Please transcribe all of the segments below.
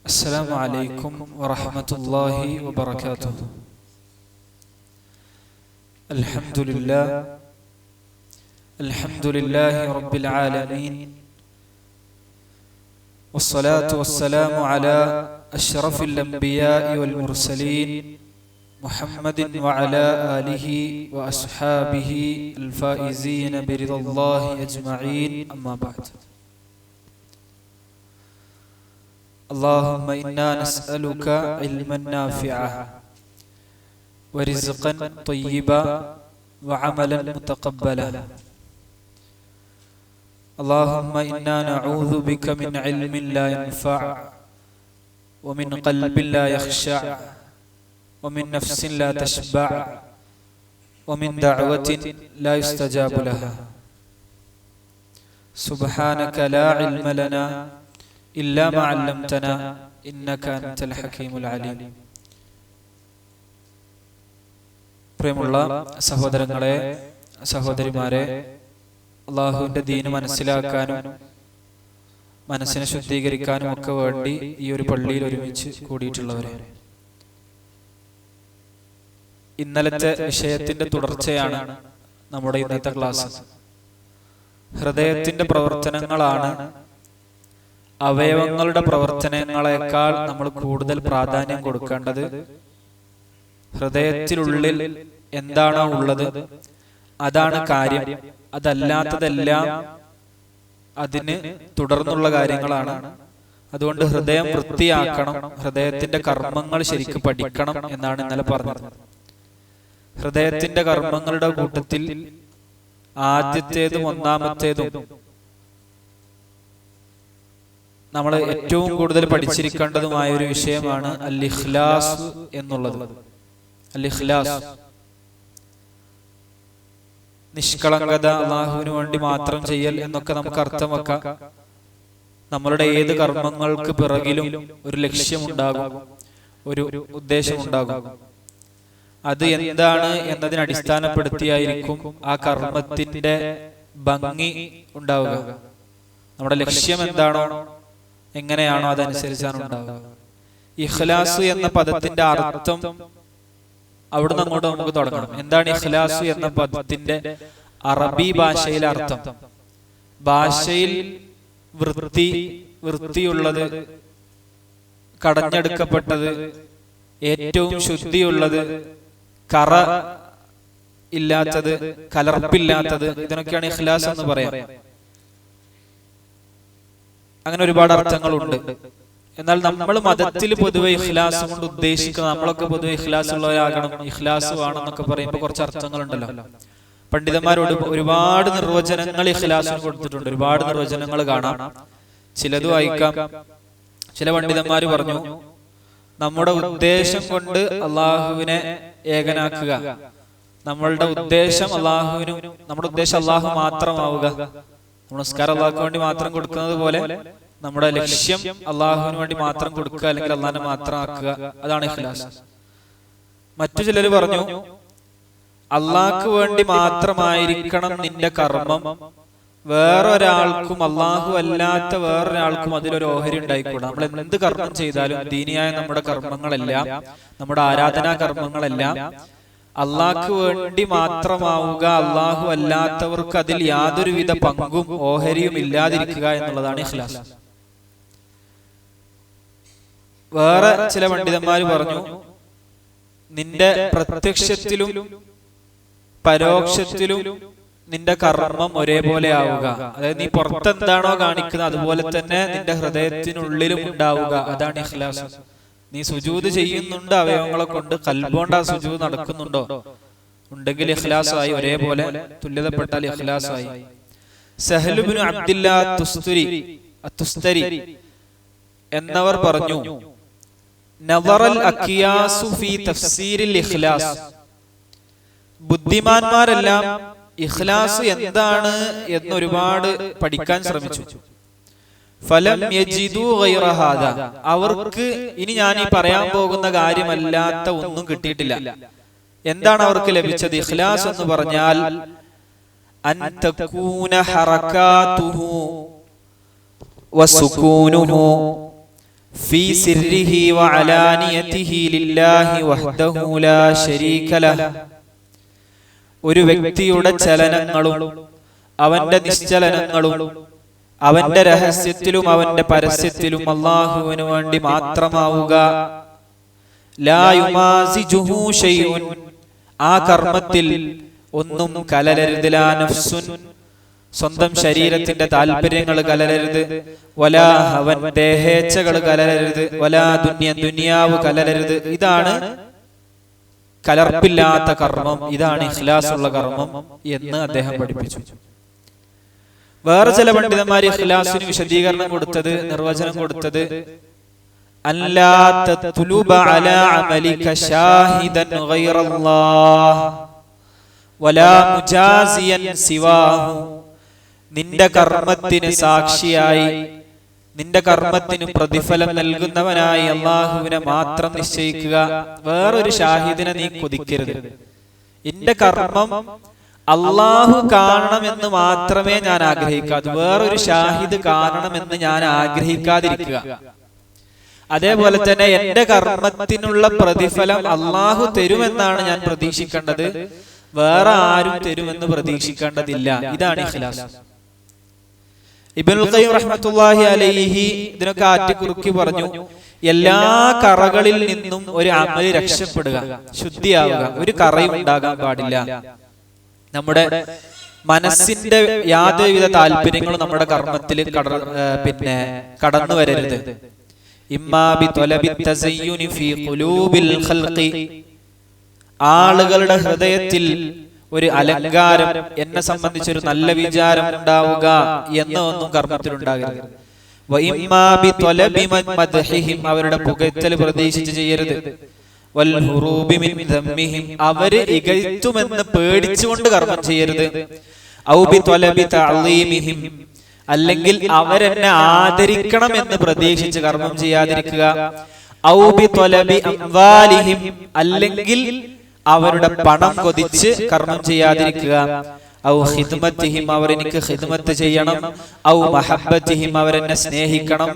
السلام عليكم ورحمة الله وبركاته. الحمد لله رب العالمين، والصلاة والسلام على أشرف الأنبياء والمرسلين محمد وعلى آله وأصحابه الفائزين برضا الله أجمعين، أما بعد. اللهم إنا نسألك علما نافعا ورزقا طيبا وعملا متقبلا. اللهم إنا نعوذ بك من علم لا ينفع ومن قلب لا يخشع ومن نفس لا تشبع ومن دعوة لا يستجاب لها. سبحانك لا علم لنا إلا ما علمتنا إنك أنت الحكيم العليم. പ്രിയമുള്ള സഹോദരങ്ങളെ, സഹോദരിമാരെ, അള്ളാഹുവിന്റെ ദീന് മനസ്സിലാക്കാനും മനസ്സിനെ ശുദ്ധീകരിക്കാനും ഒക്കെ വേണ്ടി ഈ ഒരു പള്ളിയിൽ ഒരുമിച്ച് കൂടിയിട്ടുള്ളവരെ, ഇന്നലത്തെ വിഷയത്തിന്റെ തുടർച്ചയാണ് നമ്മുടെ ഇന്നത്തെ ക്ലാസ്. ഹൃദയത്തിന്റെ പ്രവർത്തനങ്ങളാണ് അവയവങ്ങളുടെ പ്രവർത്തനങ്ങളെക്കാൾ നമ്മൾ കൂടുതൽ പ്രാധാന്യം കൊടുക്കേണ്ടത്. ഹൃദയത്തിനുള്ളിൽ എന്താണോ ഉള്ളത് അതാണ് കാര്യം, അതല്ലാത്തതെല്ലാം അതിന് തുടർന്നുള്ള കാര്യങ്ങളാണ്. അതുകൊണ്ട് ഹൃദയം വൃത്തിയാക്കണം, ഹൃദയത്തിന്റെ കർമ്മങ്ങൾ ശരിക്കും പഠിക്കണം എന്നാണ് ഇന്നലെ പറഞ്ഞത്. ഹൃദയത്തിന്റെ കർമ്മങ്ങളുടെ കൂട്ടത്തിൽ ആദ്യത്തേതും ഒന്നാമത്തേതും നമ്മൾ ഏറ്റവും കൂടുതൽ പഠിച്ചിരിക്കേണ്ടതുമായ ഒരു വിഷയമാണ് അൽ ഇഖ്ലാസ് എന്നുള്ളത്. അൽ ഇഖ്ലാസ്, നിഷ്കളങ്കത, അല്ലാഹുവിന് വേണ്ടി മാത്രം ചെയ്യൽ എന്നൊക്കെ നമുക്ക് അർത്ഥം വെക്കാം. നമ്മളുടെ ഏത് കർമ്മങ്ങൾക്ക് പിറകിലും ഒരു ലക്ഷ്യമുണ്ടാകും, ഒരു ഉദ്ദേശമുണ്ടാകും. അത് എന്താണ് എന്നതിനെ അടിസ്ഥാനപ്പെടുത്തിയായിരിക്കും ആ കർമ്മത്തിന്റെ ഭംഗി ഉണ്ടാവുക. നമ്മുടെ ലക്ഷ്യം എന്താണോ, എങ്ങനെയാണോ, അതനുസരിച്ചാണ് ഉണ്ടാവുക. ഇഖ്ലാസ് എന്ന പദത്തിന്റെ അർത്ഥം അവിടുന്ന് അങ്ങോട്ട് നമുക്ക് തുടങ്ങണം. എന്താണ് ഇഖ്ലാസ് എന്ന പദത്തിന്റെ അറബി ഭാഷയിലെ അർത്ഥം? ഭാഷയിൽ വൃത്തിയുള്ളത്, കടഞ്ഞെടുക്കപ്പെട്ടത്, ഏറ്റവും ശുദ്ധിയുള്ളത്, കറ ഇല്ലാത്തത്, കലർപ്പില്ലാത്തത്, ഇതിനൊക്കെയാണ് ഇഖ്ലാസ് എന്ന് പറയാം. അങ്ങനെ ഒരുപാട് അർത്ഥങ്ങളുണ്ട്. എന്നാൽ നമ്മൾ മതത്തിൽ പൊതുവെ ഇഖ്ലാസ് കൊണ്ട് ഉദ്ദേശിക്കുന്നത്, നമ്മളൊക്കെ പൊതുവെ ഇഖ്ലാസ് ഉള്ളവരാകണം, ഇഖ്ലാസ് വേണമെന്നൊക്കെ പറയുമ്പോൾ കുറച്ച് അർത്ഥങ്ങളുണ്ടല്ലോ. പണ്ഡിതന്മാരോട് ഒരുപാട് നിർവചനങ്ങൾ ഇഖ്ലാസിന് കൊടുത്തിട്ടുണ്ട്, ഒരുപാട് നിർവചനങ്ങൾ കാണാം. ചിലത് വായിക്കാം. ചില പണ്ഡിതന്മാർ പറഞ്ഞു, നമ്മുടെ ഉദ്ദേശം കൊണ്ട് അള്ളാഹുവിനെ ഏകനാക്കുക, നമ്മളുടെ ഉദ്ദേശം അള്ളാഹുവിനും, നമ്മുടെ ഉദ്ദേശം അള്ളാഹു മാത്രമാവുക. നമസ്കാരം അള്ളാഹുക്ക് വേണ്ടി മാത്രം കൊടുക്കുന്നത് പോലെ നമ്മുടെ ലക്ഷ്യം അള്ളാഹുവിന് വേണ്ടി മാത്രം കൊടുക്കുക, അല്ലെങ്കിൽ അള്ളാഹിനെ മാത്രം ആക്കുക, അതാണ് ഇഖ്ലാസ്. മറ്റു ചിലർ പറഞ്ഞു, അള്ളാഹ്ക്ക് വേണ്ടി മാത്രമായിരിക്കണം നിന്റെ കർമ്മം, വേറൊരാൾക്കും, അള്ളാഹു അല്ലാത്ത വേറൊരാൾക്കും അതിലൊരു ഓഹരി ഉണ്ടായിക്കൂടാ. നമ്മൾ എന്ത് കർമ്മം ചെയ്താലും, ദീനിയായ നമ്മുടെ കർമ്മങ്ങളെല്ലാം, നമ്മുടെ ആരാധനാ കർമ്മങ്ങളെല്ലാം അള്ളാഹ്ക്ക് വേണ്ടി മാത്രമാവുക, അള്ളാഹു അല്ലാത്തവർക്ക് അതിൽ യാതൊരുവിധ പങ്കും ഓഹരിയും ഇല്ലാതിരിക്കുക എന്നുള്ളതാണ് ഇഖ്ലാസ്. വേറെ ചില പണ്ഡിതന്മാർ പറഞ്ഞു, നിന്റെ പ്രത്യക്ഷത്തിലും പരോക്ഷത്തിലും നിന്റെ കർമ്മം ഒരേപോലെ ആവുക. അതായത് നീ പുറത്തെന്താണോ കാണിക്കുന്നത് അതുപോലെ തന്നെ നിന്റെ ഹൃദയത്തിനുള്ളിലും ഉണ്ടാവുക, അതാണ് ഇഖ്ലാസ്. നീ സുജൂദ് ചെയ്യുന്നുണ്ട് അവയവങ്ങളെ കൊണ്ട്, ഖൽബോണ്ട് ആ സുജൂദ് നടക്കുന്നുണ്ടോ, ഉണ്ടെങ്കിൽ ഇഖ്ലാസായി, ഒരേപോലെ തുല്യതപ്പെട്ടാൽ ഇഖ്ലാസായി. സഹൽ ഇബ്നു അബ്ദില്ലാ തുസ്തരി എന്നവർ പറഞ്ഞു, നദറൽ അഖിയാസു ഫീ തഫ്സീരിൽ ഇഖ്ലാസ്, ബുദ്ധിമാന്മാരെല്ലാം ഇഖ്ലാസ് എന്താണ് എന്നൊരുപാട് പഠിക്കാൻ ശ്രമിച്ചു. ഫലം യജിദു ഗൈറ ഹാദാ, അവർക്ക് ഇനി ഞാൻ ഈ പറയാൻ പോകുന്ന കാര്യമല്ലാത്ത ഒന്നും കിട്ടിയിട്ടില്ല. എന്താണ് അവർക്ക് ലഭിച്ചത്? ഇഖ്ലാസ് എന്ന് പറഞ്ഞാൽ അൻ തകൂന ഹറകാതുഹു വസുകൂനുഹു ഫീ സിർരിഹി വഅലാനിയതിഹി ലില്ലാഹി വഹ്ദഹു ലാ ശരീക ലഹ്. ഒരു വ്യക്തിയുടെ ചലനങ്ങളും അവന്റെ നിശ്ചലനങ്ങളും അവന്റെ രഹസ്യത്തിലും അവന്റെ പരസ്യത്തിലും അല്ലാഹുവിനു വേണ്ടി മാത്രമാവുക. ലാ യുമാസിജുഹു ശൈഉൻ, ആ കർമ്മത്തിൽ ഒന്നും കലരരുത്. ലാ നഫ്സുൻ, സ്വന്തം ശരീരത്തിന്റെ താല്പര്യങ്ങൾ കലരരുത്. വലാ ഹവൻ, ദേഹേച്ഛകൾ കലരരുത്. വലാ ദുനിയ, ദുനിയാവ് കലരരുത്. ഇതാണ് കലർപ്പില്ലാത്ത കർമ്മം, ഇതാണ് ഇഖ്ലാസുള്ള കർമ്മം എന്ന് അദ്ദേഹം പഠിപ്പിച്ചു. വേറെ ചില പണ്ഡിതന്മാർ ഇഖ്ലാസിന് വിശദീകരണം കൊടുത്തത്, നിർവചനം കൊടുത്തത്, അല്ലാ തത്ലുബ അലാ അമലിക ഷാഹിദൻ ഗൈറല്ലാഹ് വലാ മുജാസിയൻ സിവാഹു. നിന്റെ കർമ്മത്തിന് സാക്ഷിയായി, നിന്റെ കർമ്മത്തിന് പ്രതിഫലം നൽകുന്നവനായി അള്ളാഹുവിനെ മാത്രം നിശ്ചയിക്കുക. വേറൊരു ഷാഹിദിനെ നീ കൊതിക്കരുത്. എന്റെ കർമ്മം അള്ളാഹു കാണണമെന്ന് മാത്രമേ ഞാൻ ആഗ്രഹിക്കാവൂ, വേറൊരു ഷാഹിദ് കാണണമെന്ന് ഞാൻ ആഗ്രഹിക്കാതിരിക്കുക. അതേപോലെ തന്നെ എന്റെ കർമ്മത്തിനുള്ള പ്രതിഫലം അള്ളാഹു തരുമെന്നാണ് ഞാൻ പ്രതീക്ഷിക്കേണ്ടത്, വേറെ ആരും തരുമെന്ന് പ്രതീക്ഷിക്കേണ്ടതില്ല. ഇതാണ് ഇഖ്ലാസ്. ഇബ്നുൽ ഖയ്യിം റഹ്മത്തുള്ളാഹി അലൈഹി ഇതിനൊക്കെ ആറ്റിക്കുറുക്കി പറഞ്ഞു, എല്ലാ കറകളിൽ നിന്നും ഒരു അമൽ രക്ഷപ്പെടുക, ശുദ്ധിയാവുക, ഒരു കറയും ഉണ്ടാകാൻ പാടില്ല. നമ്മുടെ മനസ്സിന്റെ യാതൊരുവിധ താല്പര്യങ്ങളും നമ്മുടെ കർമ്മത്തിൽ കടന്നു വരരുത്. ഇമ്മാ ബി ത്വലബി തസയ്യുനി ഫീ ഖുലൂബിൽ ഖൽഖി, ആളുകളുടെ ഹൃദയത്തിൽ ഒരു അലങ്കാരം, എന്നെ സംബന്ധിച്ചൊരു നല്ല വിചാരം ഉണ്ടാവുക എന്നൊന്നും കർമ്മത്തിലുണ്ടാകരുത്. വഇമ്മാ ബി ത്വലബി മദ്ഹിഹിം, അവരുടെ പുകഴ്ത്തൽ പ്രതീക്ഷിച്ച് ചെയ്യരുത്. വൽ ഹുറൂബി മിൻ ദമ്മിഹിം, അവര് ഇകഴ്ത്തുമെന്ന് പേടിച്ചുകൊണ്ട് കർമ്മം ചെയ്യരുത്. ഔ ബി ത്വലബി തഅളീമിഹിം, അല്ലെങ്കിൽ അവരെന്നെ ആദരിക്കണം എന്ന് പ്രതീക്ഷിച്ച് കർമ്മം ചെയ്യാതിരിക്കുക. ഔ ബി ത്വലബി അംവാലിഹിം, അല്ലെങ്കിൽ അവരുടെ പണം കൊതിച്ച് കർമ്മം ചെയ്യാതിരിക്കുക. ഔ ഖിദ്മത്തിഹിം, അവർ എനിക്ക് ഖിദ്മത്ത് ചെയ്യണം. ഔ മഹബ്ബത്തിഹിം, അവരെന്നെ സ്നേഹിക്കണം.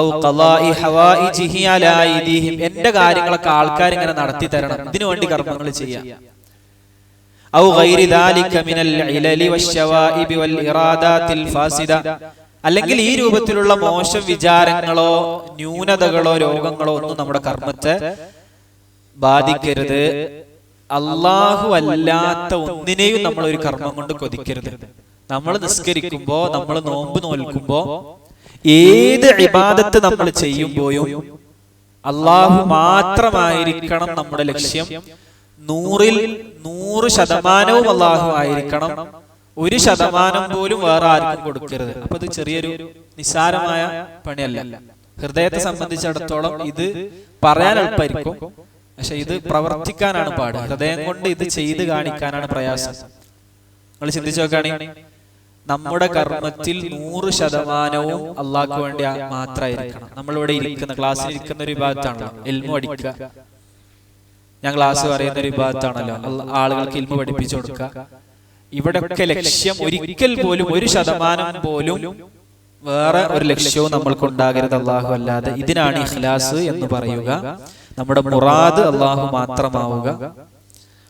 ഔ ഖളാഇ ഹവായിജിഹി അലാ ഐദിഹിം, എന്റെ കാര്യങ്ങളൊക്കെ ആൾക്കാർ ഇങ്ങനെ നടത്തി തരണം, ഇതിനു വേണ്ടി കർമ്മങ്ങൾ ചെയ്യാം. ഔ ഗൈരി ദാലിക മിനൽ ഇലലി വശവാഇബി വൽ ഇറാദാത്തിൽ ഫാസിദ, അല്ലെങ്കിൽ ഈ രൂപത്തിലുള്ള മോശം വിചാരങ്ങളോ ന്യൂനതകളോ രോഗങ്ങളോ ഒന്നും നമ്മുടെ കർമ്മത്തെ ബാധിക്കരുത്. അല്ലാഹു അല്ലാത്ത ഒന്നിനെയും നമ്മൾ ഒരു കർമ്മം കൊണ്ട് കൊതിക്കരുത്. നമ്മൾ നിസ്കരിക്കുമ്പോ, നമ്മൾ നോമ്പ് നോൽക്കുമ്പോ, ഏത് ഇബാദത്ത് നമ്മൾ ചെയ്യുമ്പോഴും അല്ലാഹു മാത്രമായിരിക്കണം നമ്മുടെ ലക്ഷ്യം. 100ൽ 100% അല്ലാഹു ആയിരിക്കണം. 1% പോലും വേറെ ആർക്കും കൊടുക്കരുത്. അപ്പൊ ഇത് ചെറിയൊരു നിസ്സാരമായ പണിയല്ല. ഹൃദയത്തെ സംബന്ധിച്ചിടത്തോളം ഇത് പറയാൻ എളുപ്പമായിരിക്കും, പക്ഷെ ഇത് പ്രവർത്തിക്കാനാണ് പാട്. ഹൃദയം കൊണ്ട് ഇത് ചെയ്ത് കാണിക്കാനാണ് പ്രയാസം. നിങ്ങൾ ചിന്തിച്ചു നോക്കുകയാണെങ്കിൽ നമ്മുടെ കർമ്മത്തിൽ 100% അള്ളാഹ്ക്ക് വേണ്ടി മാത്രമായിരിക്കണം. നമ്മളിവിടെ ഇരിക്കുന്ന, ക്ലാസ്സിൽ ഇരിക്കുന്ന ഒരു വിഭാഗത്താണല്ലോ ഇൽമു പഠിക്കുക. ഞാൻ ക്ലാസ് പറയുന്ന ഒരു വിഭാഗത്താണല്ലോ ആളുകൾക്ക് ഇൽമു പഠിപ്പിച്ചു കൊടുക്കുക. ഇവിടെയൊക്കെ ലക്ഷ്യം ഒരിക്കൽ പോലും 1% പോലും വേറെ ഒരു ലക്ഷ്യവും നമ്മൾക്ക് ഉണ്ടാകരുത് അള്ളാഹു അല്ലാതെ. ഇതിനാണ് ഇഖ്ലാസ് എന്ന് പറയുക. നമ്മുടെ മുറാദ് അള്ളാഹു മാത്രമാവുക,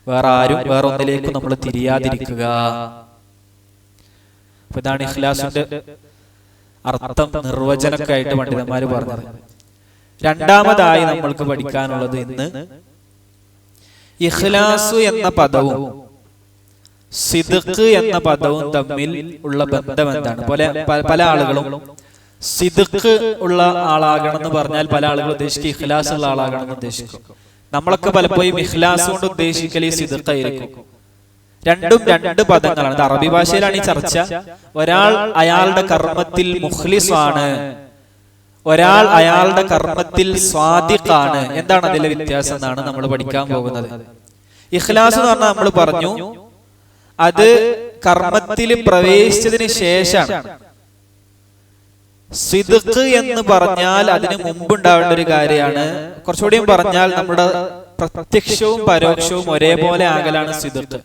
വേറെ ആരും വേറെ ഒന്നിലേക്കും നമ്മൾ തിരിയാതിരിക്കുക. അപ്പൊ ഇതാണ് ഇഖ്ലാസിന്റെ അർത്ഥം, നിർവചനമൊക്കെ ആയിട്ട് പണ്ഡിതന്മാര് പറഞ്ഞത്. രണ്ടാമതായി നമ്മൾക്ക് പഠിക്കാനുള്ളത് ഇന്ന് ഇഖ്ലാസ് എന്ന പദവും സിദ്ഖ് എന്ന പദവും തമ്മിൽ ഉള്ള ബന്ധം എന്താണ്. പല ആളുകളും സിദ്ഖ് ഉള്ള ആളാകണം എന്ന് പറഞ്ഞാൽ പല ആളുകൾ ഉദ്ദേശിക്കും ഇഖ്ലാസ് ഉള്ള ആളാകണം എന്ന് ഉദ്ദേശിക്കും. നമ്മളൊക്കെ പലപ്പോഴും ഇഖ്ലാസ് കൊണ്ട് ഉദ്ദേശിക്കൽ ഈ സിദ്ഖായിരിക്കും. രണ്ടും രണ്ട് പദങ്ങളാണ്. ഇത് അറബി ഭാഷയിലാണ് ഈ ചർച്ച. ഒരാൾ അയാളുടെ കർമ്മത്തിൽ മുഖ്ലിസ് ആണ്, ഒരാൾ അയാളുടെ കർമ്മത്തിൽ സ്വാദിഖാണ്. എന്താണ് അതിലെ വ്യത്യാസം എന്നാണ് നമ്മൾ പഠിക്കാൻ പോകുന്നത്. ഇഖ്ലാസ് എന്ന് പറഞ്ഞാൽ നമ്മൾ പറഞ്ഞു അത് കർമ്മത്തിൽ പ്രവേശിച്ചതിന് ശേഷമാണ്. സിദ്ഖ് എന്ന് പറഞ്ഞാൽ അതിന് മുമ്പുണ്ടാവേണ്ട ഒരു കാര്യമാണ്. കുറച്ചുകൂടിയും പറഞ്ഞാൽ നമ്മുടെ പ്രത്യക്ഷവും പരോക്ഷവും ഒരേപോലെ ആകലാണ് സിദ്ഖ്.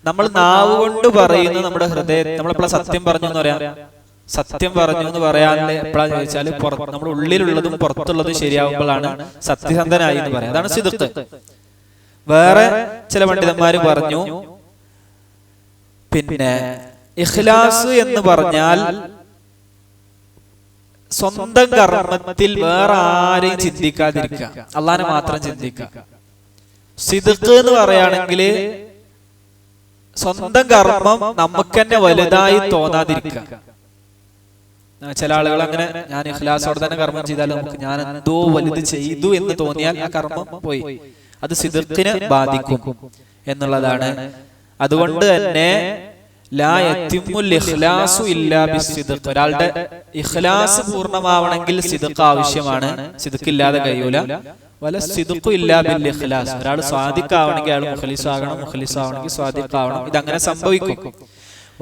നമ്മൾ നാവ് കൊണ്ട് പറയുന്ന നമ്മുടെ ഹൃദയം, നമ്മളിപ്പോൾ സത്യം പറഞ്ഞു എന്ന് പറയാം, സത്യം പറഞ്ഞു എന്ന് പറയാനുള്ള എപ്പോഴാന്ന് ചോദിച്ചാൽ നമ്മുടെ ഉള്ളിലുള്ളതും പുറത്തുള്ളതും ശരിയാവുമ്പോഴാണ് സത്യസന്ധനായി എന്ന് പറയാം. അതാണ് സിദ്ഖ്. വേറെ ചില പണ്ഡിതന്മാര് പറഞ്ഞു, പിന്നെ ഇഖ്ലാസ് എന്ന് പറഞ്ഞാൽ സ്വന്തം കർമ്മത്തിൽ വേറെ ആരെയും ചിന്തിക്കാതിരിക്കുക, അള്ളാനെ മാത്രം ചിന്തിക്കുക. സിദ്ഖ് എന്ന് പറയുകയാണെങ്കിൽ സ്വന്തം കർമ്മം നമുക്ക് തന്നെ വലുതായി തോന്നാതിരിക്കുക. ചില ആളുകൾ അങ്ങനെ, ഞാൻ ഇഖ്ലാസോടെ തന്നെ കർമ്മം ചെയ്താൽ നമുക്ക് ഞാൻ എന്തോ വലുത് ചെയ്തു എന്ന് തോന്നിയാൽ ആ കർമ്മം പോയി, അത് സിദ്ഖിനെ ബാധിക്കും എന്നുള്ളതാണ്. അതുകൊണ്ട് തന്നെ ലാ യത്തിമുൽ ഇഖ്ലാസു ഇല്ലാ ബിസ്സിദ്ഖ്, ഒരാളുടെ ഇഖ്ലാസ് പൂർണ്ണമാവണമെങ്കിൽ സിദ്ഖ് ആവശ്യമാണ്. സിദ്ഖ് ഇല്ലാതെ കഴിയൂല. വല സിദ്ഖു ഇല്ലാ ബിൽ ഇഖ്ലാസ്, ഒരാൾ സ്വാദിഖ് ആവണമെങ്കിൽ അയാൾ മുഖ്ലിസ് ആകണം, മുഖ്ലിസ് ആവണമെങ്കിൽ സ്വാദിഖ് ആവണം. ഇതങ്ങനെ സംഭവിക്കും.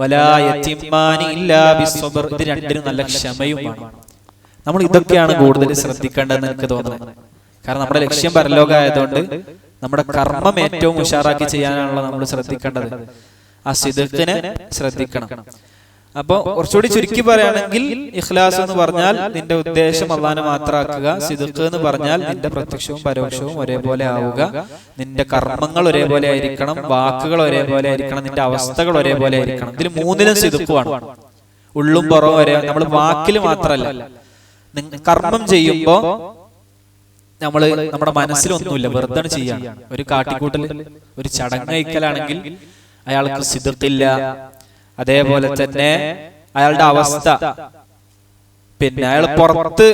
വലാ യത്തിമാനി ഇല്ലാ ബിസ്സബ്ർ, ഇത് രണ്ടിനും നല്ല ക്ഷമയും വേണം. നമ്മൾ ഇതൊക്കെയാണ് കൂടുതൽ ശ്രദ്ധിക്കേണ്ടതെന്ന് എനിക്ക് തോന്നുന്നത്. കാരണം നമ്മുടെ ലക്ഷ്യം പരലോകമായതുകൊണ്ട് നമ്മുടെ കർമ്മം ഏറ്റവും ഉഷാറാക്കി ചെയ്യാനാണല്ലോ നമ്മൾ ശ്രദ്ധിക്കേണ്ടത്. ആ സിദ്ഖിനെ ശ്രദ്ധിക്കണം. അപ്പൊ കുറച്ചുകൂടി ചുരുക്കി പറയുകയാണെങ്കിൽ ഇഖ്ലാസ് എന്ന് പറഞ്ഞാൽ നിന്റെ ഉദ്ദേശം അള്ളാനെ മാത്രമാക്കുക. സിദ്ഖ് എന്ന് പറഞ്ഞാൽ നിന്റെ പ്രത്യക്ഷവും പരോക്ഷവും ഒരേപോലെ ആവുക, നിന്റെ കർമ്മങ്ങൾ ഒരേപോലെ ആയിരിക്കണം, വാക്കുകൾ ഒരേപോലെ ആയിരിക്കണം, നിന്റെ അവസ്ഥകൾ ഒരേപോലെ ആയിരിക്കണം. ഇതിൽ മൂന്നിലും സിദ്ഖ് വേണം. ഉള്ളും പുറവും ഒരേ, നമ്മൾ വാക്കിൽ മാത്രമല്ല, കർമ്മം ചെയ്യുമ്പോ നമ്മള് നമ്മുടെ മനസ്സിലൊന്നുമില്ല, വെറുതെ ചെയ്യാണ്. ഒരു കാട്ടിക്കൂട്ടൽ, ഒരു ചടങ്ങ് കഴിക്കലാണെങ്കിൽ അയാൾക്ക് സിദ്ഖില്ല. അതേപോലെ തന്നെ അയാളുടെ അവസ്ഥ, പിന്നെ അയാൾ പുറത്ത്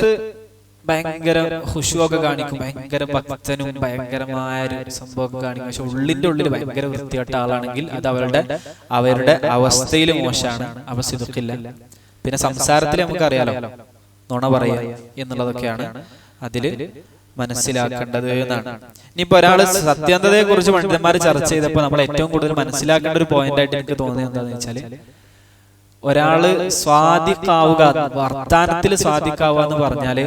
ഭയങ്കര ഖുശൂഅൊക്കെ കാണിക്കും, ഭയങ്കര ഭക്തനും ഭയങ്കരമായ ഒരു സംഭവമൊക്കെ കാണിക്കും. പക്ഷെ ഉള്ളിന്റെ ഉള്ളിൽ ഭയങ്കര വൃത്തികെട്ട ആളാണെങ്കിൽ അത് അവരുടെ അവസ്ഥയിൽ മോശമാണ്, അവ സിദ്ഖില്ല. പിന്നെ സംസാരത്തിൽ നമുക്കറിയാലോ, നുണ പറയുക എന്നുള്ളതൊക്കെയാണ് അതില് മനസ്സിലാക്കേണ്ടത് എന്നാണ്. ഇനിയിപ്പോ ഒരാള് സത്യസന്ധതയെ കുറിച്ച് പണ്ഡിതന്മാർ ചർച്ച ചെയ്തപ്പോൾ നമ്മൾ ഏറ്റവും കൂടുതൽ മനസ്സിലാക്കേണ്ട ഒരു പോയിന്റ് ആയിട്ട് എനിക്ക് തോന്നിയത് എന്താണെന്ന് വെച്ചാല്, ഒരാള് സ്വാദിഖാവുക, വർത്താനത്തിൽ സ്വാദിഖാവുക എന്ന് പറഞ്ഞാല്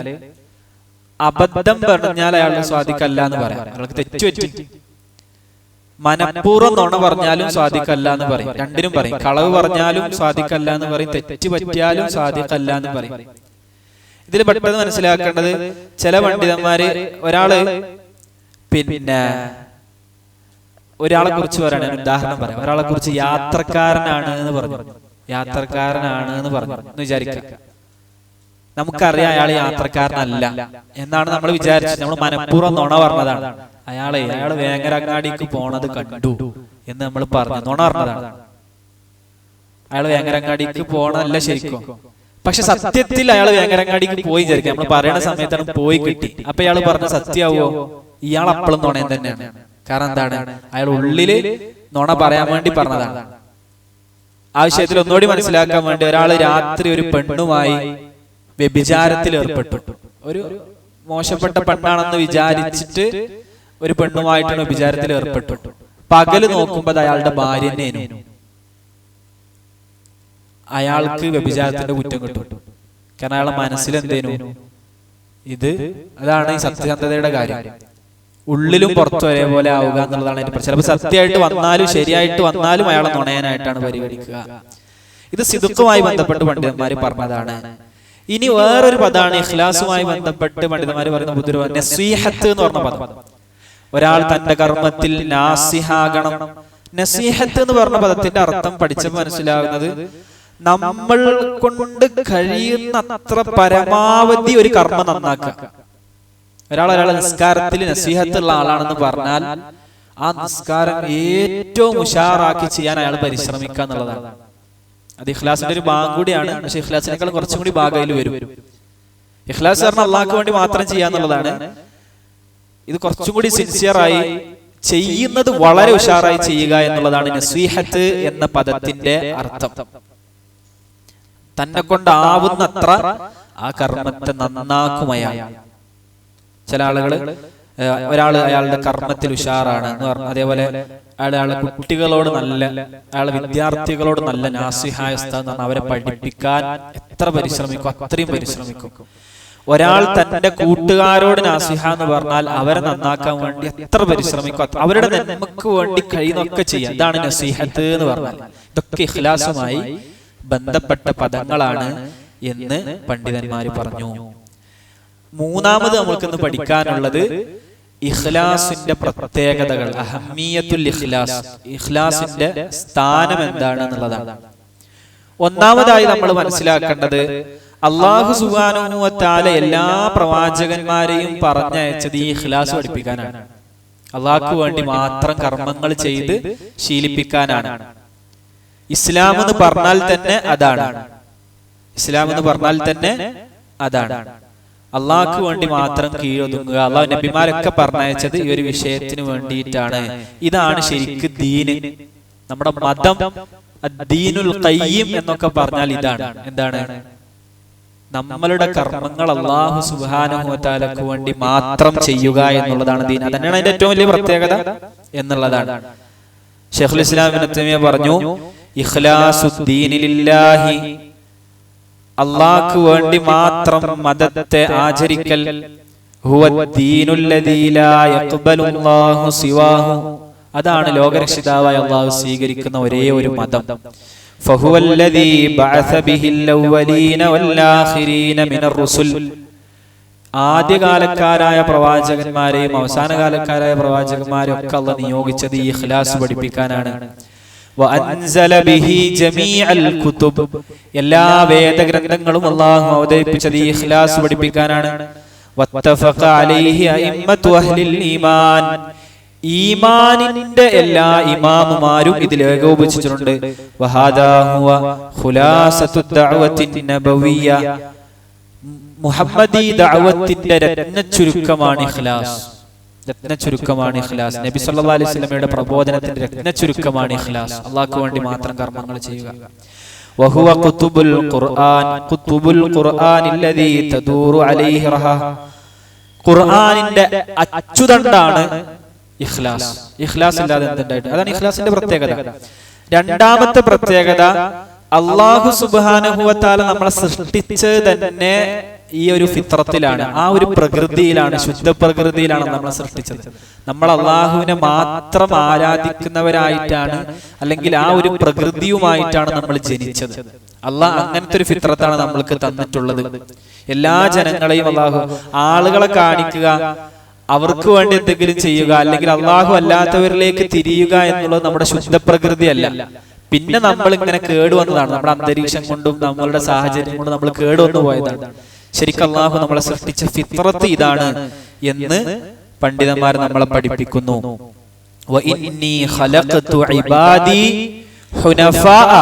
അബദ്ധം പറഞ്ഞാൽ അയാളുടെ സ്വാദിഖല്ല എന്ന് പറയാം. അയാൾക്ക് തെറ്റുപറ്റി. മനഃപൂർവ്വം നുണ പറഞ്ഞാലും സ്വാദിഖല്ല എന്ന് പറയും. രണ്ടിനും പറയും. കളവ് പറഞ്ഞാലും സ്വാദിഖല്ല എന്ന് പറയും, തെറ്റ് പറ്റിയാലും സ്വാദിഖല്ല എന്ന് പറയും. ഇതിൽ പെട്ടെന്ന് മനസ്സിലാക്കേണ്ടത്, ചില പണ്ഡിതന്മാര് പിന്നെ ഒരാളെ കുറിച്ച് പറയണ ഉദാഹരണം പറയാം. ഒരാളെ കുറിച്ച് യാത്രക്കാരനാണ് എന്ന് പറഞ്ഞു എന്ന് വിചാരിക്കുക. നമുക്കറിയാം അയാൾ യാത്രക്കാരനല്ല എന്നാണ് നമ്മൾ വിചാരിച്ചത്. നമ്മൾ മനഃപൂർവ്വം നുണ പറഞ്ഞതാണ്. അയാൾ വേങ്ങരങ്ങാടിക്ക് പോണത് കണ്ടു എന്ന് നമ്മൾ പറഞ്ഞു, നുണ പറഞ്ഞതാണ്. അയാൾ വേങ്ങരങ്ങാടിക്ക് പോണതല്ല ശരിക്കും. പക്ഷെ സത്യത്തിൽ അയാൾ വേങ്ങരങ്ങാടിക്ക് പോയി വിചാരിക്കാം. നമ്മൾ പറയുന്ന സമയത്താണ് പോയി കിട്ടി. അപ്പൊ ഇയാൾ പറഞ്ഞ സത്യമാവോ? ഇയാൾ അപ്പളും നുണയും തന്നെയാണ്. കാരണം എന്താണ്? അയാൾ ഉള്ളില് നുണ പറയാൻ വേണ്ടി പറഞ്ഞതാണ്. ആ വിഷയത്തിൽ ഒന്നുകൂടി മനസ്സിലാക്കാൻ വേണ്ടി, ഒരാൾ രാത്രി ഒരു പെണ്ണുമായി വ്യഭിചാരത്തിൽ ഏർപ്പെട്ടു. ഒരു മോശപ്പെട്ട പെണ്ണാണെന്ന് വിചാരിച്ചിട്ട് ഒരു പെണ്ണുമായിട്ടാണ് വ്യഭിചാരത്തിൽ ഏർപ്പെട്ടു. പകല് നോക്കുമ്പോൾ അയാളുടെ ഭാര്യനേനു. അയാൾക്ക് വ്യഭിചാരത്തിന്റെ കുറ്റം കിട്ടും. കാരണം അയാളുടെ മനസ്സിൽ എന്തേനു? അതാണ് ഈ സത്യസന്ധതയുടെ കാര്യം. ഉള്ളിലും പുറത്തും ഒരേപോലെ ആവുക എന്നുള്ളതാണ് അതിന്റെ പ്രശ്നം. ചിലപ്പോൾ സത്യമായിട്ട് വന്നാലും ശരിയായിട്ട് വന്നാലും അയാളെ നുണയാനായിട്ടാണ് പരിഗണിക്കുക. ഇത് സിദ്ഖുമായി ബന്ധപ്പെട്ട് പണ്ഡിതന്മാർ പറഞ്ഞതാണ്. ഇനി വേറൊരു പദമാണ് ഇഖ്ലാസുമായി ബന്ധപ്പെട്ട് പണ്ഡിതന്മാർ പറയുന്ന ബുദ്ധ നസീഹത്ത് എന്ന് പറഞ്ഞ പദം. ഒരാൾ തന്റെ കർമ്മത്തിൽ നാസിഹാകണം. നസീഹത്ത് എന്ന് പറഞ്ഞ പദത്തിന്റെ അർത്ഥം പഠിച്ചപ്പോൾ മനസ്സിലാകുന്നത്, നമ്മൾ കൊണ്ട് കഴിയുന്ന അത്ര പരമാവധി ഒരു കർമ്മം നന്നാക്കുക. ഒരാളെ നിസ്കാരത്തിൽ നസീഹത്തുള്ള ആളാണെന്ന് പറഞ്ഞാൽ ആ നിസ്കാരം ഏറ്റവും ഉഷാറാക്കി ചെയ്യാൻ അയാൾ പരിശ്രമിക്കുക എന്നുള്ളതാണ്. അത് ഇഖ്ലാസിന്റെ ഒരു ഭാഗം കൂടിയാണ്. പക്ഷെ ഇഖ്ലാസിനേക്കാളും കുറച്ചും കൂടി ഭാഗയിൽ വരും. ഇഖ്ലാസ് പറഞ്ഞാൽ അള്ളാഹ്ക്ക് വേണ്ടി മാത്രം ചെയ്യാന്നുള്ളതാണ്. ഇത് കുറച്ചും കൂടി സിൻസിയറായി ചെയ്യുന്നത് വളരെ ഉഷാറായി ചെയ്യുക എന്നുള്ളതാണ് നസീഹത്ത് എന്ന പദത്തിന്റെ അർത്ഥം. തന്നെ കൊണ്ടാവുന്നത്ര ആ കർമ്മത്തെ നന്നാക്കുമയാൾ. ചില ആളുകൾ, അയാളുടെ കർമ്മത്തിൽ ഉഷാറാണ് എന്ന് പറഞ്ഞു, അതേപോലെ അയാളെ കുട്ടികളോട് അയാളെ വിദ്യാർത്ഥികളോട് നല്ല നാസിഹായ സ്ഥാനം, അവരെ പഠിപ്പിക്കാൻ എത്ര പരിശ്രമിക്കും അത്രയും പരിശ്രമിക്കും. ഒരാൾ തന്റെ കൂട്ടുകാരോട് നാസിഹ എന്ന് പറഞ്ഞാൽ അവരെ നന്നാക്കാൻ വേണ്ടി എത്ര പരിശ്രമിക്കും, അവരുടെ നന്മക്ക് വേണ്ടി കഴിയുന്നൊക്കെ ചെയ്യാം. ഇതാണ് നസീഹത്ത് എന്ന് പറഞ്ഞാൽ. ഇതൊക്കെ ഇഖ്ലാസുമായി ബന്ധപ്പെട്ട പദങ്ങളാണ് എന്ന് പണ്ഡിതന്മാർ പറഞ്ഞു. മൂന്നാമത് നമ്മൾക്കിന്ന് പഠിക്കാനുള്ളത് ഇഖ്ലാസിന്റെ പ്രത്യേകതകൾ, അഹമ്മിയത്തുൽ ഇഖ്ലാസ്, ഇഖ്ലാസിന്റെ സ്ഥാനം എന്താണ് എന്നുള്ളതാണ്. ഒന്നാമതായി നമ്മൾ മനസ്സിലാക്കേണ്ടത് അല്ലാഹു സുബ്ഹാനഹു വ തആല എല്ലാ പ്രവാചകന്മാരെയും പറഞ്ഞയച്ചത് ഈ ഇഖ്ലാസ് പഠിപ്പിക്കാനാണ്. അള്ളാഹ്ക്ക് വേണ്ടി മാത്രം കർമ്മങ്ങൾ ചെയ്ത് ശീലിപ്പിക്കാനാണ്. ഇസ്ലാം എന്ന് പറഞ്ഞാൽ തന്നെ അതാണ്. ഇസ്ലാം എന്ന് പറഞ്ഞാൽ തന്നെ അതാണ്. അള്ളാഹ്ക്ക് വേണ്ടി മാത്രം കീഴൊതുങ്ങുക. അള്ളാഹു നബിമാരൊക്കെ പറഞ്ഞയച്ചത് ഈ ഒരു വിഷയത്തിന് വേണ്ടിയിട്ടാണ്. ഇതാണ് ശരിക്ക് ദീന്. നമ്മുടെ മതം അദ്ദീനുൽ ഖയ്യിം എന്നൊക്കെ പറഞ്ഞാൽ ഇതാണ്. എന്താണ്? നമ്മളുടെ കർമ്മങ്ങൾ അല്ലാഹു സുബ്ഹാനഹു വ തആലക്ക് വേണ്ടി മാത്രം ചെയ്യുക എന്നുള്ളതാണ് ദീൻ. അതന്നെയാണ് അതിന്റെ ഏറ്റവും വലിയ പ്രത്യേകത എന്നുള്ളതാണ്. ശൈഖുൽ ഇസ്ലാം ഇബ്നു തൈമിയ്യ പറഞ്ഞു, ഇഖ്ലാസുദ്ദീനി ലില്ലാഹി, അല്ലാഹ്ക്ക് വേണ്ടി മാത്രം മതത്തെ ആചരിക്കൽ, ഹുവദ്ദീനുൽ ലദീ ലാ യഖ്ബലുല്ലാഹു സിവാഹു, അതാണ് ലോകരക്ഷിതാവായ അല്ലാഹു സ്വീകരിക്കുന്ന ഒരേ ഒരു മതം. ഫഹുവല്ലദീ ബഅസ ബിഹിൽ അവ്വലീന വല്ലാഖിരീന മിനർ റുസുൽ, ആദ്യകാലക്കാരായ പ്രവാചകന്മാരെയും അവസാനകാലക്കാരായ പ്രവാചകന്മാരെയും ഒക്കെ അല്ലാഹു നിയോഗിച്ചത് ഈ ഇഖ്ലാസ് പഠിപ്പിക്കാനാണ്. വഅൻസല ബിഹി ജമീഅൽ കുതുബ്, എല്ലാ വേദഗ്രന്ഥങ്ങളും അല്ലാഹു അവതരിപ്പിച്ചത് ഈ ഇഖ്ലാസ് പഠിപ്പിക്കാനാണ്. വത്തഫഖ അലൈഹി അഇമ്മത്തു അഹ്ലിൽ ഈമാൻ, ഈമാനിന്റെ എല്ലാ ഇമാമുമാരും ഇതിൽ ഏകോപിച്ചിട്ടുണ്ട്. വഹാദാ ഹുവ ഖുലാസത്തു ദഅവത്തിൻ നബവിയ്യ, മുഹമ്മദി ദഅവത്തിന്റെ രത്നച്ചുരുക്കമാണ് ഇഖ്ലാസ്. രത്നച്ചുരുക്കമാണ് ഇഖ്ലാസ്. നബി സല്ലല്ലാഹു അലൈഹി വസല്ലമയുടെ പ്രബോധനത്തിന്റെ രത്നച്ചുരുക്കമാണ് ഇഖ്ലാസ്. അല്ലാഹ്ക്ക് വേണ്ടി മാത്രം കർമ്മങ്ങൾ ചെയ്യുക. വഹുവ ഖുതുബുൽ ഖുർആൻ, ഖുതുബുൽ ഖുർആനില്ലദീ തദൂറു അലൈഹി റഹ, ഖുർആനിന്റെ അച്ചുതണ്ടാണ് ഇഖ്ലാസ്. ഇഖ്ലാസ് ഇല്ലാതെ എന്തുണ്ടായിട്ട്? അതാണ് ഇഖ്ലാസിന്റെ പ്രത്യേകത. രണ്ടാമത്തെ പ്രത്യേകത, അല്ലാഹു സുബ്ഹാനഹു വ തആല നമ്മളെ സൃഷ്ടിച്ചത് തന്നെ ഈ ഒരു ഫിത്രത്തിലാണ്, ആ ഒരു പ്രകൃതിയിലാണ്, ശുദ്ധ പ്രകൃതിയിലാണ് നമ്മളെ സൃഷ്ടിച്ചത്. നമ്മൾ അള്ളാഹുവിനെ മാത്രം ആരാധിക്കുന്നവരായിട്ടാണ്, അല്ലെങ്കിൽ ആ ഒരു പ്രകൃതിയുമായിട്ടാണ് നമ്മൾ ജനിച്ചത്. അള്ളാഹ് അങ്ങനത്തെ ഒരു ഫിത്രത്താണ് നമ്മൾക്ക് തന്നിട്ടുള്ളത്. എല്ലാ ജനങ്ങളെയും അള്ളാഹു ആളുകളെ കാണിക്കുക, അവർക്ക് വേണ്ടി എന്തെങ്കിലും ചെയ്യുക, അല്ലെങ്കിൽ അള്ളാഹു അല്ലാത്തവരിലേക്ക് തിരിയുക എന്നുള്ളത് നമ്മുടെ ശുദ്ധ പ്രകൃതിയല്ല. പിന്നെ നമ്മൾ ഇങ്ങനെ കേടുവന്നതാണ്. നമ്മുടെ അന്തരീക്ഷം കൊണ്ടും നമ്മളുടെ സാഹചര്യം കൊണ്ടും നമ്മൾ കേടുവന്നു പോയതാണ്. ശരിക്കും അള്ളാഹു നമ്മളെ സൃഷ്ടിച്ച ഫിത്രത്ത് ഇതാണ് എന്ന് പണ്ഡിതന്മാർ നമ്മളെ പഠിപ്പിക്കുന്നു. വഇന്നി ഖലഖതു ഇബാദി ഹുനഫാഅ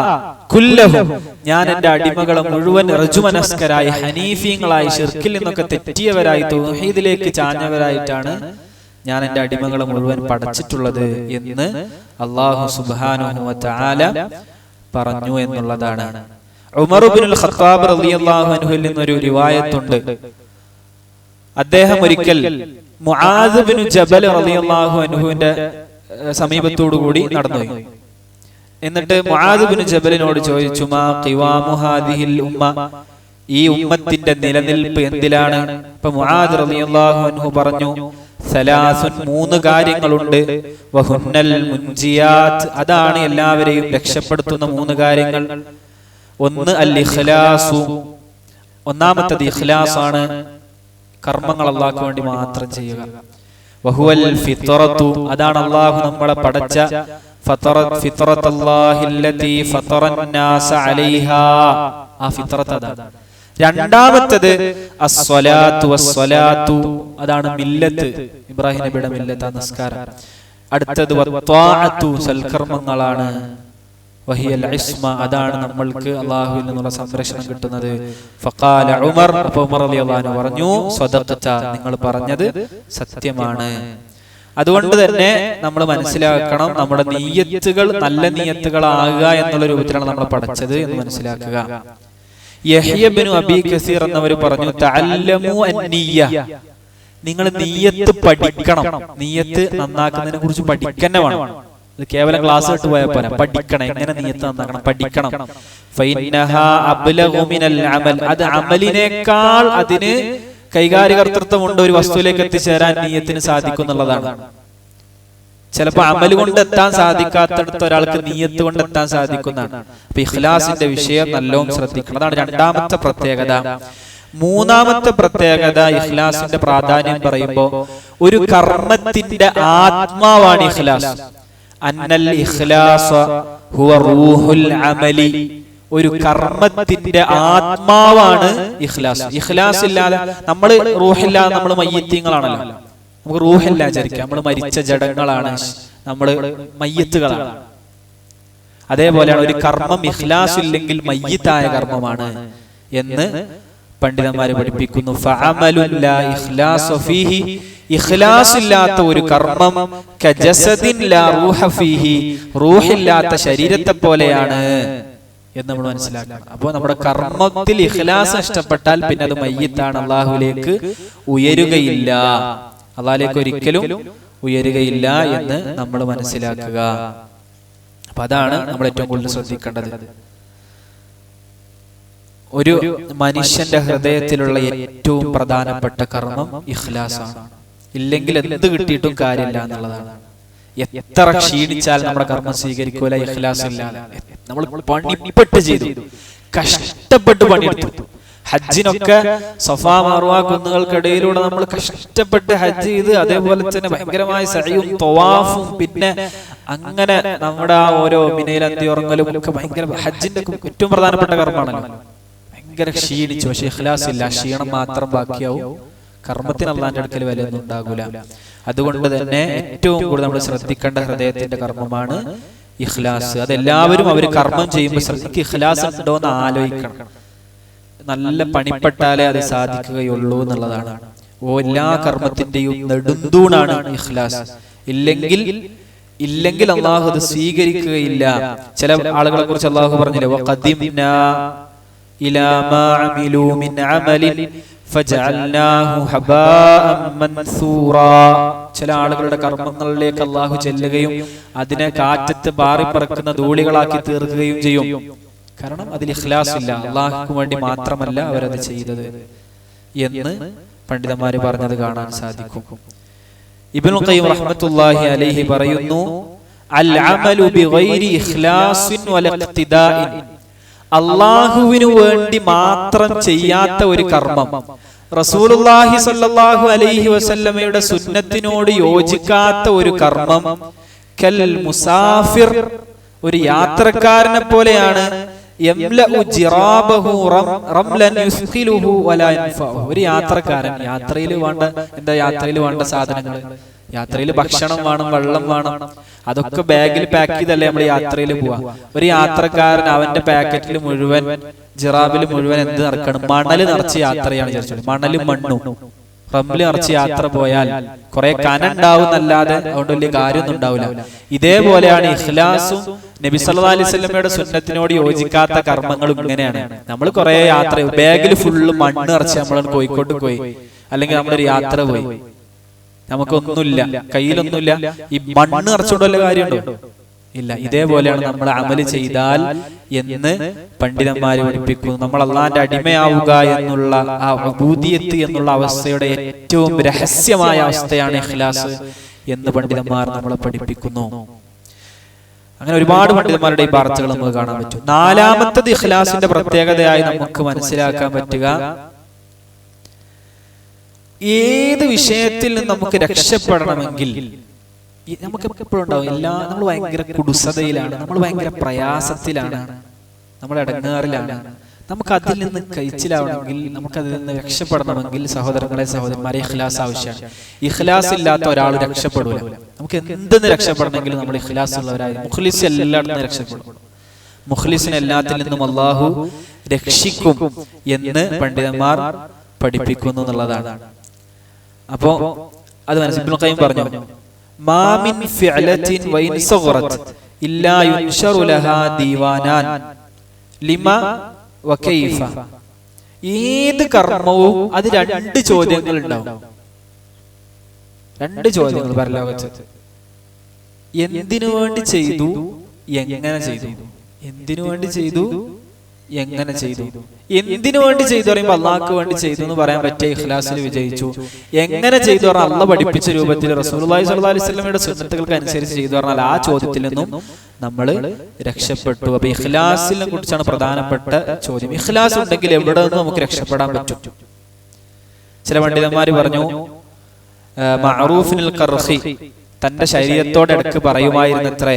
കുല്ലഹും, ഞാൻ എന്റെ അടിമകളെ മുഴുവൻ റജുമനസ്കരായി, ഹനീഫീങ്ങളായി, ശിർക്കിൽ നിന്നൊക്കെ തെറ്റിയവരായി, തൗഹീദിലേക്ക് ചാഞ്ഞവരായിട്ടാണ് ഞാൻ എന്റെ അടിമകളെ മുഴുവൻ പടച്ചിട്ടുള്ളത് എന്ന് അല്ലാഹു സുബ്ഹാനഹു വ തആല പറഞ്ഞു എന്നുള്ളതാണ്. ഉമർ ഇബ്നുൽ ഖത്താബ് റളിയല്ലാഹു അൻഹുവിൽ നിന്നൊരു റിവായത്തുണ്ട്. അദ്ദേഹം ഒരിക്കൽ മുആദ് ഇബ്നു ജബൽ റളിയല്ലാഹു അൻഹുവിന്റെ സമീപത്തോടു കൂടി നടന്നുപോയി. എന്നിട്ട് മുആദ് ഇബ്നു ജബലിനോട് ചോദിച്ചു, മാ ഖിവാമു ഹാദിഹിൽ ഉമ്മ, ഈ ഉമ്മത്തിന്റെ നിലനിൽപ്പ് എന്തിലാണ്? അപ്പൊ മുആദ് റളിയല്ലാഹു അൻഹു പറഞ്ഞു, സലാസുൻ, മൂന്ന് കാര്യങ്ങളുണ്ട്. വഹുന്നൽ മുൻജിയാത്ത്, അതാണ് എല്ലാവരെയും രക്ഷപ്പെടുത്തുന്ന മൂന്ന് കാര്യങ്ങൾ. ഒന്ന് അൽ ഇഖ്ലാസു, ഒന്നാമത്തേത് ഇഖ്ലാസ് ആണ്, കർമ്മങ്ങൾ അല്ലാഹുവിന് വേണ്ടി മാത്രം ചെയ്യുക. വഹുവൽ ഫിത്രത്തു, അതാണ് അല്ലാഹു നമ്മളെ പടച്ച ഫിത്രത്തല്ലാഹില്ലതി ഫതറന്നാസ അലൈഹാ, ആ ഫിത്രത്ത് അതാണ്. രണ്ടാമത്തേത് അസ്സലാത്തു വസ്സലാത്തു, അതാണ് മില്ലത്ത്, ഇബ്രാഹിം നബിയുടെ മില്ലത്ത്, നിസ്കാരം. അടുത്തത് വത്വാഅത്തു, സൽക്കർമ്മങ്ങളാണ്. വഹിയൽ ഇസ്മ, അതാണ് നമ്മൾക്ക് അല്ലാഹുവിൽ നിന്നുള്ള സംരക്ഷണം കിട്ടുന്നത്. ഫഖാല ഉമർ, അപ്പോൾ ഉമർ റളിയല്ലാഹു അൻഹു പറഞ്ഞു, സ്വദഖത, നിങ്ങൾ പറഞ്ഞത് സത്യമാണ്. അതുകൊണ്ട് തന്നെ നമ്മൾ മനസ്സിലാക്കണം, നമ്മുടെ നിയ്യത്തുകൾ നല്ല നിയ്യത്തുകളാകുക എന്നുള്ള രൂപത്തിലാണ് നമ്മൾ പഠിച്ചത് എന്ന് മനസ്സിലാക്കുക. യഹ്യ ഇബ്നു അബീ കസീർ എന്നവർ പറഞ്ഞു, തഅല്ലമു അന്നിയ്യ, നിങ്ങൾ നിയ്യത്ത് പഠിക്കണം. നിയ്യത്ത് നന്നാക്കുന്നതിനെ കുറിച്ച് പഠിക്കന്നെ വേണം. ഇത് കേവലം ക്ലാസ് ഇട്ട് പോയാൽ പോലെ പഠിക്കണം. എങ്ങനെ നിയ്യത്ത് നന്നാക്കണം പഠിക്കണം. ഫഇന്നഹാ അബ്ലഗു മിനൽ അമൽ, അത് അമലിനേക്കാൾ അതിന് കൈകാര്യകർത്തൃത്വമുണ്ട്. ഒരു വസ്തുവിലേക്ക് എത്തിച്ചേരാൻ നിയ്യത്തിന് സാധിക്കും എന്നുള്ളതാണ്. ചിലപ്പോൾ അമൽ കൊണ്ട് എത്താൻ സാധിക്കാത്തടത്ത് ഒരാൾക്ക് നിയ്യത്ത് കൊണ്ട് എത്താൻ സാധിക്കുന്നതാണ്. അപ്പൊ ഇഖ്ലാസിന്റെ വിഷയം നല്ലോണം ശ്രദ്ധിക്കണം. അതാണ് രണ്ടാമത്തെ പ്രത്യേകത. മൂന്നാമത്തെ പ്രത്യേകത, ഇഖ്ലാസിന്റെ പ്രാധാന്യം പറയുമ്പോൾ ഒരു കർമ്മത്തിന്റെ ആത്മാവാണ് ഇഖ്ലാസ്. അന്നൽ ഇഖ്ലാസ ഹുവ റൂഹുൽ അമലി. ഒരു കർമ്മത്തിന്റെ ആത്മാവാണ് ഇഖ്ലാസ്. ഇഖ്ലാസ് ഇല്ലാതെ നമ്മൾ, റൂഹില്ലാതെ നമ്മൾ മയ്യത്തീങ്ങളാണല്ലോ. നമുക്ക് റൂഹില്ല വിചാരിക്കാം, നമ്മൾ മരിച്ച ജഡങ്ങളാണ്, നമ്മൾ മയ്യത്തുകളാണ്. അതേപോലെയാണ് ഒരു കർമ്മം ഇഖ്ലാസ് ഇല്ലെങ്കിൽ മയ്യത്തായ കർമ്മമാണ് എന്ന് പണ്ഡിതന്മാര് പഠിപ്പിക്കുന്നു. ഫഅമലുൻ ലാ ഇഖ്ലാസ ഫീഹി, ഇഖ്ലാസ് ഇല്ലാത്ത ഒരു കർമ്മം കജസദിൻ ലാ റൂഹ ഫീഹി, റൂഹില്ലാത്ത ശരീരത്തെ പോലെയാണ് എന്ന് നമ്മൾ മനസ്സിലാക്കണം. അപ്പോൾ നമ്മുടെ കർമ്മത്തിൽ ഇഖ്ലാസ് നഷ്ടപ്പെട്ടാൽ പിന്നെ അത് മയ്യിത്താണ്, അള്ളാഹുവിലേക്ക് ഉയരുകയില്ല, അള്ളാഹിലേക്ക് ഒരിക്കലും ഉയരുകയില്ല എന്ന് നമ്മൾ മനസ്സിലാക്കുക. അപ്പൊ അതാണ് നമ്മൾ ഏറ്റവും കൂടുതൽ ശ്രദ്ധിക്കേണ്ടത്. ഒരു മനുഷ്യന്റെ ഹൃദയത്തിലുള്ള ഏറ്റവും പ്രധാനപ്പെട്ട കർമ്മം ഇഖ്ലാസാണ്. ഇല്ലെങ്കിൽ എന്ത് കിട്ടിയിട്ടും കാര്യമില്ല എന്നുള്ളതാണ്. എത്ര ക്ഷീണിച്ചാൽ നമ്മുടെ കർമ്മം സ്വീകരിക്കൂല ഇഖ്ലാസ് ഇല്ലാതെ. നമ്മൾ പണിപ്പെട്ട് ചെയ്തു, കഷ്ടപ്പെട്ട് പണിയെടുത്തു. ഹജ്ജിനൊക്കെ സഫാ മർവ കുന്നുകൾക്കിടയിലൂടെ നമ്മൾ കഷ്ടപ്പെട്ട് ഹജ്ജ് ചെയ്ത്, അതേപോലെ തന്നെ ഭയങ്കരമായ സഅയും തവാഫും, പിന്നെ അങ്ങനെ നമ്മുടെ ആ ഓരോ മിനയിൽ അന്തിയുറങ്ങലും ഒക്കെ ഭയങ്കര ഹജ്ജിന്റെ ഏറ്റവും പ്രധാനപ്പെട്ട കർമ്മമാണല്ലോ. ഭയങ്കര ക്ഷീണിച്ചു, പക്ഷെ ഇഖ്ലാസ് ഇല്ല, ക്ഷീണം മാത്രം ബാക്കിയാവും, കർമ്മത്തിന് അല്ലാഹുവിന്റെ അടുക്കൽ വിലയൊന്നും ഉണ്ടാകൂല. അതുകൊണ്ട് തന്നെ ഏറ്റവും കൂടുതൽ നമ്മൾ ശ്രദ്ധിക്കേണ്ട ഹൃദയത്തിന്റെ കർമ്മമാണ് ഇഖ്ലാസ്. അതെല്ലാവരും അവർ കർമ്മം ചെയ്യുമ്പോൾ ശ്രദ്ധിക്കുക, ഇഖ്ലാസ് ഉണ്ടോ എന്ന് ആലോചിക്കണം. നല്ല പണിപ്പെട്ടാലേ അത് സാധിക്കുകയുള്ളൂ എന്നുള്ളതാണ്. എല്ലാ കർമ്മത്തിന്റെയും നെടുന്തൂണാണ് ഇഖ്ലാസ്. ഇല്ലെങ്കിൽ അള്ളാഹു അത് സ്വീകരിക്കുകയില്ല. ചില ആളുകളെ കുറിച്ച് അള്ളാഹു പറഞ്ഞില്ലേ, വഖദിംനാ ഇലാ മാ അമിലൂ മിൻ അമലിൻ ഫജഅൽനാഹു ഹബാഅൻ മൻസൂറാ. ചില ആളുകളുടെ കർമ്മങ്ങളിലേക്ക് അള്ളാഹു ചെല്ലുകയും അതിനെ കാറ്റത്ത് പാറിപ്പറക്കുന്ന ധൂളികളാക്കി തീർക്കുകയും ചെയ്യും. കാരണം അതിൽ ഇഖ്ലാസ് ഇല്ല, അള്ളാഹുക്ക് വേണ്ടി മാത്രമല്ല അവരത് ചെയ്തത് എന്ന് പണ്ഡിതന്മാര് പറഞ്ഞത് കാണാൻ സാധിക്കും. ഇബ്നുൽ ഖയ്യിം റഹ്മത്തുള്ളാഹി അലൈഹി പറയുന്നു, അൽ അമലു ബിഗൈരി ഇഖ്ലാസിൻ വലഖ്തിദാഇൻ, അള്ളാഹുവിനു വേണ്ടി മാത്രം ചെയ്യാത്ത ഒരു കർമ്മം, റസൂലുള്ളാഹി സ്വല്ലല്ലാഹു അലൈഹി വസല്ലമയുടെ സുന്നത്തിനോട് യോജിക്കാത്ത ഒരു കർമ്മം, കൽ മുസാഫിർ, ഒരു യാത്രക്കാരനെ പോലെയാണ്, യംലഉ ജിറാബഹു റംലൻ യുസ്ഖിലുഹു വലാ യൻഫഉഹു. ഒരു യാത്രക്കാരൻ, യാത്രയിൽ വേണ്ട സാധനങ്ങൾ, യാത്രയിൽ ഭക്ഷണം വേണം, വെള്ളം വേണം, അതൊക്കെ ബാഗിൽ പാക്ക് ചെയ്തല്ലേ നമ്മൾ യാത്രയിൽ പോവാ. ഒരു യാത്രക്കാരൻ അവന്റെ പാക്കറ്റിൽ മുഴുവൻ, ജിറാബിൽ മുഴുവൻ എന്ത് നിറക്കണം? മണല് നിറച്ച് യാത്രയാണ് വിചാരിച്ചത്. മണലും മണ്ണും റംല് നിറച്ച് യാത്ര പോയാൽ കുറെ കനുണ്ടാവും എന്നല്ലാതെ അതുകൊണ്ട് വലിയ കാര്യമൊന്നും ഉണ്ടാവില്ല. ഇതേപോലെയാണ് ഇഖ്ലാസും നബി സല്ലല്ലാഹു അലൈഹി വസല്ലമയുടെ സുന്നത്തിനോട് യോജിക്കാത്ത കർമ്മങ്ങളും ഇങ്ങനെയാണ്. നമ്മൾ കുറെ യാത്ര, ബാഗിൽ ഫുള്ള് മണ്ണ് നിറച്ച് നമ്മൾ കോഴിക്കോട്ട് പോയി, അല്ലെങ്കിൽ നമ്മളൊരു യാത്ര പോയി, നമുക്കൊന്നുമില്ല, കയ്യിലൊന്നുമില്ല, ഈ മണ്ണ് നിറച്ചുകൊണ്ട് വല്ല കാര്യമുണ്ടോ? ഇല്ല. ഇതേപോലെയാണ് നമ്മൾ അമല് ചെയ്താൽ എന്ന് പണ്ഡിതന്മാര് പഠിപ്പിക്കുന്നു. നമ്മൾ അള്ളാന്റെ അടിമയാവുക എന്നുള്ള ആ ഉബൂദിയത്ത് എന്നുള്ള അവസ്ഥയുടെ ഏറ്റവും രഹസ്യമായ അവസ്ഥയാണ് ഇഖ്ലാസ് എന്ന് പണ്ഡിതന്മാർ നമ്മളെ പഠിപ്പിക്കുന്നു. അങ്ങനെ ഒരുപാട് പണ്ഡിതന്മാരുടെ ഈ വാർത്തകൾ നമുക്ക് കാണാൻ പറ്റും. നാലാമത്തത് ഇഖ്ലാസിന്റെ പ്രത്യേകതയായി നമുക്ക് മനസ്സിലാക്കാൻ പറ്റുക, ഏത് വിഷയത്തിൽ നിന്ന് നമുക്ക് രക്ഷപ്പെടണമെങ്കിൽ നമുക്ക് എപ്പോഴും ഉണ്ടാവും, നമ്മൾ ഭയങ്കര കുടുസതയിലാണ്, നമ്മൾ ഭയങ്കര പ്രയാസത്തിലാണ്, നമ്മൾ ഇടങ്ങാറിലാണ്. നമുക്ക് അതിൽ നിന്ന് കഴിച്ചിലാവണമെങ്കിൽ, നമുക്ക് അതിൽ നിന്ന് രക്ഷപ്പെടണമെങ്കിൽ സഹോദരങ്ങളെ സഹോദരന്മാരെ ഇഖ്ലാസ് ആവശ്യമാണ്. ഇഖ്ലാസ് ഇല്ലാത്ത ഒരാൾ രക്ഷപ്പെടൂല. നമുക്ക് എന്തെന്ന് രക്ഷപ്പെടണമെങ്കിലും നമ്മൾ ഇഖ്ലാസ് ഉള്ളവരായി, മുഖ്ലിസ് എല്ലായിടത്തും രക്ഷപ്പെടും. മുഖ്ലിസിന് എല്ലാത്തിൽ നിന്നും അള്ളാഹു രക്ഷിക്കും എന്ന് പണ്ഡിതന്മാർ പഠിപ്പിക്കുന്നു എന്നുള്ളതാണ്. അപ്പോ അത് ഇബ്നുൽ ഖയ്യിം പറഞ്ഞു, മാ മിൻ ഫിഅലത്തിൻ വഇൻ സഗറത് ഇല്ലാ യുൻശറു ലഹാ ദീവാനാൻ ലിമാ വകൈഫ. ഏത് കർമ്മവും അത് രണ്ട് ചോദ്യങ്ങൾ ഉണ്ടാവും. രണ്ട് ചോദ്യങ്ങൾ പരലോകത്ത്. എന്തിനു വേണ്ടി ചെയ്തു, എങ്ങനെ ചെയ്തു. എന്തിനു വേണ്ടി ചെയ്തു, എങ്ങനെ ചെയ്തു, എന്തിനു വേണ്ടി ചെയ്തു പറയുമ്പോൾ അള്ളാഹ്ക്ക് വേണ്ടി ചെയ്തു എന്ന് പറയാൻ പറ്റിയ ഇഖ്ലാസിൽ വിജയിച്ചു. എങ്ങനെ ചെയ്തു പറഞ്ഞാൽ അള്ളാഹ് പഠിപ്പിച്ച രൂപത്തിൽ റസൂലുള്ളാഹി സ്വല്ലല്ലാഹു അലൈഹി വസല്ലമയുടെ സുന്നത്തുകൾക്ക് അനുസരിച്ച് ചെയ്തു പറഞ്ഞാൽ ആ ചോദ്യത്തിൽ നിന്നും നമ്മൾ രക്ഷപ്പെട്ടു. അപ്പൊ ഇഖ്ലാസിനെ കുറിച്ചാണ് പ്രധാനപ്പെട്ട ചോദ്യം. ഇഖ്ലാസ് ഉണ്ടെങ്കിൽ എവിടെ നിന്ന് നമുക്ക് രക്ഷപ്പെടാൻ പറ്റും? ചില പണ്ഡിതന്മാര് പറഞ്ഞു, മഅറൂഫിനുൽ ഖർഖി തന്റെ ശരീരത്തോടെ ഇടയ്ക്ക് പറയുമായിരുന്നത്രേ,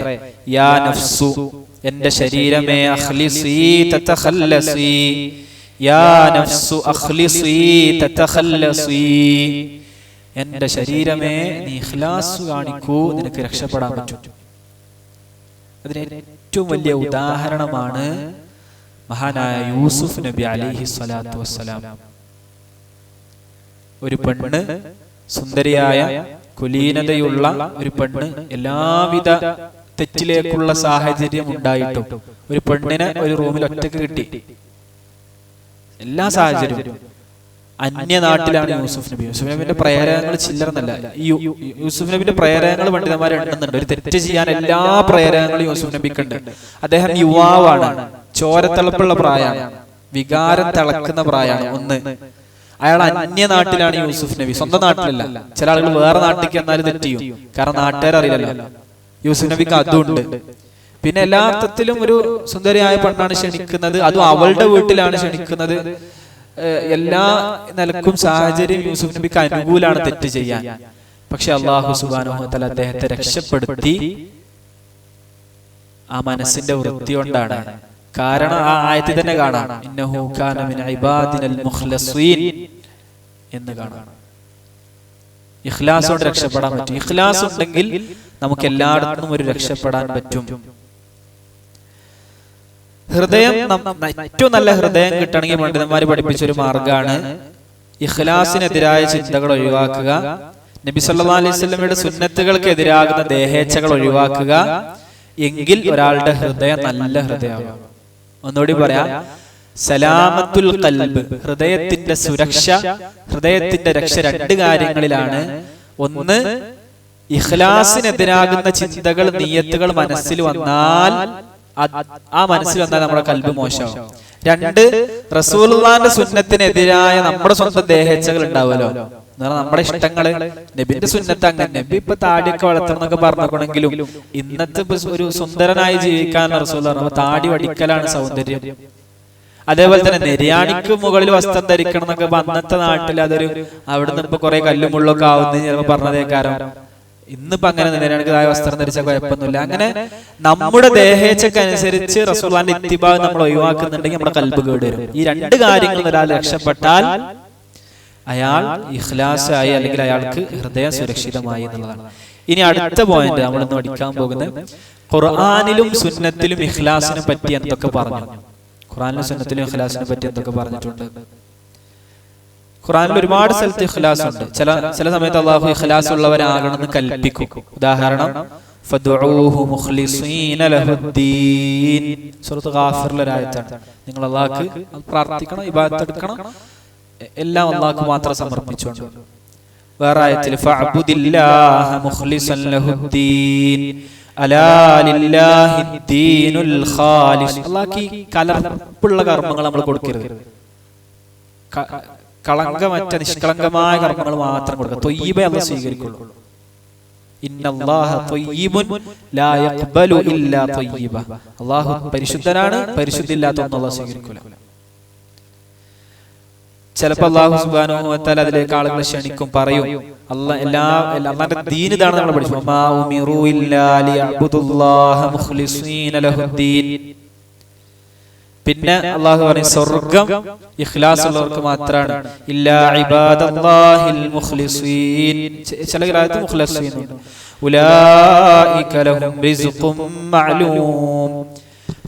യാ നഫ്സു, എന്റെ ശരീരമേ, അഖ്ലിസീ തതഖല്ലസീ, യാ നഫ്സു അഖ്ലിസീ തതഖല്ലസീ, എന്റെ ശരീരമേ നീ ഇഖ്ലാസ് കാണിക്കൂ, നിനക്ക് രക്ഷപ്പെടാൻ പറ്റും. അതിന് ഏറ്റവും വലിയ ഉദാഹരണമാണ് മഹാനായ യൂസുഫ് നബി അലൈഹി സ്വലാത്തു വസ്സലാം. ഒരു പെണ്ണ്, സുന്ദരിയായ കുലീനതയുള്ള ഒരു പെണ്ണ്, എല്ലാവിധ തെറ്റിലേക്കുള്ള സാഹചര്യം ഉണ്ടായിട്ടും ഒരു പെണ്ണിനെ ഒരു റൂമിൽ ഒറ്റക്ക് കിട്ടി. എല്ലാ സാഹചര്യവും അന്യനാട്ടിലാണ് യൂസുഫ് നബി. യൂസുഫ് നബിന്റെ പ്രേരകങ്ങൾ ചില്ലറന്നല്ല. ഈ യൂസുഫ് നബിന്റെ പ്രേരകങ്ങൾ പണ്ഡിതന്മാർ എണ്ണുന്നുണ്ട്. ഒരു തെറ്റ് ചെയ്യാൻ എല്ലാ പ്രേരകങ്ങളും യൂസുഫ് നബിക്കുണ്ട്. അദ്ദേഹം യുവാവാണ്, ചോരത്തിളപ്പുള്ള പ്രായമാണ്, വികാരം തിളക്കുന്ന പ്രായമാണ്. ഒന്ന്, അയാൾ അന്യനാട്ടിലാണ് യൂസുഫ് നബി, സ്വന്തം നാട്ടിലല്ല. ചില ആളുകൾ വേറെ നാട്ടിലേക്ക് എന്നാലും തെറ്റ് ചെയ്യും, കാരണം നാട്ടുകാരറിയില്ലല്ലോ. യൂസുഫ് നബിക്ക് അതുണ്ട്. പിന്നെ എല്ലാ അർത്ഥത്തിലും ഒരു സുന്ദരിയായ പെണ്ണാണ് ക്ഷണിക്കുന്നത്, അതും അവളുടെ വീട്ടിലാണ് ക്ഷണിക്കുന്നത്. എല്ലാ നിലക്കും സാഹചര്യം യൂസുഫ് നബിക്ക് അനുകൂലമാണ് തെറ്റ് ചെയ്യാൻ. പക്ഷെ അല്ലാഹു സുബ്ഹാനഹു വ തആല അദ്ദേഹത്തെ രക്ഷപ്പെടുത്തി ആ മനസ്സിന്റെ വൃത്തി കൊണ്ടാണ്. കാരണം ആ ആയത്തിൽ തന്നെ കാണാം, ഇന്നഹു കാന മിൻ ഇബാദിനൽ മുഖ്ലസീൻ എന്ന് കാണാം. ഇഖ്ലാസോടെ രക്ഷപ്പെടാൻ പറ്റും. ഇഖ്ലാസ് ഉണ്ടെങ്കിൽ നമുക്ക് എല്ലായിടത്തും ഒരു രക്ഷപ്പെടാൻ പറ്റും. ഹൃദയം, ഏറ്റവും നല്ല ഹൃദയം കിട്ടണമെങ്കിൽ പണ്ഡിതന്മാർ പഠിപ്പിച്ചൊരു മാർഗമാണ് ഇഖ്ലാസിനെതിരായ ചിന്തകൾ ഒഴിവാക്കുക, നബി സല്ലല്ലാഹു അലൈഹി വസല്ലമയുടെ സുന്നത്തുകൾക്ക് എതിരാകുന്ന ദേഹേച്ഛകൾ ഒഴിവാക്കുക. എങ്കിൽ ഒരാളുടെ ഹൃദയം നല്ല ഹൃദയമാകും. ഒന്നുകൂടി പറയാം, സലാമത്തുൽ ഖൽബ്, ഹൃദയത്തിന്റെ സുരക്ഷ, ഹൃദയത്തിന്റെ രക്ഷ രണ്ട് കാര്യങ്ങളിലാണ്. ഒന്ന്, ഇഖ്ലാസിനെതിരാകുന്ന ചിന്തകൾ, നിയ്യത്തുകൾ മനസ്സിൽ വന്നാൽ, ആ മനസ്സിൽ വന്നാൽ നമ്മുടെ കൽബ് മോശമാവും. രണ്ട്, റസൂലുള്ളാഹിന്റെ സുന്നത്തിനെതിരായ നമ്മുടെ സ്വന്തം ദേഹേച്ഛകൾ ഉണ്ടാവുമല്ലോ, നമ്മുടെ ഇഷ്ടങ്ങള്. നബിന്റെ സുന്നത്ത് അങ്ങനെ, നബി ഇപ്പൊ താടിയൊക്കെ വളർത്തണം എന്നൊക്കെ പറഞ്ഞെങ്കിലും ഇന്നത്തെ ഒരു സുന്ദരനായി ജീവിക്കാൻ റസൂൽ പറഞ്ഞു താടി വടിക്കലാണ് സൗന്ദര്യം. അതേപോലെ തന്നെ നെര്യാണിക്ക് മുകളിൽ വസ്ത്രം ധരിക്കണം എന്നൊക്കെ അന്നത്തെ നാട്ടിൽ അതൊരു, അവിടുന്ന് ഇപ്പൊ കുറെ കല്ലും മുള്ളൊക്കെ ആവുന്ന ചിലപ്പോ പറഞ്ഞതേക്കാരം. ഇന്നിപ്പോ അങ്ങനെ നെര്യാണിക്കായ വസ്ത്രം ധരിച്ചാൽ കുഴപ്പമൊന്നുമില്ല. അങ്ങനെ നമ്മുടെ ദേഹേച്ഛക്കനുസരിച്ച് റസൂലുള്ളാഹിന്റെ ഇത്തിബാ നമ്മൾ ഒഴിവാക്കുന്നുണ്ടെങ്കിൽ നമ്മുടെ കൽബ് കേട് വരും. ഈ രണ്ട് കാര്യങ്ങൾ ഒരാൾ രക്ഷപ്പെട്ടാൽ അയാൾ ഇഖ്ലാസായി, അല്ലെങ്കിൽ അയാൾക്ക് ഹൃദയം സുരക്ഷിതമായി എന്നുള്ളതാണ്. ഇനി അടുത്ത പോയിന്റ് നമ്മൾ ഇന്ന് പഠിക്കാൻ പോകുന്നത്, ഖുർആനിലും സുന്നത്തിലും ഇഖ്ലാസിനെ പറ്റി എന്തൊക്കെ പറഞ്ഞു. ഖുർആനിലും സുന്നത്തിലും ഇഖ്ലാസിനെ പറ്റി എന്തൊക്കെ പറഞ്ഞിട്ടുണ്ട്? ഖുർആനിൽ ഒരുപാട് സ്ഥലത്ത് ഇഖ്ലാസ് ഉണ്ട്. ചില സമയത്ത് അല്ലാഹു ഇഖ്ലാസ് ഉള്ളവരാകണമെന്ന് കൽപ്പിക്കും. ഉദാഹരണം, ഫദ്ഉഹു മുഖ്ലിസീന ലഹുദ്ദീൻ, സൂറത്ത് ഗാഫിറിലെ ആയത്താണ്. നിങ്ങൾ അല്ലാഹുക്ക് പ്രാർത്ഥിക്കണം, ഇബാദത്ത് എടുക്കണം, എല്ലാം അല്ലാഹുക്ക് മാത്രം സമർപ്പിച്ചുകൊണ്ട്. വേറെ ആയത്തിൽ ഫഅബ്ദുല്ലാഹ മുഖ്ലിസൻ ലഹുദ്ദീൻ അലാ ലില്ലാഹിദ്ദീനുൽ ഖാലിസ്. അല്ലാഹുക്ക് കലർപ്പുള്ള കർമ്മങ്ങൾ നമ്മൾ കൊടുക്കരുത്, കളങ്കമറ്റ നിഷ്കളങ്കമായ കർമ്മങ്ങൾ മാത്രം കൊടുക്കുക. ത്വയ്യിബേ അല്ലാഹു സ്വീകരിക്കുള്ളൂ. ഇന്നല്ലാഹ ത്വയ്യിബുൻ ലാ യഖ്ബലു ഇല്ലാ ത്വയ്യിബ. അല്ലാഹു പരിശുദ്ധനാണ്, പരിശുദ്ധിയില്ലാത്ത ഒന്നും അല്ലാഹു സ്വീകരിക്കില്ല. ചിലപ്പോൾ അല്ലാഹു സുബ്ഹാനഹു വ തആല അതിലേക്ക് ആളുകളെ ക്ഷണിക്കും, പറയും അല്ലാഹുവിന്റെ ദീൻ ഇതാണ് നമ്മൾ പഠിച്ചു, വമാ ഉമിറു ഇല്ലാ ലിയഅബ്ദുല്ലാഹ മുഖ്ലിസീന ലഹുദ്ദീൻ. പിന്നെ അല്ലാഹു പറയും സ്വർഗ്ഗം ഇഖ്ലാസ് ഉള്ളവർക്ക് മാത്രമാണ്, ഇല്ലാ ഇബാദല്ലാഹിൽ മുഖ്ലിസീൻ. ചില ഗ്രാമത്തിൽ മുഖ്ലിസീൻ ഉലൈക ലഹും റിസ്ഖും മഅലൂം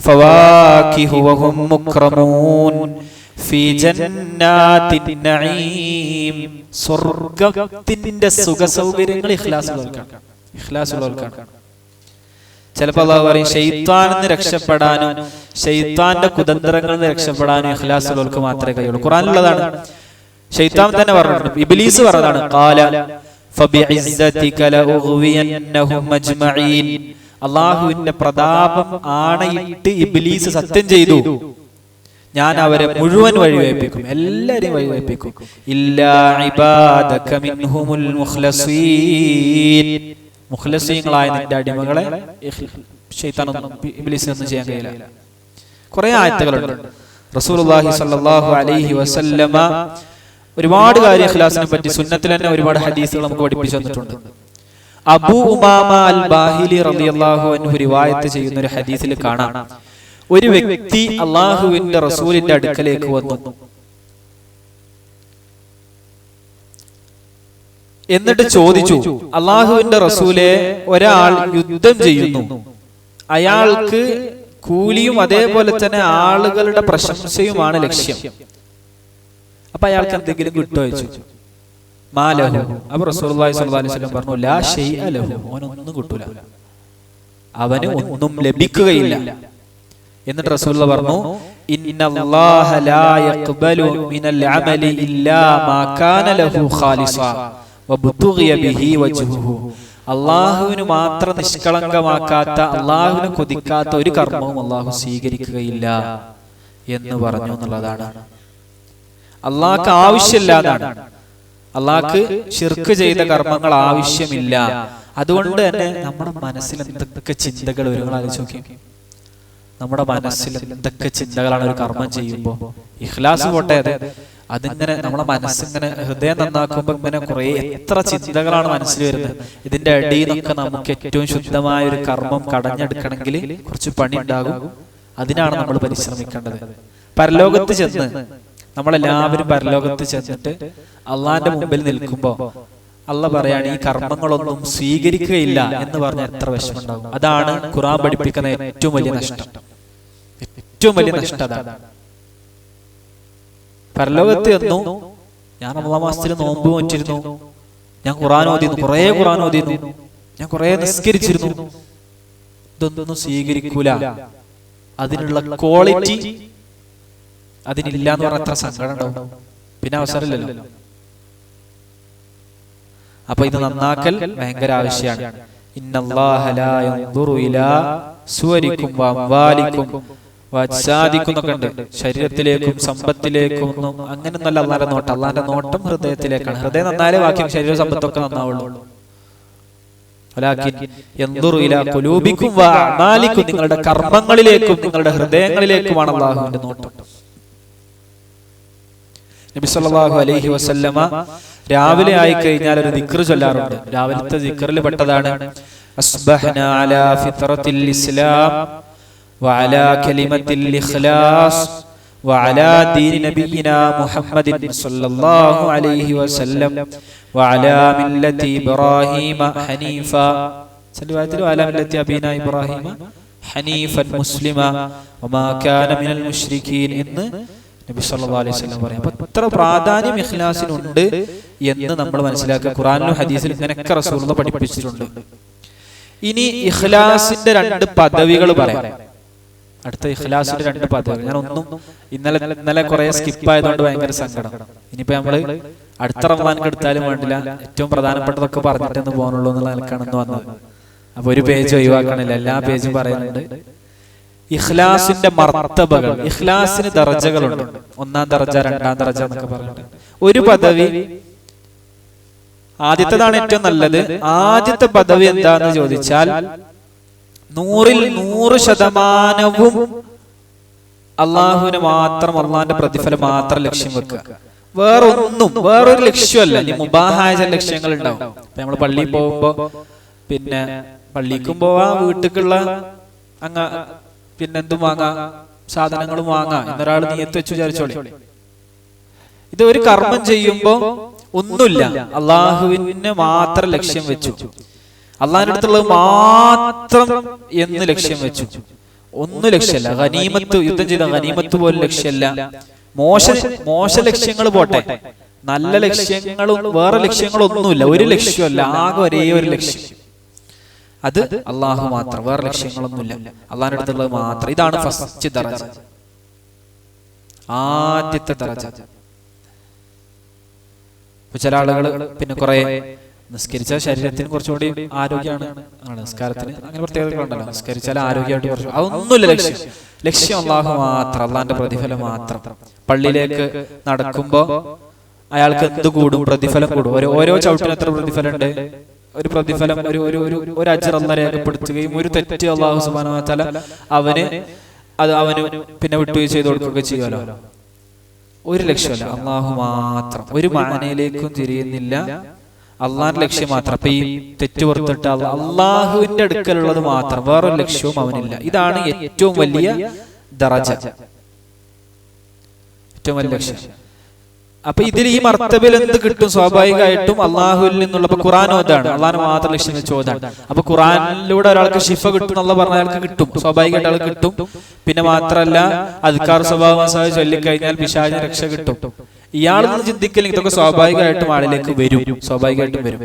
ഫവാകിഹു വഹും മുക്രമൂൻ ഫീ ജന്നാത്തിൻ നഈം. സ്വർഗ്ഗത്തിന്റെ സുഖ സൗകര്യങ്ങൾ ഇഖ്ലാസ് ഉള്ളവർക്കാണ്. ചിലപ്പോൾ അല്ലാഹു പറയും ശൈത്താനിൽ നിന്ന് രക്ഷപ്പെടാനും ശൈത്താന്റെ കുതന്ത്രങ്ങളിൽ നിന്ന് രക്ഷപ്പെടാനും ഇഖ്ലാസ് ഉള്ളവർക്ക് മാത്രമേ കഴിയുള്ളൂ. ഖുർആനിലുള്ളതാണ്. ശൈത്താൻ തന്നെ പറഞ്ഞിട്ടുണ്ട്, ഇബ്ലീസ് പറഞ്ഞതാണ്, ഖാല ഫബിഇസ്സതിക ലഉഗ്വിയന്നഹും അജ്മഈൻ. അല്ലാഹുവിന്റെ പ്രതാപം ആണയിട്ട് ഇബ്ലീസ് സത്യം ചെയ്തു, ഞാൻ അവരെ മുഴുവൻ വഴിവെപ്പിക്കും, എല്ലാരെയും വഴിവെപ്പിക്കും. ഇല്ലാ ഇബാദക മിൻഹുമുൽ മുഖ്ലസീൻ, മുഖ്ലസീങ്ങളായ നിന്റെ അടിമകളെ ശൈത്താനൊന്നും ഇബ്ലീസിനൊന്നും ചെയ്യാൻ കഴിയില്ല. കുറെ ആയത്തുകളുണ്ട്. റസൂലുള്ളാഹി സ്വല്ലല്ലാഹു അലൈഹി വസല്ലമ ഒരുപാട് കാര്യം ഇഖ്ലാസിനെ പറ്റി സുന്നത്തിൽ തന്നെ ഒരുപാട് ഹദീസുകൾ നമുക്ക് പഠിപ്പിച്ചു തന്നിട്ടുണ്ട്. അബൂ ഉമാമ അൽ ബാഹിലി റളിയല്ലാഹു അൻഹു റിവായത്ത് ചെയ്യുന്ന ഒരു ഹദീസിൽ കാണാം, ഒരു വ്യക്തി അള്ളാഹുവിന്റെ റസൂലിന്റെ അടുക്കലേക്ക് വന്നു. എന്നിട്ട് ചോദിച്ചു, അള്ളാഹുവിന്റെ റസൂലെ, ഒരാൾ യുദ്ധം ചെയ്യുന്നു, അയാൾക്ക് കൂലിയും അതേപോലെ തന്നെ ആളുകളുടെ പ്രശംസയുമാണ് ലക്ഷ്യം. അപ്പൊ അയാൾക്ക് എന്തെങ്കിലും കിട്ടുമോ ചോദിച്ചു. മാലഹു. അപ്പൊ റസൂലുള്ളാഹി സ്വല്ലല്ലാഹു അലൈഹി വസല്ലം പറഞ്ഞു, ലാ ശൈഅ ലഹു, അവനൊന്നും കിട്ടൂല, അവന് ഒന്നും ലഭിക്കുകയില്ല. എന്നിട്ട് റസൂലുള്ളാഹി പറഞ്ഞു, ഇന്നല്ലാഹ ലാ യഖ്ബലു മിനൽ അമലി ഇല്ലാ മാ കാന ലഹു ഖാലിസാ വബുതുഗിയ ബിഹി വജ്ഹുഹു. അള്ളാഹുവിന് മാത്രം നിഷ്കളങ്കമാക്കാത്ത, അള്ളാഹുവിനെ കൊതിക്കാത്ത ഒരു കർമ്മവും അള്ളാഹു സ്വീകരിക്കുകയില്ല എന്ന് പറഞ്ഞു എന്നുള്ളതാണ്. അള്ളാഹ്ക്ക് ആവശ്യമില്ലാതാണ്, അള്ളാഹ്ക്ക് ശിർക്ക് ചെയ്ത കർമ്മങ്ങൾ ആവശ്യമില്ല. അതുകൊണ്ട് തന്നെ നമ്മുടെ മനസ്സിൽ എന്തൊക്കെ ചിന്തകൾ വരും ആലോചിച്ച് നോക്കി. നമ്മുടെ മനസ്സിൽ എന്തൊക്കെ ചിന്തകളാണ് ഒരു കർമ്മം ചെയ്യുമ്പോൾ. ഇഖ്ലാസ് പോട്ടെ, അതിങ്ങനെ നമ്മളെ മനസ്സിങ്ങനെ ഹൃദയം നന്നാക്കുമ്പോ ഇങ്ങനെ കുറെ എത്ര ചിന്തകളാണ് മനസ്സിൽ വരുന്നത്. ഇതിന്റെ അടിയിൽ നിന്നൊക്കെ നമുക്ക് ഏറ്റവും ശുദ്ധമായ ഒരു കർമ്മം കടഞ്ഞെടുക്കണമെങ്കിൽ കുറച്ച് പണി ഉണ്ടാകും. അതിനാണ് നമ്മൾ പരിശ്രമിക്കേണ്ടത്. പരലോകത്ത് ചെന്ന് നമ്മളെല്ലാവരും പരലോകത്ത് ചെന്നിട്ട് അള്ളാന്റെ മുമ്പിൽ നിൽക്കുമ്പോ അള്ളാഹ് പറയാണ്, ഈ കർമ്മങ്ങളൊന്നും സ്വീകരിക്കുകയില്ല എന്ന് പറഞ്ഞാൽ എത്ര വിഷമം ഉണ്ടാകും. അതാണ് ഖുർആൻ പഠിപ്പിക്കുന്ന ഏറ്റവും വലിയ നഷ്ടം. ഏറ്റവും വലിയ നഷ്ടം അതാണ്. പരലോകത്ത് എന്നു ഞാൻ റമദാൻ മാസത്തിൽ നോമ്പ് നോറ്റിരുന്നു, ഞാൻ ഖുർആൻ ഓതിയിരുന്നു, കുറെ ഖുർആൻ ഓതിയിരുന്നു, ഞാൻ കുറെ നിസ്കരിച്ചിരുന്നു, ഇതൊന്നും സ്വീകരിക്കൂല. അതിനുള്ള ക്വാളിറ്റി അതിനില്ല എന്ന് പറഞ്ഞാൽ എത്ര സങ്കടം ഉണ്ടാവും. പിന്നെ അവസരമില്ലല്ലോ. അപ്പൊ ഇത് നന്നാക്കൽ ഭയങ്കര ആവശ്യമാണ്. ഇന്നല്ലാഹ ലാ യൻദുറു ഇലാ സുവരിക്കും വഅംവാലിക്കും വഅജ്സാദിക്കും എന്നൊക്കെ ഉണ്ട്. ശരീരത്തിലേക്കും സമ്പത്തിലേക്കും ഒന്നും അങ്ങനെയൊന്നല്ല അള്ളാന്റെ നോട്ടം. അള്ളാന്റെ നോട്ടം ഹൃദയത്തിലേക്കാണ്. ഹൃദയം നന്നാലേ ബാക്കി ശരീര സമ്പത്തൊക്കെ നന്നാവുള്ളൂ. വലാകിൻ യൻദുറു ഇലാ ഖുലൂബിക്കും വഅഅമാലിക്കും, നിങ്ങളുടെ കർമ്മങ്ങളിലേക്കും നിങ്ങളുടെ ഹൃദയങ്ങളിലേക്കുമാണ് അള്ളാഹുവിന്റെ നോട്ടം. നബി സല്ലല്ലാഹു അലൈഹി വസല്ലമ രാവിലെ ആയി കഴിഞ്ഞാൽ ഒരു ദിക്ർ ചൊല്ലാറുണ്ട്. രാവിലത്തെ ദിക്റിൽ പെട്ടതാണ് അസ്ബഹ്നാ അലാ ഫിത്രത്തിൽ ഇസ്ലാം വഅലാ കലിമത്തിൽ ഇഖ്ലാസ് വഅലാ ദീനി നബിയിനാ മുഹമ്മദിൻ സല്ലല്ലാഹു അലൈഹി വസല്ലം വഅലാ മില്ലത്തി ഇബ്രാഹീമ ഹനീഫ, സല്ലല്ലാഹു വഅലാ മില്ലത്തി അബീനാ ഇബ്രാഹീമ ഹനീഫൻ മുസ്ലിമ വമാ കാന മിനൽ മുശ്രിക്കീൻ എന്ന് നബി സല്ലല്ലാഹു അലൈഹി വസല്ലം പറയും. അപ്പോൾ എത്ര പ്രാധാന്യം ഇഖ്ലാസിനുണ്ട് എന്ന് നമ്മൾ മനസ്സിലാക്കുക. ഖുർആനിലും ഹദീസിലും ഇങ്ങനെയൊക്കെ റസൂലുള്ളാഹി പഠിപ്പിച്ചിട്ടുണ്ട്. ഇനി ഇഖ്ലാസിന്റെ രണ്ട് പദവികൾ പറയാം. അടുത്ത ഇഖ്ലാസിന്റെ രണ്ട് പദവികൾ. ഞാൻ ഒന്നും ഇന്നലെ കുറെ സ്കിപ്പ് ആയതുകൊണ്ട് ഭയങ്കര സങ്കടം. ഇനിയിപ്പോ നമ്മള് അടുത്ത റമദാനിക്ക് എടുത്താലും വേണ്ടില്ല, ഏറ്റവും പ്രധാനപ്പെട്ടതൊക്കെ പറഞ്ഞിട്ടെന്ന് പോകാനുള്ളൂ എന്നുള്ള നിലക്കാണെന്ന് വന്നത്. അപ്പൊ ഒരു പേജ് ഒഴിവാക്കണില്ല, എല്ലാ പേജും പറയുന്നുണ്ട്. ഇഖ്ലാസിന്റെ മർത്തബകൾ, ഇഖ്ലാസിന് ദറജകളുണ്ട്. ഒന്നാം ദറജ, രണ്ടാം ദറജ എന്നൊക്കെ പറഞ്ഞിട്ട് ഒരു പദവി. ആദ്യത്തേതാണ് ഏറ്റവും നല്ലത്. ആദ്യത്തെ പദവി എന്താന്ന് ചോദിച്ചാൽ 100% അള്ളാഹുവിനെ മാത്രം, അള്ളാഹിന്റെ പ്രതിഫലം മാത്രം ലക്ഷ്യം വെക്കുക. വേറൊരു ലക്ഷ്യമല്ല. ഇനി മുബാഹായ ചില ലക്ഷ്യങ്ങൾ ഉണ്ടാവും. നമ്മൾ പള്ളിയിൽ പോകുമ്പോ പിന്നെ പള്ളിക്കും പോവാ, വീട്ടിലുള്ള പിന്നെ എന്തും വാങ്ങാം, സാധനങ്ങളും വാങ്ങാം എന്നൊരാൾ നിയത്ത് വെച്ച് വിചാരിച്ചോളി. ഇത് ഒരു കർമ്മം ചെയ്യുമ്പോ ഒന്നുമില്ല, അള്ളാഹുവിനെ മാത്രം ലക്ഷ്യം വെച്ചു, അള്ളാഹിന്റെ അടുത്തുള്ളത് മാത്രം എന്ന് ലക്ഷ്യം വെച്ചു. ഒന്നും ലക്ഷ്യമല്ല. ഗനീമത്ത്, യുദ്ധം ചെയ്ത ഗനീമത്ത് പോലും ലക്ഷ്യമല്ല. മോശ ലക്ഷ്യങ്ങൾ പോട്ടെ, നല്ല ലക്ഷ്യങ്ങളും വേറെ ലക്ഷ്യങ്ങളൊന്നുമില്ല. ഒരു ലക്ഷ്യമല്ല, ആകെ ഒരേ ഒരു ലക്ഷ്യം, അത് അള്ളാഹു മാത്രം, വേറെ ലക്ഷ്യങ്ങളൊന്നുമില്ല, അള്ളാഹിന്റെ അടുത്തുള്ളത് മാത്രം. ഇതാണ് ഫസ്റ്റ് ദറജ, ആദ്യത്തെ ദറജ. ചില ആളുകൾ പിന്നെ കുറെ നിസ്കരിച്ചാൽ ശരീരത്തിന് കുറച്ചുകൂടി ആരോഗ്യമാണ്. നിസ്കാരത്തിന് അങ്ങനെ പ്രത്യേകതകളുണ്ടല്ലോ. നിസ്കരിച്ചാൽ ആരോഗ്യമായിട്ട് കുറച്ച് അതൊന്നുമില്ല. ലക്ഷ്യം അള്ളാഹു മാത്രം, അള്ളാന്റെ പ്രതിഫലം മാത്രം. പള്ളിയിലേക്ക് നടക്കുമ്പോ അയാൾക്ക് എന്ത് കൂടും? പ്രതിഫലം കൂടും. ഓരോ ചവിട്ടിന് എത്ര പ്രതിഫലം ഉണ്ട്? ഒരു പ്രതിഫലം, ഒരു അജ്ർ അല്ലാഹു രേഖപ്പെടുത്തുകയും ഒരു തെറ്റ് അള്ളാഹു സുബ്ഹാനഹു വ തആല അവന് പിന്നെ വിട്ടുവീഴ്ച ചെയ്ത് കൊടുക്കുകയൊക്കെ ചെയ്യുമല്ലോ. ഒരു ലക്ഷ്യമല്ല, അള്ളാഹു മാത്രം. ഒരു മാനയിലേക്കും തിരിയുന്നില്ല, അള്ളാഹിന്റെ ലക്ഷ്യം മാത്രം. അപ്പൊ ഈ തെറ്റ് പുറത്തിട്ട് അള്ളാഹുവിന്റെ അടുക്കലുള്ളത് മാത്രം, വേറൊരു ലക്ഷ്യവും അവനില്ല. ഇതാണ് ഏറ്റവും വലിയ ദറജ, ഏറ്റവും വലിയ ലക്ഷ്യം. അപ്പൊ ഇതിൽ ഈ മർത്തബിൽ എന്ത് കിട്ടും? സ്വാഭാവികമായിട്ടും അള്ളാഹുവിൽ നിന്നുള്ള, ഖുർആൻ ഓതാണ്, അള്ളാഹിനെ മാത്രം ലക്ഷ്യം വെച്ച് ഓതാണ്. അപ്പൊ ഖുർആനിലൂടെ ഒരാൾക്ക് ശിഫ കിട്ടും എന്നുള്ള പറഞ്ഞ അയാൾക്ക് കിട്ടും, സ്വാഭാവികമായിട്ട് ആൾക്ക് കിട്ടും. പിന്നെ മാത്രല്ല, അദ്കാർ സ്വഭാവം ചൊല്ലിക്കഴിഞ്ഞാൽ പിശാചിന് രക്ഷ കിട്ടും. ഇയാളൊന്നും ചിന്തിക്കില്ലെങ്കിൽ ഇതൊക്കെ സ്വാഭാവികമായിട്ടും ആളിലേക്ക് വരും, സ്വാഭാവികമായിട്ടും വരും.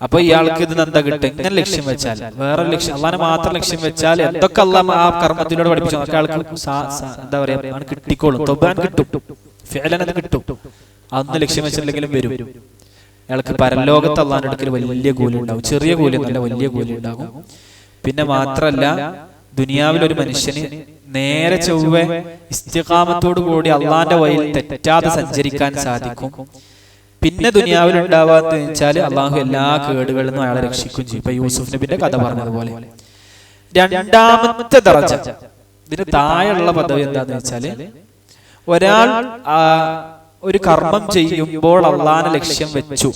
അപ്പൊ ഇയാൾക്ക് ഇത് എന്താ കിട്ടും? ഇങ്ങനെ ലക്ഷ്യം വെച്ചാൽ, വേറെ ലക്ഷ്യം അള്ളാഹിനെ മാത്രം ലക്ഷ്യം വെച്ചാൽ എന്തൊക്കെ അള്ളാഹ് ആ കർമ്മത്തിലൂടെ പഠിപ്പിച്ചു അതൊക്കെ ആൾക്ക് എന്താ പറയാ കിട്ടിക്കോളും. തൊബാൻ കിട്ടും, ഫിഅലൻ അത് കിട്ടും. അതൊന്നും ലക്ഷ്യം വെച്ചില്ലെങ്കിലും വരും. അയാൾക്ക് പരലോകത്ത് അള്ളാഹിന്റെ അടുക്കൽ വലിയ കൂലി ഉണ്ടാവും. ചെറിയ കൂലി നല്ല വലിയ കൂലി ഉണ്ടാകും. പിന്നെ മാത്രല്ല, ദുനിയാവിൽ ഒരു മനുഷ്യന് നേരെ ചൊവ്വെ ഇസ്തിഖാമത്തോടു കൂടി അള്ളാഹിന്റെ വഴിയിൽ തെറ്റാതെ സഞ്ചരിക്കാൻ സാധിക്കും. പിന്നെ ദുനിയാവിൽ ഉണ്ടാവാന്ന് വെച്ചാൽ അള്ളാഹു എല്ലാ കേടുകളിൽ നിന്നും അയാളെ രക്ഷിക്കും ചെയ്യും. ഇപ്പൊ യൂസുഫ് നബിന്റെ കഥ പറഞ്ഞതുപോലെ. രണ്ടാമത്തെ ദറജ, ഇതിന് താഴെയുള്ള പദവി എന്താന്ന് വെച്ചാല്, ഒരാൾ ഒരു കർമ്മം ചെയ്യുമ്പോൾ അള്ളാഹിനെ ലക്ഷ്യം വെച്ചു,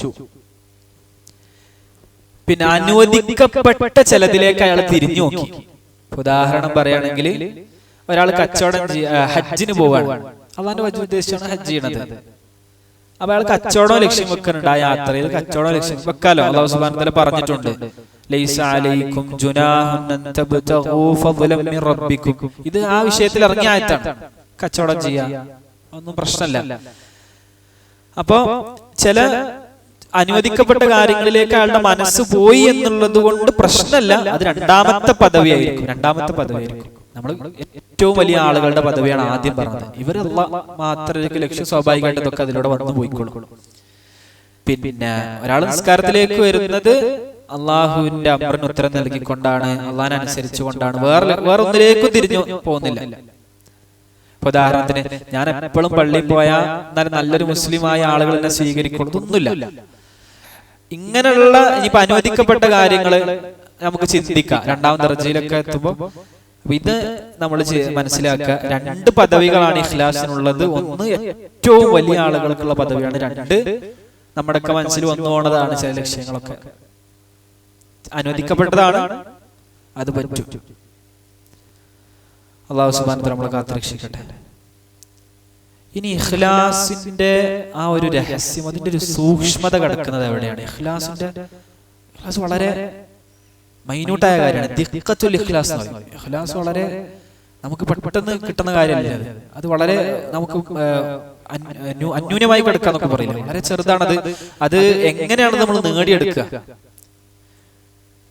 പിന്നെ അനുവദിക്കപ്പെട്ട ചിലതിലേക്ക് അയാൾ തിരിഞ്ഞു നോക്കി. ഉദാഹരണം പറയുകയാണെങ്കിൽ, ഒരാൾ കച്ചവടം ഹജ്ജിന് പോവാണ്, അള്ളാഹിന്റെ വജ് ഉദ്ദേശിച്ചാണ് ഹജ്ജ് ചെയ്യണത്. അപ്പൊ അയാൾ കച്ചവടം ലക്ഷ്യം വെക്കുന്നുണ്ട്. ആ യാത്രയിൽ കച്ചവടം ലക്ഷ്യം വെക്കാലോ. അല്ലാഹു സുബ്ഹാനഹു വ തആല പറഞ്ഞിട്ടുണ്ട്, ലൈസ അലൈക്കും ജുനാഹുൻ അൻ തബ്തഗൂ ഫദ്ലൻ മിൻ റബ്ബിക്കും. ഇത് ആ വിഷയത്തിൽ ഇറങ്ങിയ ആയത്താണ്. കച്ചവടം ചെയ്യാ ഒന്നും പ്രശ്നമല്ല. അപ്പൊ ചില അനുവദിക്കപ്പെട്ട കാര്യങ്ങളിലേക്ക് അയാളുടെ മനസ്സ് പോയി എന്നുള്ളത് കൊണ്ട് പ്രശ്നമല്ല. അത് രണ്ടാമത്തെ പദവിയായിരിക്കും. നമ്മൾ ഏറ്റവും വലിയ ആളുകളുടെ പദവിയാണ് ആദ്യം പറഞ്ഞത്. ഇവരല്ല മാത്രം ലക്ഷ്യം, സ്വാഭാവികമായിട്ട് ഇതൊക്കെ അതിലൂടെ വന്നു പോയിക്കോളും. പിന്നെ ഒരാൾ നിസ്കാരത്തിലേക്ക് വരുന്നത് അള്ളാഹുവിന്റെ അമ്രിന് ഉത്തരം നൽകിക്കൊണ്ടാണ്, അള്ളാഹിനെ അനുസരിച്ചുകൊണ്ടാണ്, വേറെ ഒന്നിലേക്കും തിരിഞ്ഞു പോകുന്നില്ല. ഉദാഹരണത്തിന്, ഞാൻ എപ്പോഴും പള്ളിയിൽ പോയാൽ എന്നാലും നല്ലൊരു മുസ്ലിമായ ആളുകൾ എന്നെ സ്വീകരിക്കുന്നതൊന്നുമില്ല. ഇങ്ങനെയുള്ള ഇനിയിപ്പോ അനുവദിക്കപ്പെട്ട കാര്യങ്ങള് നമുക്ക് ചിന്തിക്കാം. രണ്ടാം ദർജയിലൊക്കെ എത്തുമ്പോ ഇത് നമ്മൾ മനസ്സിലാക്കുക. രണ്ട് പദവികളാണ് ഇഖ്ലാസിനുള്ളത്. ഒന്ന് ഏറ്റവും വലിയ ആളുകൾക്കുള്ള പദവിയാണ്. രണ്ട് നമ്മുടെയൊക്കെ മനസ്സിൽ വന്നു പോണതാണ്. ചില ലക്ഷ്യങ്ങളൊക്കെ അനുവദിക്കപ്പെട്ടതാണ്, അത് പറ്റും. അല്ലാഹു സുബ്ഹാനഹു വ തആല നമ്മളെ കാത്തുരക്ഷിക്കട്ടെ. ഇനി ഇഖ്ലാസിന്റെ ആ ഒരു രഹസ്യം, അതിന്റെ ഒരു സൂക്ഷ്മത കിടക്കുന്നത് എവിടെയാണ്? ഇഖ്ലാസ് വളരെ മൈന്യൂട്ടായ കാര്യമാണ്. ദിഖ്ഖത്തുൽ ഇഖ്ലാസ് എന്ന് പറയും. ഇഖ്ലാസ് വളരെ നമുക്ക് പെട്ടെന്ന് കിട്ടുന്ന കാര്യമല്ല. അത് വളരെ നമുക്ക് അന്യൂനമായി കിടക്കാന്നൊക്കെ പറയില്ല. വളരെ ചെറുതാണത്. അത് എങ്ങനെയാണ് നമ്മൾ നേടിയെടുക്കുക?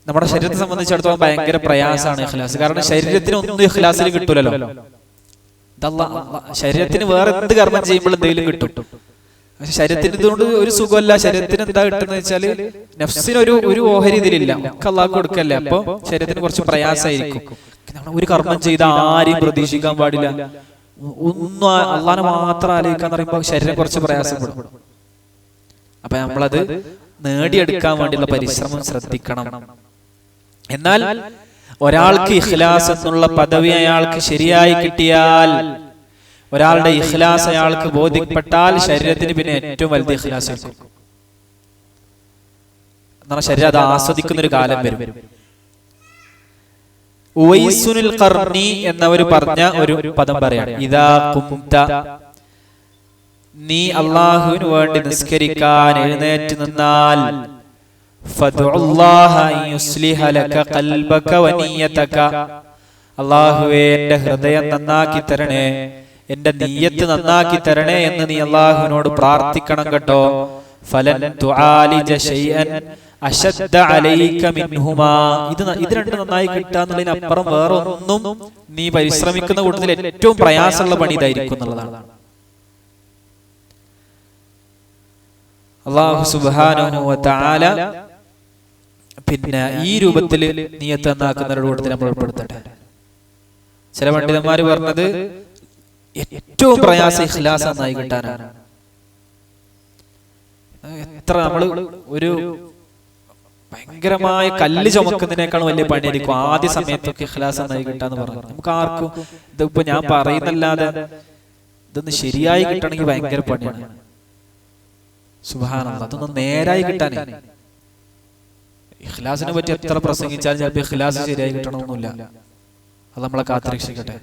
നമ്മുടെ ശരീരത്തെ സംബന്ധിച്ചിടത്തോളം ഭയങ്കര പ്രയാസമാണ് ഇഖ്ലാസ്. കാരണം ശരീരത്തിന് ഒന്നും ഇഖ്ലാസിൽ കിട്ടൂലല്ലോ. ശരീരത്തിന് വേറെ എന്ത് കർമ്മം ചെയ്യുമ്പോൾ എന്തെങ്കിലും കിട്ടും. പക്ഷെ ശരീരത്തിന് ഇതുകൊണ്ട് ഒരു സുഖമല്ല. ശരീരത്തിന് എന്താ കിട്ടുന്നത് വെച്ചാല്, നഫ്സിന് ഒരു ഓഹരി ഇതിലില്ല, ഒക്കെ അല്ലാഹു കൊടുക്കല്ലേ. അപ്പൊ ശരീരത്തിന് കുറച്ച് പ്രയാസമായിരിക്കും. ഒരു കർമ്മം ചെയ്ത ആരെയും പ്രതീക്ഷിക്കാൻ പാടില്ല, ഒന്നും അള്ളാഹിനെ മാത്രം ആലോചിക്കാന്ന് പറയുമ്പോ ശരീരം കുറച്ച് പ്രയാസപ്പെടും. അപ്പൊ നമ്മളത് നേടിയെടുക്കാൻ വേണ്ടിയുള്ള പരിശ്രമം ശ്രദ്ധിക്കണം. എന്നാൽ ഒരാൾക്ക് ഇഖ്ലാസ് എന്നുള്ള പദവി അയാൾക്ക് ശരിയായി കിട്ടിയാൽ, ഒരാളുടെ ഇഖ്ലാസ് അയാൾക്ക് ബോധ്യപ്പെട്ടാൽ, ശരീരത്തിന് പിന്നെ ഏറ്റവും വലുത് ഇഖ്ലാസ് ആയിരിക്കും. എന്നാൽ ശരീരം അത് ആസ്വദിക്കുന്ന ഒരു കാലം വരും. ഉവൈസുൽ ഖർനി എന്നവർ പറഞ്ഞ ഒരു പദം പറയാണ്, ഇദാ ഖുംത, നീ അല്ലാഹുവിന് വേണ്ടി നിസ്കരിക്കാൻ എഴുന്നേറ്റ് നിന്നാൽ, ഫദ്ഉല്ലാഹ അൻ യുസ്ലിഹ ലക ഖൽബക വനിയതക, അല്ലാഹുവേ എന്റെ ഹൃദയം നന്നാക്കി തരണേ, എന്റെ നിയ്യത്ത് നന്നാക്കി തരണേ എന്ന് നീ അല്ലാഹുവിനോട് പ്രാർത്ഥിക്കണം കേട്ടോ. ഫലൻ തുആലിജ ശൈഅൻ അശദ്ദ അലൈക മിൻഹുമാ, ഇത് രണ്ട് നന്നായി കിട്ടാന്നുള്ളതിനപ്പുറം വേറെ ഒന്നും നീ പരിശ്രമിക്കുന്ന കൂട്ടത്തിൽ ഏറ്റവും പ്രയാസമുള്ള പണി ഇതായിരിക്കും എന്നുള്ളതാണ്. അല്ലാഹു സുബ്ഹാനഹു വ തആല പിന്നെ ഈ രൂപത്തിൽ നിയ്യത്ത് നന്നാക്കുന്നവരുടെ കൂട്ടത്തിൽ നമ്മൾ ഉൾപ്പെടുത്തട്ടെ. ചില പണ്ഡിതന്മാര് പറഞ്ഞത് ഏറ്റവും പ്രയാസം ഇഖ്ലാസ് നന്നായി കിട്ടാനാണ്. എത്ര നമ്മൾ ഒരു ഭയങ്കരമായ കല്ല് ചുമക്കുന്നതിനേക്കാൾ വലിയ പണിയായിരിക്കും ആദ്യ സമയത്തൊക്കെ ഇഖ്ലാസ് നന്നായി കിട്ടാന്ന് പറഞ്ഞു. നമുക്ക് ആർക്കും ഇതിപ്പോ ഞാൻ പറയുന്നല്ലാതെ ഇതൊന്ന് ശരിയായി കിട്ടണമെങ്കിൽ ഭയങ്കര പണിയാണ്. സുബ്ഹാനല്ലാഹ്, അതൊന്നും നേരായി കിട്ടാനേ. ഇഖ്ലാസിനെ പറ്റി എത്ര പ്രസംഗിച്ചാലും ചിലപ്പോൾ ഇഖ്ലാസ് ശരിയായി കിട്ടണമെന്നില്ല. അത് നമ്മളെ കാത്തുരക്ഷിക്കട്ടെ.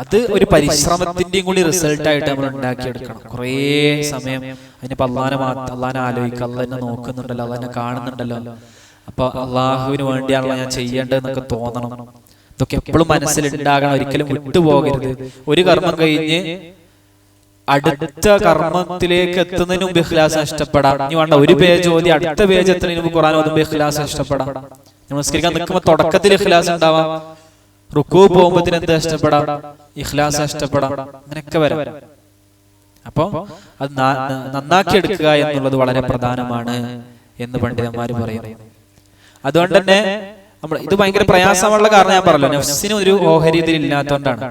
അത് ഒരു പരിശ്രമത്തിന്റെയും കൂടി റിസൾട്ട് ആയിട്ട് നമ്മൾ ഉണ്ടാക്കിയെടുക്കണം. കുറേ സമയം അതിനിപ്പോ അള്ളാനെ ആലോചിക്കുക, അള്ളാനെ നോക്കുന്നുണ്ടല്ലോ, അള്ളാനെ കാണുന്നുണ്ടല്ലോ, അപ്പൊ അള്ളാഹുവിന് വേണ്ടിയാണല്ലോ ഞാൻ ചെയ്യേണ്ടതെന്നൊക്കെ തോന്നണം. ഇതൊക്കെ എപ്പോഴും മനസ്സിലുണ്ടാകണം, ഒരിക്കലും വിട്ടുപോകരുത്. ഒരു കർമ്മം കഴിഞ്ഞ് അടുത്ത കർമ്മത്തിലേക്ക് എത്തുന്നതിന് മുമ്പ് ഇഖ്ലാസ് നഷ്ടപ്പെടാം. ഇനി വേണ്ട, ഒരു പേജ് ഓതി അടുത്ത പേജ് എത്തുന്നതിന് മുമ്പ് ഖുർആൻ ഓതുമ്പോൾ ഇഖ്ലാസ് നഷ്ടപ്പെടാം. നമസ്കരിക്കാൻ നിൽക്കുമ്പോൾ തുടക്കത്തിൽ ഇഖ്ലാസ് ഉണ്ടാവാം, റുക്കൂ പോകുമ്പോഴത്തിന് എന്ത് നഷ്ടപ്പെടാം, ഇഖ്ലാസ് നഷ്ടപ്പെടാം, അങ്ങനെയൊക്കെ വരാം. അപ്പൊ അത് നന്നാക്കി എടുക്കുക എന്നുള്ളത് വളരെ പ്രധാനമാണ് എന്ന് പണ്ഡിതന്മാര് പറയുന്നു. അതുകൊണ്ട് തന്നെ നമ്മൾ ഇത് ഭയങ്കര പ്രയാസമുള്ള കാരണം ഞാൻ പറഞ്ഞല്ലോ, നഫ്സിന് ഒരു ഓഹരി ഇതിൽ ഇല്ലാത്തതുകൊണ്ടാണ്.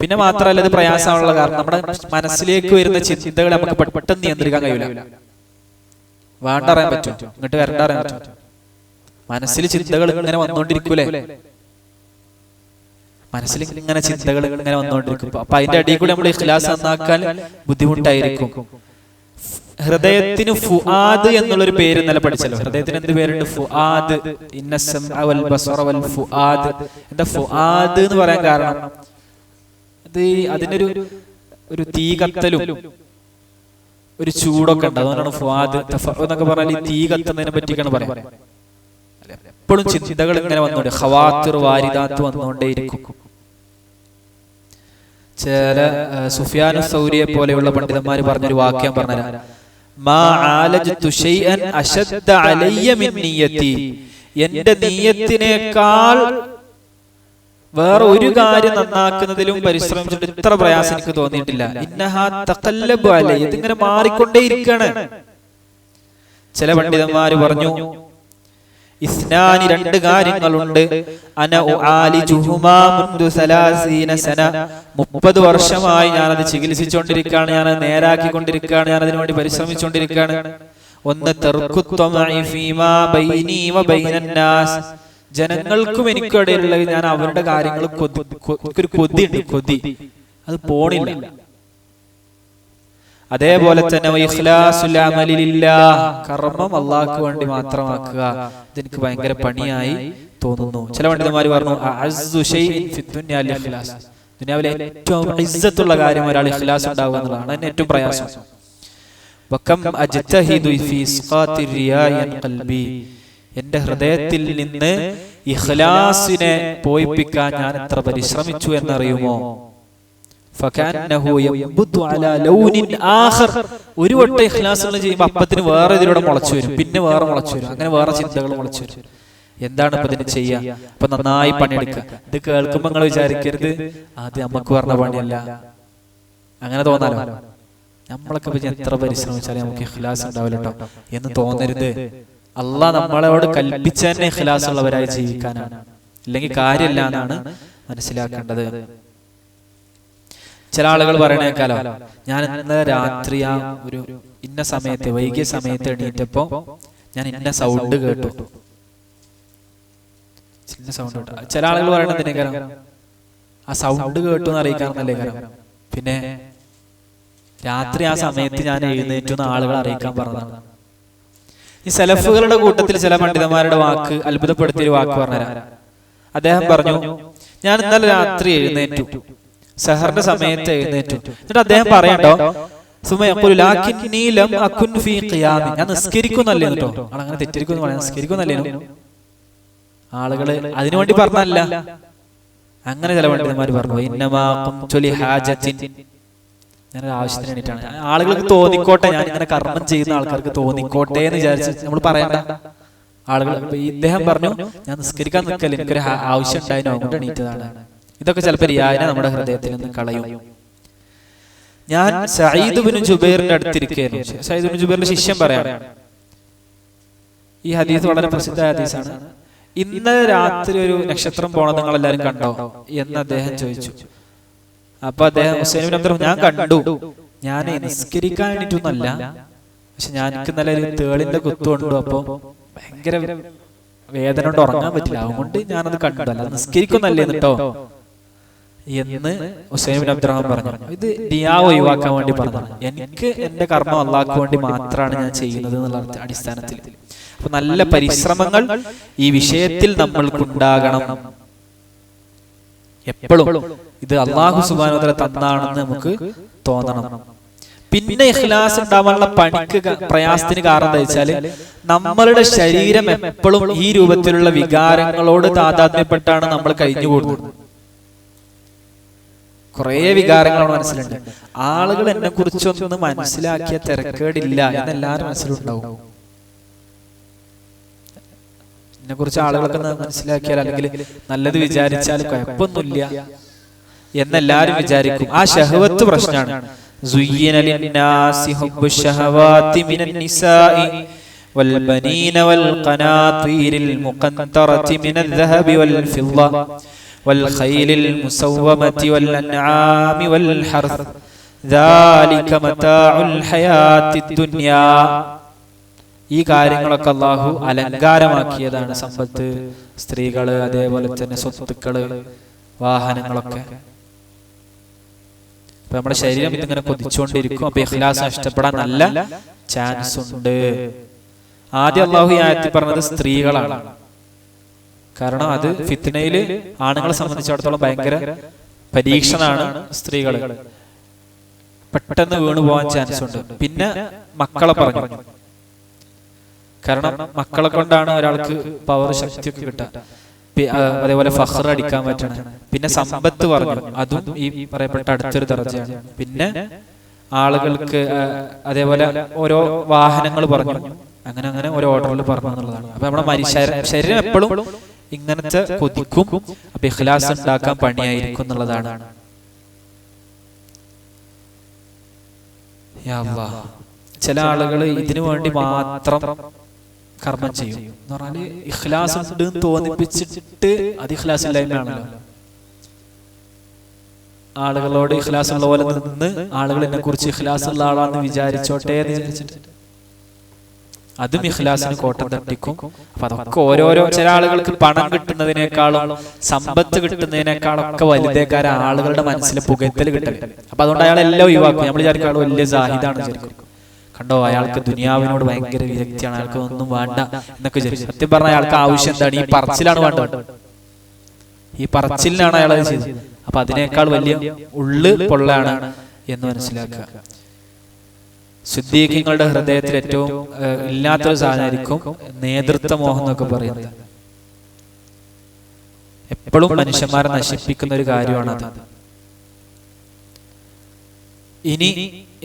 പിന്നെ മാത്രമല്ല, ഇത് പ്രയാസമുള്ള കാരണം നമ്മുടെ മനസ്സിലേക്ക് വരുന്ന ചിന്തകൾ നമുക്ക് പെട്ടെന്ന് നിയന്ത്രിക്കാൻ കഴിയില്ല. വേണ്ട അറിയാൻ പറ്റും, ഇങ്ങോട്ട് വരണ്ട അറിയാൻ പറ്റും. മനസ്സിൽ ചിന്തകൾ ഇങ്ങനെ വന്നുകൊണ്ടിരിക്കൂലേ, മനസ്സിൽ ഇങ്ങനെ ചിന്തകൾ ഇങ്ങനെ വന്നുകൊണ്ടിരിക്കും. അപ്പൊ അതിന്റെ അടിയിൽ കൂടി നമ്മൾ ഇഖ്ലാസ് നന്നാക്കാൻ ബുദ്ധിമുട്ടായിരിക്കും. ഹൃദയത്തിന് ഫുആദ് എന്നുള്ളൊരു പേര് ഇന്നലെ പഠിച്ചല്ലോ. ഹൃദയത്തിന് എന്ത് പേരുണ്ട്? ഫുആദ്. ഇന്ന സമഅ വൽ ബസറ വൽ ഫുആദ്. എന്താ ഫുആദ് എന്ന് പറയാൻ കാരണം? അത് അതിനൊരു തീ കത്തലും ഒരു ചൂടൊക്കെ ഉണ്ട്, അതുകൊണ്ടാണ് ഫുആദ് എന്നൊക്കെ പറഞ്ഞാൽ ഈ തീ കത്തുന്നതിനെ പറ്റിയൊക്കെയാണ് പറയാം. എപ്പോഴും ചിന്തകൾ ഇങ്ങനെ വന്നോണ്ട് ഖവാത്തിർ വാരിദാത്ത് വന്നുകൊണ്ടേയിരിക്കും. ചില സുഫിയാനു സൗരിയെ പോലെയുള്ള പണ്ഡിതന്മാർ പറഞ്ഞൊരു വാക്യം പറഞ്ഞുതരാം. മാ ആലജ്തു ശൈഅൻ അശദ്ദ അലയ്യ മിൻ നിയ്യതി. എന്റെ നിയ്യത്തിനേക്കാൾ വേറെ ഒരു കാര്യം നന്നാക്കുന്നതിലും പരിശ്രമിച്ചിട്ട് ഇത്ര പ്രയാസം എനിക്ക് തോന്നിയിട്ടില്ല. ഇന്നഹാ തഖല്ലബു അലൈ. ഇതിങ്ങനെ മാറിക്കൊണ്ടേയിരിക്കുകയാണ്. ചില പണ്ഡിതന്മാര് പറഞ്ഞു, ഇസ്നാനി, രണ്ട് കാര്യങ്ങളുണ്ട്. അന ഉആലിജുഹുമാ മുൻദു 30 സന. 30 വർഷമായി ഞാനത് ചികിത്സിച്ചുകൊണ്ടിരിക്കുകയാണ്, ഞാനത് നേരാക്കിക്കൊണ്ടിരിക്കുകയാണ്, ഞാനതിനു വേണ്ടി പരിശ്രമിച്ചുകൊണ്ടിരിക്കുകയാണ്. ഒന്ന് തർക്കു ത്വമഇ ഫീമാ ബൈനി വ ബൈനന്നാസ്. ജനങ്ങൾക്കും എനിക്കും ഇടയിലുള്ള ഞാൻ അവരുടെ കാര്യങ്ങൾ ഒരു കൊതിയുണ്ട്, കൊതി, അത് പോണില്ല. അതേപോലെ തന്നെ ഇഖ്ലാസുൽ അമലി ലില്ലാഹ്, കർമ്മം അല്ലാഹുവിന് വേണ്ടി മാത്രമാക്കുക. ഇതെനിക്ക് ഭയങ്കര പണിയായി തോന്നുന്നു. ചില പണ്ഡിതന്മാർ പറഞ്ഞു, അഅസ്സു ശൈഇൻ ഫിദ് ദുനിയാ അൽ ഇഖ്ലാസ്. ദുനിയാവിലെ ഏറ്റവും ഇസ്സത്തുള്ള കാര്യം ഒരാൾ ഇഖ്ലാസ് ഉണ്ടാവുക എന്നുള്ളതാണ്. അതിന് ഏറ്റവും പ്രയാസം. വകം അജ്തഹിദു ഫീ ഇസ്ഖാത്തി റിയാഇ അൻ ഖൽബി. എന്റെ ഹൃദയത്തിൽ നിന്ന് ഇഖ്ലാസിനെ പോയിപ്പിക്കാൻ ഞാൻ എത്ര പരിശ്രമിച്ചു എന്നറിയുമോ? ഒരു വട്ടം ഇഖ്ലാസ് ചെയ്യുമ്പോൾ അപ്പത്തിന് വേറെ ഇതിലൂടെ മുളച്ചു വരും, പിന്നെ വേറെ മുളച്ചു വരും, അങ്ങനെ വേറെ ചിന്തകൾ മുളച്ചു വരും. എന്താണ് ഇപ്പൊ ഇതിന് ചെയ്യുക? അപ്പൊ നന്നായി പണിയെടുക്കുക. ഇത് കേൾക്കുമ്പോ നിങ്ങൾ വിചാരിക്കരുത് അത് നമുക്ക് പറഞ്ഞ പണിയല്ല, അങ്ങനെ തോന്നാലോ. നമ്മളൊക്കെ എത്ര പരിശ്രമിച്ചാലും നമുക്ക് ഇഖ്ലാസ് ഉണ്ടാവില്ല കേട്ടോ എന്ന് തോന്നരുത്. അള്ളാഹ് നമ്മളോട് കൽപ്പിച്ച തന്നെ ഇഖ്ലാസ് ഉള്ളവരായി ജീവിക്കാനാണ്, ഇല്ലെങ്കിൽ കാര്യമില്ല എന്നാണ് മനസ്സിലാക്കേണ്ടത്. ചില ആളുകൾ പറയണേക്കാലോ, ഞാൻ ഇന്നലെ രാത്രി ആ ഒരു ഇന്ന സമയത്ത് വൈകിയ സമയത്ത് എണീറ്റപ്പോ ഞാൻ ഇന്ന സൗണ്ട് കേട്ടു. ചില ആളുകൾ പറയണതിനെ കാരണം ആ സൗണ്ട് കേട്ടു എന്ന് അറിയിക്കാന്നല്ലേ കാരണം. പിന്നെ രാത്രി ആ സമയത്ത് ഞാൻ എഴുന്നേറ്റു എന്ന് ആളുകൾ അറിയിക്കാൻ പറഞ്ഞതാണ്. ഈ സലഫുകളുടെ കൂട്ടത്തിൽ ചില പണ്ഡിതന്മാരുടെ വാക്ക് അത്ഭുതപ്പെടുത്തിയൊരു വാക്ക് പറഞ്ഞുതരാം. അദ്ദേഹം പറഞ്ഞു, ഞാൻ ഇന്നലെ രാത്രി എഴുന്നേറ്റു, സഹറിന്റെ സമയത്ത് എഴുന്നേറ്റു. എന്നിട്ട് അദ്ദേഹം പറയണ്ടോ, ഞാൻ നിസ്കരിക്കുന്നല്ലേ കേട്ടോ. ആളങ്ങനെ തെറ്റിരിക്കുന്നു പറയാം, നിസ്കരിക്കുന്നല്ലേനു. ആളുകള് അതിനുവേണ്ടി പറഞ്ഞല്ല, അങ്ങനെ ചില പണ്ഡിതന്മാർ പറഞ്ഞു, ഞാനൊരു ആവശ്യത്തിന് വേണ്ടിയിട്ടാണ്. ആളുകൾക്ക് തോന്നിക്കോട്ടെ, ഞാൻ ഇങ്ങനെ കർമ്മം ചെയ്യുന്ന ആൾക്കാർക്ക് തോന്നിക്കോട്ടെ എന്ന് വിചാരിച്ച് നമ്മൾ പറയണ്ട. ആളുകൾ ഇദ്ദേഹം പറഞ്ഞു, ഞാൻ നിസ്കരിക്കാൻ നിൽക്കല്ലേ, എനിക്കൊരു ആവശ്യം ഉണ്ടായിരുന്നു, അങ്ങോട്ട് എണീറ്റതാണ്. ഇതൊക്കെ ചിലപ്പോൾ റിയായിനെ നമ്മുടെ ഹൃദയത്തിൽ നിന്ന് കളയും. ഞാൻ സഈദ് ഇബ്നു ജുബൈറിന്റെ അടുത്തിരിക്കുകയായിരുന്നു. സഈദ് ഇബ്നു ജുബൈറിന്റെ ശിഷ്യൻ പറയാണ്, ഈ ഹദീസ് വളരെ പ്രസിദ്ധമായ ഹദീസാണ്. ഇന്നലെ രാത്രി ഒരു നക്ഷത്രം പോണത് നിങ്ങൾ എല്ലാവരും കണ്ടോ എന്ന് അദ്ദേഹം ചോദിച്ചു. അപ്പൊ അദ്ദേഹം ഹുസൈൻ ഇബ്നു അബ്ദുറഹ്മാൻ, ഞാൻ കണ്ടു, ഞാൻ നിസ്കരിക്കാൻ വേണ്ടിയിട്ടൊന്നല്ല, പക്ഷെ എനിക്ക് നല്ല ഒരു തേളിന്റെ കുത്തുകൊണ്ടു, അപ്പൊ ഭയങ്കര വേദന കൊണ്ട് ഉറങ്ങാൻ പറ്റില്ല, അതുകൊണ്ട് ഞാനത് കണ്ടു, അല്ല നിസ്കരിക്കുന്നല്ലേ കേട്ടോ എന്ന് ഹുസൈൻ ഇബ്നു അബ്ദുറഹ്മാൻ പറഞ്ഞു. ഇത് ദിയാ ഒഴിവാക്കാൻ വേണ്ടി പറഞ്ഞതാണ്. എനിക്ക് എന്റെ കർമ്മം അള്ളാഹ്ക്ക് വേണ്ടി മാത്രമാണ് ഞാൻ ചെയ്യുന്നത് എന്നുള്ള അടിസ്ഥാനത്തിൽ. അപ്പൊ നല്ല പരിശ്രമങ്ങൾ ഈ വിഷയത്തിൽ നമ്മൾക്കുണ്ടാകണം. എപ്പോഴും ഇത് അള്ളാഹു സുബ്ഹാനഹു വ തആല തന്നാണെന്ന് നമുക്ക് തോന്നണം. പിന്നെ ഇഖ്ലാസ് ഉണ്ടാവാനുള്ള പണിക്ക് പ്രയാസത്തിന് കാരണം എന്താ വെച്ചാല്, നമ്മളുടെ ശരീരം എപ്പോഴും ഈ രൂപത്തിലുള്ള വികാരങ്ങളോട് താതാത്മ്യപ്പെട്ടാണ് നമ്മൾ കഴിഞ്ഞുകൂടുന്നത്. കുറെ വികാരങ്ങളാണ് മനസ്സിലുണ്ട്. ആളുകൾ എന്നെ കുറിച്ചൊന്നും മനസ്സിലാക്കിയ തിരക്കേടില്ല എന്നെല്ലാവരും മനസ്സിലുണ്ടാവും. എന്നെ കുറിച്ച് ആളുകളൊക്കെ മനസ്സിലാക്കിയാൽ അല്ലെങ്കിൽ നല്ലത് വിചാരിച്ചാൽ കുഴപ്പമൊന്നുമില്ല എന്നെല്ലാരും വിചാരിക്കും. ആ ശഹവത്ത് പ്രശ്നമാണ്. സുയ്യിന ലിന്നാസി ഹുബ്ബു ശഹവാതി മിനൻ നിസാഇ വൽ ബനീന വൽ ഖനാതീരിൽ മുഖന്തറതി മിനൽ ദഹബി വൽ ഫിദ്ദ വൽ ഖൈലിൽ മുസവ്വമതി വൽ അൻആമി വൽ ഹർസ് ദാലിക മതാഉൽ ഹയാത്തിദ് ദുനിയാ. ഈ കാര്യങ്ങളൊക്കെ അല്ലാഹു അലങ്കാരമാക്കിയതാണ്. സമ്പത്ത്, സ്ത്രീകള്, അതേപോലെ തന്നെ സ്വത്തുക്കള്, വാഹനങ്ങളൊക്കെ. അപ്പൊ നമ്മുടെ ശരീരം ഇതിങ്ങനെ കൊതിച്ചുകൊണ്ടിരിക്കും. അപ്പൊ ഇഖ്ലാസ് നഷ്ടപ്പെടാൻ നല്ല ചാൻസ് ഉണ്ട്. ആദ്യം അല്ലാഹു ഈ ആയത്തിൽ പറഞ്ഞത് സ്ത്രീകളാണ്. കാരണം അത് ഫിത്നയില് ആണുങ്ങളെ സംബന്ധിച്ചിടത്തോളം ഭയങ്കര പരീക്ഷണാണ്. സ്ത്രീകള് പെട്ടെന്ന് വീണു പോകാൻ ചാൻസ് ഉണ്ട്. പിന്നെ മക്കളെ പറഞ്ഞു, കാരണം മക്കളെ കൊണ്ടാണ് ഒരാൾക്ക് പവർ, ശക്തിയൊക്കെ കിട്ടുക. അതേപോലെ ഫഖ്ർ അടിക്കാൻ പറ്റണം. പിന്നെ സമ്പത്ത് പറഞ്ഞു, അതും ഈ പറയപ്പെട്ട അടുത്തൊരു ദർജയാണ്. പിന്നെ ആളുകൾക്ക് അതേപോലെ ഓരോ വാഹനങ്ങൾ പറഞ്ഞു. അങ്ങനെ അങ്ങനെ ഓരോ ഓർഡറിൽ പറഞ്ഞു എന്നുള്ളതാണ്. അപ്പൊ നമ്മുടെ ശരീരം എപ്പോഴും ഇങ്ങനത്തെ കൊതിക്കും. അപ്പൊ ഇഖ്ലാസ് ഉണ്ടാക്കാൻ പണിയായിരിക്കും എന്നുള്ളതാണ്. യാ അല്ലാഹ്, ചില ആളുകൾ ഇതിനു വേണ്ടി മാത്രം കർമ്മം ചെയ്യും എന്ന് പറഞ്ഞാല് ഇഖ്ലാസ് ഉണ്ട് എന്ന് തോന്നിപ്പിച്ചിട്ട് അത് ഇഖ്ലാസ് ഇല്ലായ്മയാണല്ലോ. ആളുകളോട് ഇഖ്ലാസ് ഉള്ള പോലെ നിന്ന് ആളുകൾ എന്നെ കുറിച്ച് ഇഖ്ലാസ് ഉള്ള ആളാണെന്ന് വിചാരിച്ചോട്ടെ എന്ന് വിചാരിച്ചിട്ട് അതും ഇഖ്ലാസിന് കോട്ടം തട്ടിക്കും. അപ്പൊ അതൊക്കെ ഓരോരോ, ചില ആളുകൾക്ക് പണം കിട്ടുന്നതിനേക്കാളും സമ്പത്ത് കിട്ടുന്നതിനേക്കാളൊക്കെ വലുതേക്കാര ആളുകളുടെ മനസ്സിൽ പുകയത്തൽ കിട്ടല്. അപ്പൊ അതുകൊണ്ട് അയാൾ എല്ലാം ഒഴിവാക്കും. നമ്മൾ വിചാരിക്കും ആൾ വലിയ സാഹിദാണ് വിചാരിക്കും. കണ്ടോ, അയാൾക്ക് ദുനിയാവിനോട് ഭയങ്കര വിരക്തിയാണ്, അയാൾക്ക് ഒന്നും വേണ്ട എന്നൊക്കെ വിചാരിച്ചു. സത്യം പറഞ്ഞാൽ അയാൾക്ക് ആവശ്യം എന്താണ്? ഈ പറച്ചിലാണ് വേണ്ടത്. ഈ പറച്ചിലിനാണ് അയാൾ അത് ചെയ്തത്. അപ്പൊ അതിനേക്കാൾ വലിയ ഉള്ളു പൊള്ളാണ് എന്ന് മനസ്സിലാക്കുക. സിദ്ദീഖീങ്ങളുടെ ഹൃദയത്തിൽ ഏറ്റവും ഇല്ലാത്തൊരു സാധനമായിരിക്കും നേതൃത്വ മോഹം എന്നൊക്കെ പറയുന്നത്. എപ്പോഴും മനുഷ്യന്മാരെ നശിപ്പിക്കുന്ന ഒരു കാര്യമാണത്. ഇനി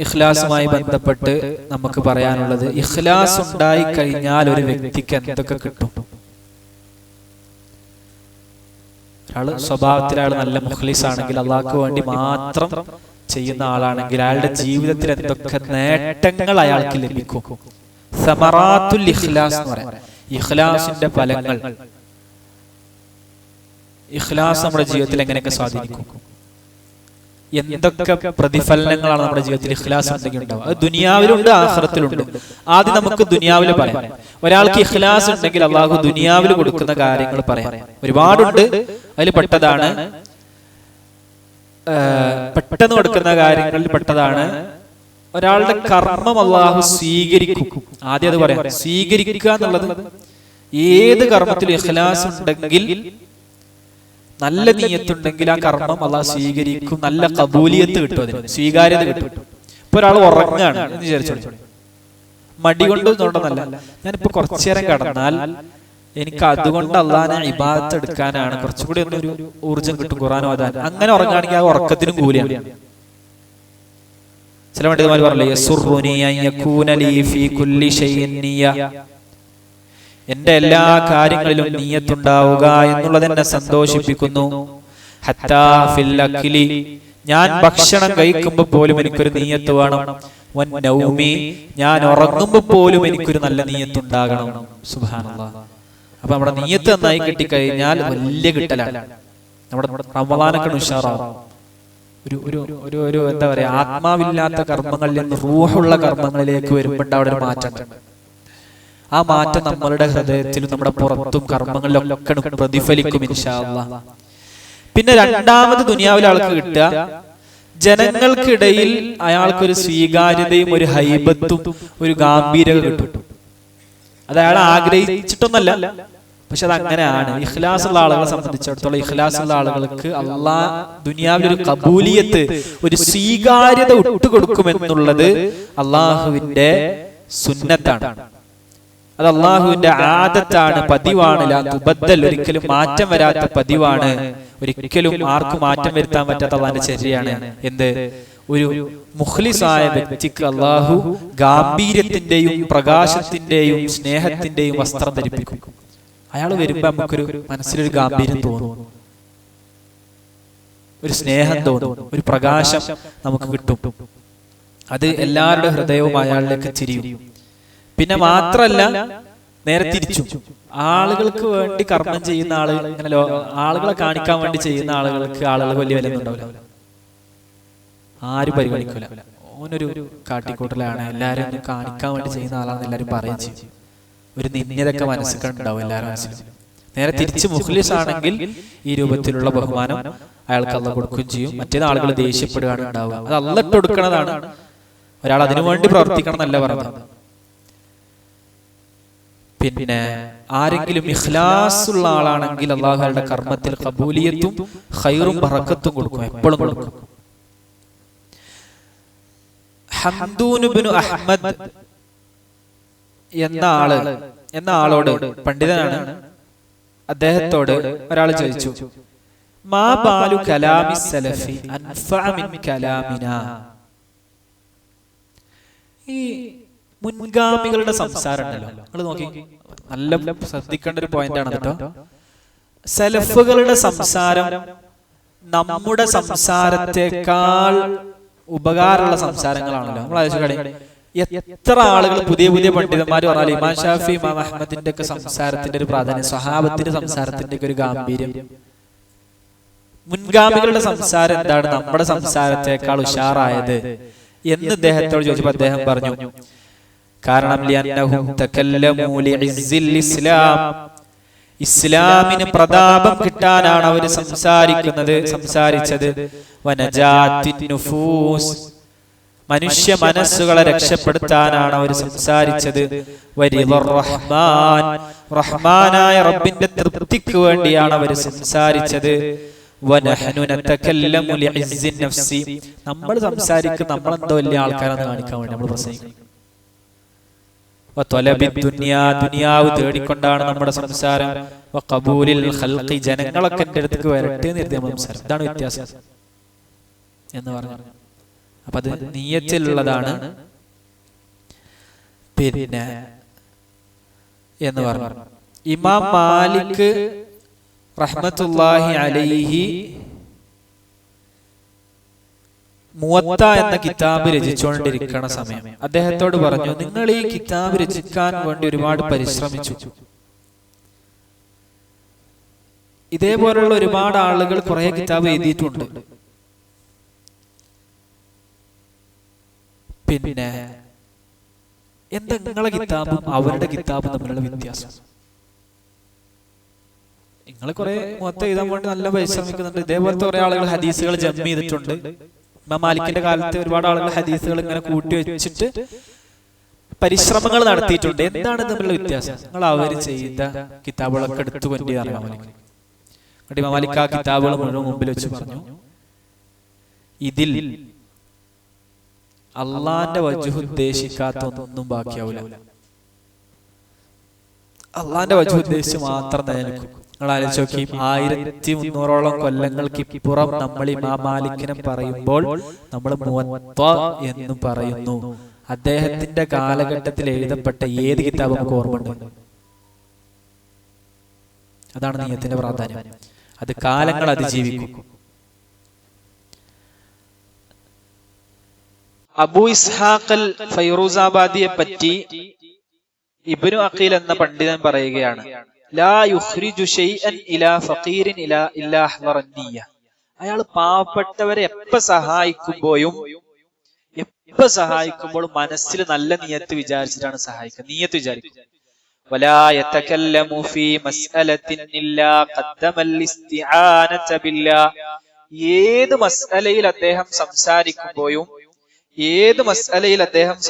ഇഖ്ലാസുമായി ബന്ധപ്പെട്ട് നമുക്ക് പറയാനുള്ളത്, ഇഖ്ലാസ് ഉണ്ടായി കഴിഞ്ഞാൽ ഒരു വ്യക്തിക്ക് എന്തൊക്കെ കിട്ടും? ഒരാള് സ്വഭാവത്തിൽ അയാൾ നല്ല മുഖ്ലിസ് ആണെങ്കിൽ, അള്ളാഹ്ക്ക് വേണ്ടി മാത്രം ചെയ്യുന്ന ആളാണെങ്കിൽ അയാളുടെ ജീവിതത്തിൽ എന്തൊക്കെ നേട്ടങ്ങൾ അയാൾക്ക് ലഭിക്കും? സമറാത്തുൽ ഇഖ്ലാസ് എന്ന് പറയാം. ഇഖ്ലാസിന്റെ ഫലങ്ങൾ, ഇഖ്ലാസ് നമ്മുടെ ജീവിതത്തിൽ എങ്ങനെയൊക്കെ സ്വാധീനിക്കും, എന്തൊക്കെ പ്രതിഫലനങ്ങളാണ് നമ്മുടെ ജീവിതത്തിൽ ഇഖ്ലാസ് ഉണ്ടെങ്കിൽ ഉണ്ടാവുക? അത് ദുനിയാവിലുണ്ട്, ആഖിറത്തിലുണ്ട്. ആദ്യം നമുക്ക് ദുനിയാവിൽ പറയാം. ഒരാൾക്ക് ഇഖ്ലാസ് ഉണ്ടെങ്കിൽ അള്ളാഹു ദുനിയാവിൽ കൊടുക്കുന്ന കാര്യങ്ങൾ പറയാം. ഒരുപാടുണ്ട്. അതിൽ പെട്ടതാണ്, പെട്ടെന്ന് കൊടുക്കുന്ന കാര്യങ്ങളിൽ പെട്ടതാണ് ഒരാളുടെ കർമ്മം അള്ളാഹു സ്വീകരിക്കും. ആദ്യം അത് പറയാം. സ്വീകരിക്കുക എന്നുള്ളത്, ഏത് കർമ്മത്തിലും ഇഖ്ലാസ് ഉണ്ടെങ്കിൽ, നല്ല നിയ്യത്തുണ്ടെങ്കിൽ ആ കർമ്മം അള്ളാഹു സ്വീകരിക്കും. നല്ല കബൂലിയത്ത് കിട്ടും, അതിന് സ്വീകാര്യത കിട്ടും. ഇപ്പൊ ഒരാൾ ഉറങ്ങാണ് എന്ന് വിചാരിച്ചോളൂ. മടി കൊണ്ട് തോന്നുന്നല്ല, ഞാനിപ്പോ കുറച്ചു നേരം കടന്നാൽ എനിക്ക് അതുകൊണ്ട് അള്ളാഹനെ ഇബാദത്ത് എടുക്കാനാണ്, കുറച്ചുകൂടി ഒന്നൊരു ഊർജ്ജം കിട്ടും ഖുർആൻ ഓതാൻ. അങ്ങനെ ഉറങ്ങുകയാണെങ്കിൽ ആ ഉറക്കത്തിനും കൂലിയാണ്. ചില പണ്ഡിതന്മാർ പറഞ്ഞില്ലേ, യസുറുനി അൻ യകൂന ലീ ഫീ കുല്ലി ഷൈഇൻ നിയ്യ, എന്റെ എല്ലാ കാര്യങ്ങളിലും നിയ്യത്തുണ്ടാവുക എന്നുള്ളത് എന്നെ സന്തോഷിപ്പിക്കുന്നു. ഹത്താ ഫിൽ അക്ലി, ഞാൻ ഭക്ഷണം കഴിക്കുമ്പോൾ പോലും എനിക്കൊരു നീയത്ത് വേണം. വൻ നൗമി, ഞാൻ ഉറങ്ങുമ്പോൾ പോലും എനിക്കൊരു നല്ല നീയത്തുണ്ടാകണം. സുബ്ഹാനല്ലാഹ്. അപ്പൊ നമ്മുടെ നീയത്ത് നന്നായി കിട്ടിക്കഴിഞ്ഞാൽ വലിയ കിട്ടലാണ്. നമ്മുടെ റമളാനൊക്കെ ഉഷാറാവും. ഒരു എന്താ പറയാ, ആത്മാവില്ലാത്ത കർമ്മങ്ങളിൽ നിന്ന് റൂഹുള്ള കർമ്മങ്ങളിലേക്ക് വരുമ്പോൾ അവിടെ ഒരു മാറ്റം. ആ മാറ്റം നമ്മളുടെ ഹൃദയത്തിലും നമ്മുടെ പുറത്തും കർമ്മങ്ങളിലൊക്കെ പ്രതിഫലിക്കും ഇൻഷാ അല്ലാഹ്. പിന്നെ രണ്ടാമത് ദുനിയാവിലെ ആൾക്ക് കിട്ടുക, ജനങ്ങൾക്കിടയിൽ അയാൾക്കൊരു സ്വീകാര്യതയും ഒരു ഹൈബത്തും ഒരു ഗാംഭീര്യത കിട്ടും. അത് അയാൾ ആഗ്രഹിച്ചിട്ടൊന്നല്ല, പക്ഷെ അത് അങ്ങനെയാണ്. ഇഖ്ലാസുള്ള ആളുകളെ സംബന്ധിച്ചിടത്തോളം, ഇഖ്ലാസുള്ള ആളുകൾക്ക് അള്ളാഹ് ദുനിയാവിലൊരു കബൂലിയത്ത്, ഒരു സ്വീകാര്യത ഇട്ടുകൊടുക്കുമെന്നുള്ളത് അള്ളാഹുവിന്റെ സുന്നത്താണ്. അത് അള്ളാഹുവിന്റെ ആദത്താണ്, പതിവാണ്. ലാ തുബദ്ദൽ, ഒരിക്കലും മാറ്റം വരാത്ത പതിവാണ്. ഒരിക്കലും ആർക്കും മാറ്റം വരുത്താൻ പറ്റാത്ത അള്ളാഹിന്റെ ചര്യയാണ്. എന്ത്? ഒരു മുഖ്ലിസായ വ്യക്തിക്ക് അള്ളാഹു ഗാംഭീര്യത്തിന്റെയും പ്രകാശത്തിന്റെയും സ്നേഹത്തിന്റെയും വസ്ത്രം ധരിപ്പിക്കും. അയാൾ വരുമ്പോ നമുക്കൊരു മനസ്സിലൊരു ഗാംഭീര്യം തോന്നും, ഒരു സ്നേഹം തോന്നും, ഒരു പ്രകാശം നമുക്ക് കിട്ടും. അത് എല്ലാവരുടെ ഹൃദയവും അയാളിലേക്ക് തിരിയും. പിന്നെ മാത്രല്ല, നേരെ തിരിച്ചു, ആളുകൾക്ക് വേണ്ടി കർമ്മം ചെയ്യുന്ന ആളുകൾ, ഇങ്ങനെ ആളുകളെ കാണിക്കാൻ വേണ്ടി ചെയ്യുന്ന ആളുകൾക്ക് ആളുകൾ വലിയ വില ഒന്നും ഉണ്ടാവില്ല, ആരും പരിഗണിക്കൂല. ഓനൊരു കാട്ടിക്കൂട്ടലാണ്, എല്ലാരും ഒന്ന് കാണിക്കാൻ വേണ്ടി ചെയ്യുന്ന ആളാണെന്ന് എല്ലാരും പറയുകയും ചെയ്യും. ഒരു നിന്യതൊക്കെ മനസ്സിലുണ്ടാവും എല്ലാവരും മനസ്സിലും. നേരെ തിരിച്ച് മുഖ്ലിസ് ആണെങ്കിൽ ഈ രൂപത്തിലുള്ള ബഹുമാനം അയാൾക്ക് അള്ളാഹ് കൊടുക്കുകയും ചെയ്യും. മറ്റേത് ആളുകൾ ദേഷ്യപ്പെടുകയാണ് ഉണ്ടാവുക. അത് അള്ളാഹ് കൊടുക്കുന്നതാണ്. ഒരാൾ അതിനു വേണ്ടി പ്രവർത്തിക്കണം എന്നല്ല പറഞ്ഞത്. പിന്നെ ആരെങ്കിലും ഇഖ്ലാസുള്ള ആളാണെങ്കിൽ അള്ളാഹുവിന്റെ കർമ്മത്തിൽ ഖബൂലിയത്തും ഖൈറും ബറക്കത്തും കൊടുക്കും, എപ്പോഴും കൊടുക്കും. ഹംദൂൻ ഇബ്നു അഹ്മദ് എന്ന ആളോട്, പണ്ഡിതനാണ്, അദ്ദേഹത്തോട് ഒരാൾ ചോദിച്ചു, മാ ബാലു കലാമി സലഫി അൻഫഅ മിൻ കലാമിനാ. ഈ മുൻഗാമികളുടെ സംസാരം ഉണ്ടല്ലോ, നിങ്ങൾ നോക്കി, നല്ല ശ്രദ്ധിക്കേണ്ട ഒരു പോയിന്റ് ആണ് കേട്ടോ. സലഫുകളുടെ സംസാരം നമ്മുടെ സംസാരത്തെക്കാൾ ഉപകാരമുള്ള സംസാരങ്ങളാണല്ലോ. നമ്മൾ ആലോചിക്കണേ, എത്ര ആളുകൾ, പുതിയ പുതിയ പണ്ഡിതന്മാർ പറഞ്ഞാൽ ഇമാം ഷാഫി, ഇമാം അഹ്മദിന്റെ ഒക്കെ സംസാരത്തിന്റെ ഒരു പ്രാധാന്യം, സ്വഹാബത്തിന്റെ സംസാരത്തിന്റെ ഒക്കെ ഒരു ഗാംഭീര്യം, മുൻഗാമികളുടെ സംസാരം എന്താണ് നമ്മുടെ സംസാരത്തെക്കാൾ ഉഷാറായത് എന്ന് അദ്ദേഹത്തോട് ചോദിച്ചപ്പോൾ അദ്ദേഹം പറഞ്ഞു, കാരണം ഇസ്ലാമിന് പ്രതാപം കിട്ടാനാണ് അവർ സംസാരിച്ചത്. മനുഷ്യ മനസ്സുകളെ രക്ഷപ്പെടുത്താനാണ് അവർ സംസാരിച്ചത്. റഹ്മാനായ റബ്ബിന്റെ തൃപ്തിക്ക് വേണ്ടിയാണ് അവർ സംസാരിച്ചത്. നമ്മൾ സംസാരിക്കും, നമ്മളെന്തോ വലിയ ആൾക്കാരെന്ന് കാണിക്കാൻ വേണ്ടി നമ്മൾ പ്രസംഗിക്കും. ദുനിയാവ് തേടിക്കൊണ്ടാണ് നമ്മുടെ സംസാരം. ജനങ്ങളൊക്കെ എന്റെ അടുത്തേക്ക് വരട്ടെ എന്ന് കരുതിയ സംസാരം. ഇതാണ് വ്യത്യാസം എന്ന് പറഞ്ഞു. അപ്പൊ അത് നിയ്യത്തിലുള്ളതാണ്. പിന്നെ എന്ന് പറഞ്ഞു, ഇമാം മാലിക് റഹ്മത്തുള്ളാഹി അലൈഹി മുവത്ത എന്ന കിതാബ് രചിച്ചുകൊണ്ടിരിക്കുന്ന സമയം അദ്ദേഹത്തോട് പറഞ്ഞു, നിങ്ങൾ ഈ കിതാബ് രചിക്കാൻ വേണ്ടി ഒരുപാട് പരിശ്രമിച്ചു. ഇതേപോലുള്ള ഒരുപാട് ആളുകൾ കുറെ കിതാബ് എഴുതിയിട്ടുണ്ട്. പിന്നെ എന്താ നിങ്ങളെ കിതാബും അവരുടെ കിതാബും തമ്മിലുള്ള വ്യത്യാസം? നിങ്ങൾ കുറെ മൊത്തം എഴുതാൻ വേണ്ടി നല്ല പരിശ്രമിക്കുന്നുണ്ട്. ഇതേപോലത്തെ കുറെ ആളുകൾ ഹദീസുകൾ ജമ്മ ചെയ്തിട്ടുണ്ട്. ഇമാം മാലിക്കിന്റെ കാലത്ത് ഒരുപാട് ആളുകൾ ഹദീസുകൾ ഇങ്ങനെ കൂട്ടി വെച്ചിട്ട് പരിശ്രമങ്ങൾ നടത്തിയിട്ടുണ്ട്. എന്താണ് തമ്മിലുള്ള വ്യത്യാസം? നിങ്ങൾ അവർ ചെയ്ത കിതാബുകളൊക്കെ എടുത്തു കൊണ്ടിയാണ് ഇമാം മാലിക് ആ കിതാബുകൾ മുഴുവൻ മുമ്പിൽ വെച്ച് പറഞ്ഞു, ഇതിൽ അള്ളാന്റെ വജ്ഹ് ഉദ്ദേശിക്കാത്ത ഒന്നും ബാക്കിയാവില്ല. അള്ളാന്റെ വജ്ഹ് ഉദ്ദേശിച്ച് മാത്രം നിലനിൽക്കും. നിങ്ങൾ ആലോചിച്ച് നോക്കി, 1300ഓളം കൊല്ലങ്ങൾക്ക് ഇപ്പുറം നമ്മൾ ഇമാം മാലിക്കിനെ പറയുമ്പോൾ നമ്മൾ മുവത്ത എന്ന് പറയുന്നു. അദ്ദേഹത്തിന്റെ കാലഘട്ടത്തിൽ എഴുതപ്പെട്ട ഏത് കിതാബ് നമുക്ക് ഓർമ്മയുണ്ട്? അതാണ് നിയ്യത്തിന്റെ പ്രാധാന്യം. അത് കാലങ്ങൾ അതിജീവിക്കും. അബൂ ഇസ്ഹാഖ് അൽ ഫൈറൂസാബാദിയെ പറ്റി ഇബ്നു അഖീൽ എന്ന പണ്ഡിതൻ പറയുകയാണ്, ലാ യുഖ്രിജു ശൈഅൻ ഇലാ ഫഖീരിൻ ഇല്ലാ അഹ്ദറ നിയ്യ. അയാൾ പാവപ്പെട്ടവരെ എപ്പോ സഹായിക്കുമ്പോൾ മനസ്സിൽ നല്ല നിയത്ത് വിചാരിച്ചിട്ടാണ് സഹായിക്കുക. നിയത്ത് വിചാരിക്കും. വലാ യതകല്ലമു ഫീ മസ്അലത്തിൻ ഇല്ലാ ഖദ്ദമൽ ഇസ്തിആനത ബില്ലാ. ഏത് മസ്അലയിൽ അദ്ദേഹം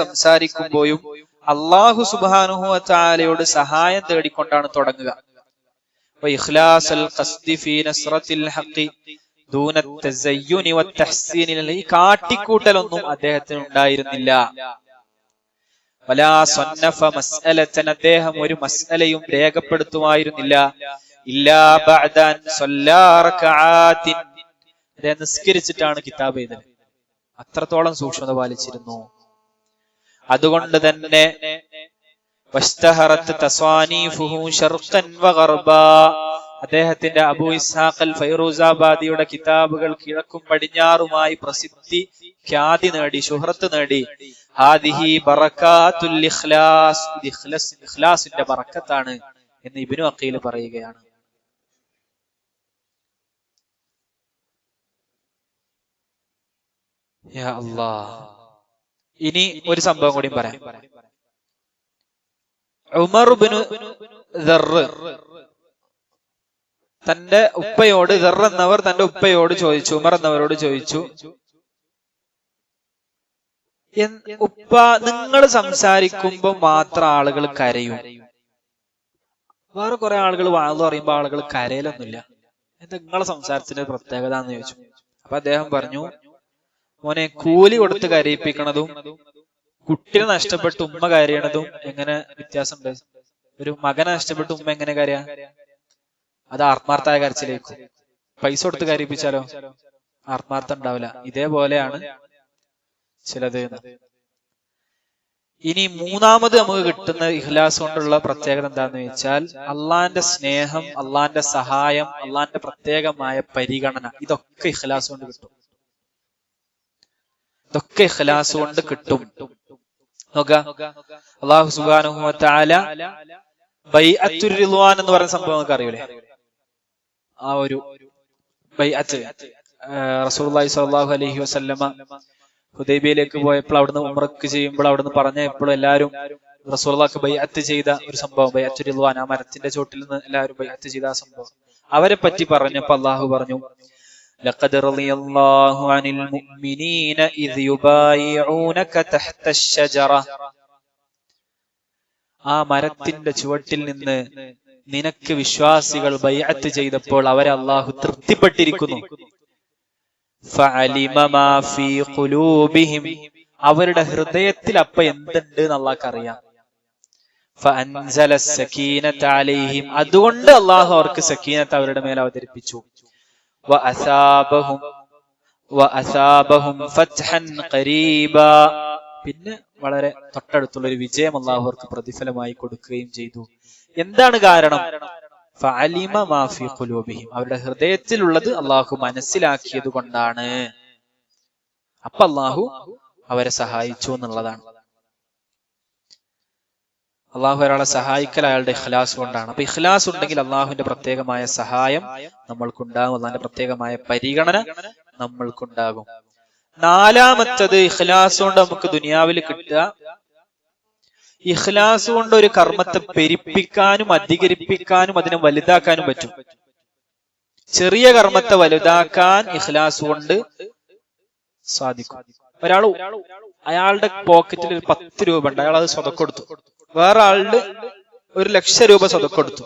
സംസാരിക്കുമ്പോഴും അല്ലാഹു സുബ്ഹാനഹു വ തആലയോട് സഹായം തേടിക്കൊണ്ടാണ് തുടങ്ങുക. വഇഖ്ലാസുൽ ഖസ്ദി ഫീ നസ്റത്തിൽ ഹഖ് ദൂന തസയ്യുനി വതഹ്സീനി. ഈ കാട്ടിക്കൂട്ടലൊന്നും അദ്ദേഹത്തിന് ഉണ്ടായിരുന്നില്ല. വലാ സന്നഫ മസ്അലതൻ. അദ്ദേഹം ഒരു മസ്അലയും രേഖപ്പെടുത്തുമായിരുന്നില്ല. ഇല്ലാ ബഅദൻ സല്ലാ റകഅാത്തിൻ. നിസ്കരിച്ചിട്ടാണ് കിതാബ് എഴുതുന്നത്. അത്രത്തോളം സൂക്ഷ്മത പാലിച്ചിരുന്നു. അതുകൊണ്ട് തന്നെ വസ്തഹറത്ത് തസ്വാനീഫുഹു ശർഖൻ വഗർബാ. അദ്ദേഹത്തിന്റെ അബൂ ഇസ്ഹാഖ് അൽ ഫൈറൂസാബാദിയുടെ കിതാബുകൾ കിഴക്കും പടിഞ്ഞാറുമായി പ്രസിദ്ധി ഖ്യാതി നേടി, ശുഹ്റത്ത് നേടി. ഹാദിഹി ബറകാത്തുൽ ഇഖ്ലാസ്. ഇഖ്ലാസിന്റെ ബറക്കത്താണ് എന്ന് ഇബ്നു അഖീൽ പറയുകയാണ്. യാ അല്ലാഹ്. ഇനി ഒരു സംഭവം കൂടി പറയാം. ഉമർ ഇബ്നു ദർറ് തന്റെ ഉപ്പയോട്, ദർറ് എന്നവർ തന്റെ ഉപ്പയോട് ചോദിച്ചു, ഉമർ എന്നവരോട് ചോദിച്ചു, ഉപ്പ, നിങ്ങൾ സംസാരിക്കുമ്പോ മാത്രം ആളുകൾ കരയും, വേറെ കുറെ ആളുകൾ വാഴ്ന്നു പറയുമ്പോ ആളുകൾ കരയിലൊന്നുമില്ല, എന്താ നിങ്ങളെ സംസാരത്തിന്റെ പ്രത്യേകത എന്ന് ചോദിച്ചു. അപ്പൊ അദ്ദേഹം പറഞ്ഞു, മോനെ, കൂലി കൊടുത്ത് കരയിപ്പിക്കണതും കുട്ടിയെ നഷ്ടപ്പെട്ട് ഉമ്മ കരയണതും എങ്ങനെ വ്യത്യാസമുണ്ട്? ഒരു മകനെ നഷ്ടപ്പെട്ട് ഉമ്മ എങ്ങനെ കരയാ? അത് ആത്മാർത്ഥായ കരച്ചിലേക്കും. പൈസ കൊടുത്ത് കരയിപ്പിച്ചാലോ ആത്മാർത്ഥം ഉണ്ടാവില്ല. ഇതേപോലെയാണ് ചിലത്. ഇനി മൂന്നാമത് നമുക്ക് കിട്ടുന്ന ഇഖ്ലാസ് കൊണ്ടുള്ള പ്രത്യേകത എന്താന്ന് വെച്ചാൽ, അള്ളാന്റെ സ്നേഹം, അള്ളാന്റെ സഹായം, അള്ളാന്റെ പ്രത്യേകമായ പരിഗണന, ഇതൊക്കെ ഇഖ്ലാസ് കൊണ്ട് കിട്ടും. ഇതൊക്കെ ഇഖ്ലാസ് കൊണ്ട് കിട്ടും. നോക്ക, അല്ലാഹു സുബ്ഹാനഹു വ തആല ബൈഅത്തുർ റിദ്വാൻ എന്ന് പറയുന്ന സംഭവം നമുക്ക് അറിയൂലേ? ആ ഒരു ബൈഅത്ത് റസൂലുള്ളാഹി സ്വല്ലല്ലാഹു അലൈഹി വസല്ലമ ഹുദൈബിയയിലേക്ക് പോയപ്പോൾ അവിടുന്ന് ഉംറക്ക് ചെയ്യുമ്പോൾ അവിടുന്ന് പറഞ്ഞ എപ്പോഴും എല്ലാവരും റസൂലുള്ളാഹിക്ക് ബൈഅത്ത് ചെയ്ത ഒരു സംഭവം, ബൈഅത്തുർ റിദ്വാൻ, ആ മരത്തിന്റെ ചോട്ടിൽ നിന്ന് എല്ലാവരും ബൈഅത്ത് ചെയ്ത ആ സംഭവം. അവരെ പറ്റി പറഞ്ഞപ്പോൾ അല്ലാഹു പറഞ്ഞു, لقد رضي الله عن المؤمنين إذ يبايعونك تحت الشجرة. ആ മരത്തിന്റെ ചുവട്ടിൽ നിന്ന് നിനക്ക് വിശ്വാസികൾ ബൈഅത്ത് ചെയ്തപ്പോൾ അവരെ അല്ലാഹു തൃപ്തിപ്പെട്ടിരിക്കുന്നു. ഫഅലിമ മാ ഫീ ഖുലൂബിഹിം. അവരുടെ ഹൃദയത്തിൽ അപ്പ എന്തുണ്ട് എന്ന് അല്ലാഹുക്ക് അറിയാം. ഫഅൻസല സകീനത അലൈഹിം. അതുകൊണ്ട് അല്ലാഹു അവർക്ക് സകീനത്ത് അവരുടെ മേൽ അവതരിപ്പിച്ചു. വഅസാബഹും ഫത്ഹൻ ഖരീബാ. പിന്നെ വളരെ തൊട്ടടുത്തുള്ള ഒരു വിജയം അല്ലാഹു അവർക്ക് പ്രതിഫലമായി കൊടുക്കുകയും ചെയ്തു. എന്താണ് കാരണം? ഫഅലിമ മാ ഫീ ഖുലൂബിഹിം. അവരുടെ ഹൃദയത്തിലുള്ളത് അല്ലാഹു മനസ്സിലാക്കിയത് കൊണ്ടാണ്. അപ്പൊ അല്ലാഹു അവരെ സഹായിച്ചു എന്നുള്ളതാണ്. അള്ളാഹു ഒരാളെ സഹായിക്കൽ അയാളുടെ ഇഖ്ലാസ് കൊണ്ടാണ്. അപ്പൊ ഇഖ്ലാസ് ഉണ്ടെങ്കിൽ അള്ളാഹുവിന്റെ പ്രത്യേകമായ സഹായം നമ്മൾക്കുണ്ടാകും, അള്ളാഹിന്റെ പ്രത്യേകമായ പരിഗണന നമ്മൾക്കുണ്ടാകും. നാലാമത്തത്, ഇഖ്ലാസ് കൊണ്ട് നമുക്ക് ദുനിയാവിൽ കിട്ടുക, ഇഖ്ലാസ് കൊണ്ട് ഒരു കർമ്മത്തെ പെരുപ്പിക്കാനും അധികരിപ്പിക്കാനും അതിനെ വലുതാക്കാനും പറ്റും. ചെറിയ കർമ്മത്തെ വലുതാക്കാൻ ഇഖ്ലാസ് കൊണ്ട് സാധിക്കും. അയാളുടെ പോക്കറ്റിൽ ഒരു 10 രൂപ ഉണ്ട്, അയാൾ അത് സ്വതക്ക കൊടുത്തു. വേറെ ആളുടെ 1,00,000 രൂപ സ്വതക്ക കൊടുത്തു.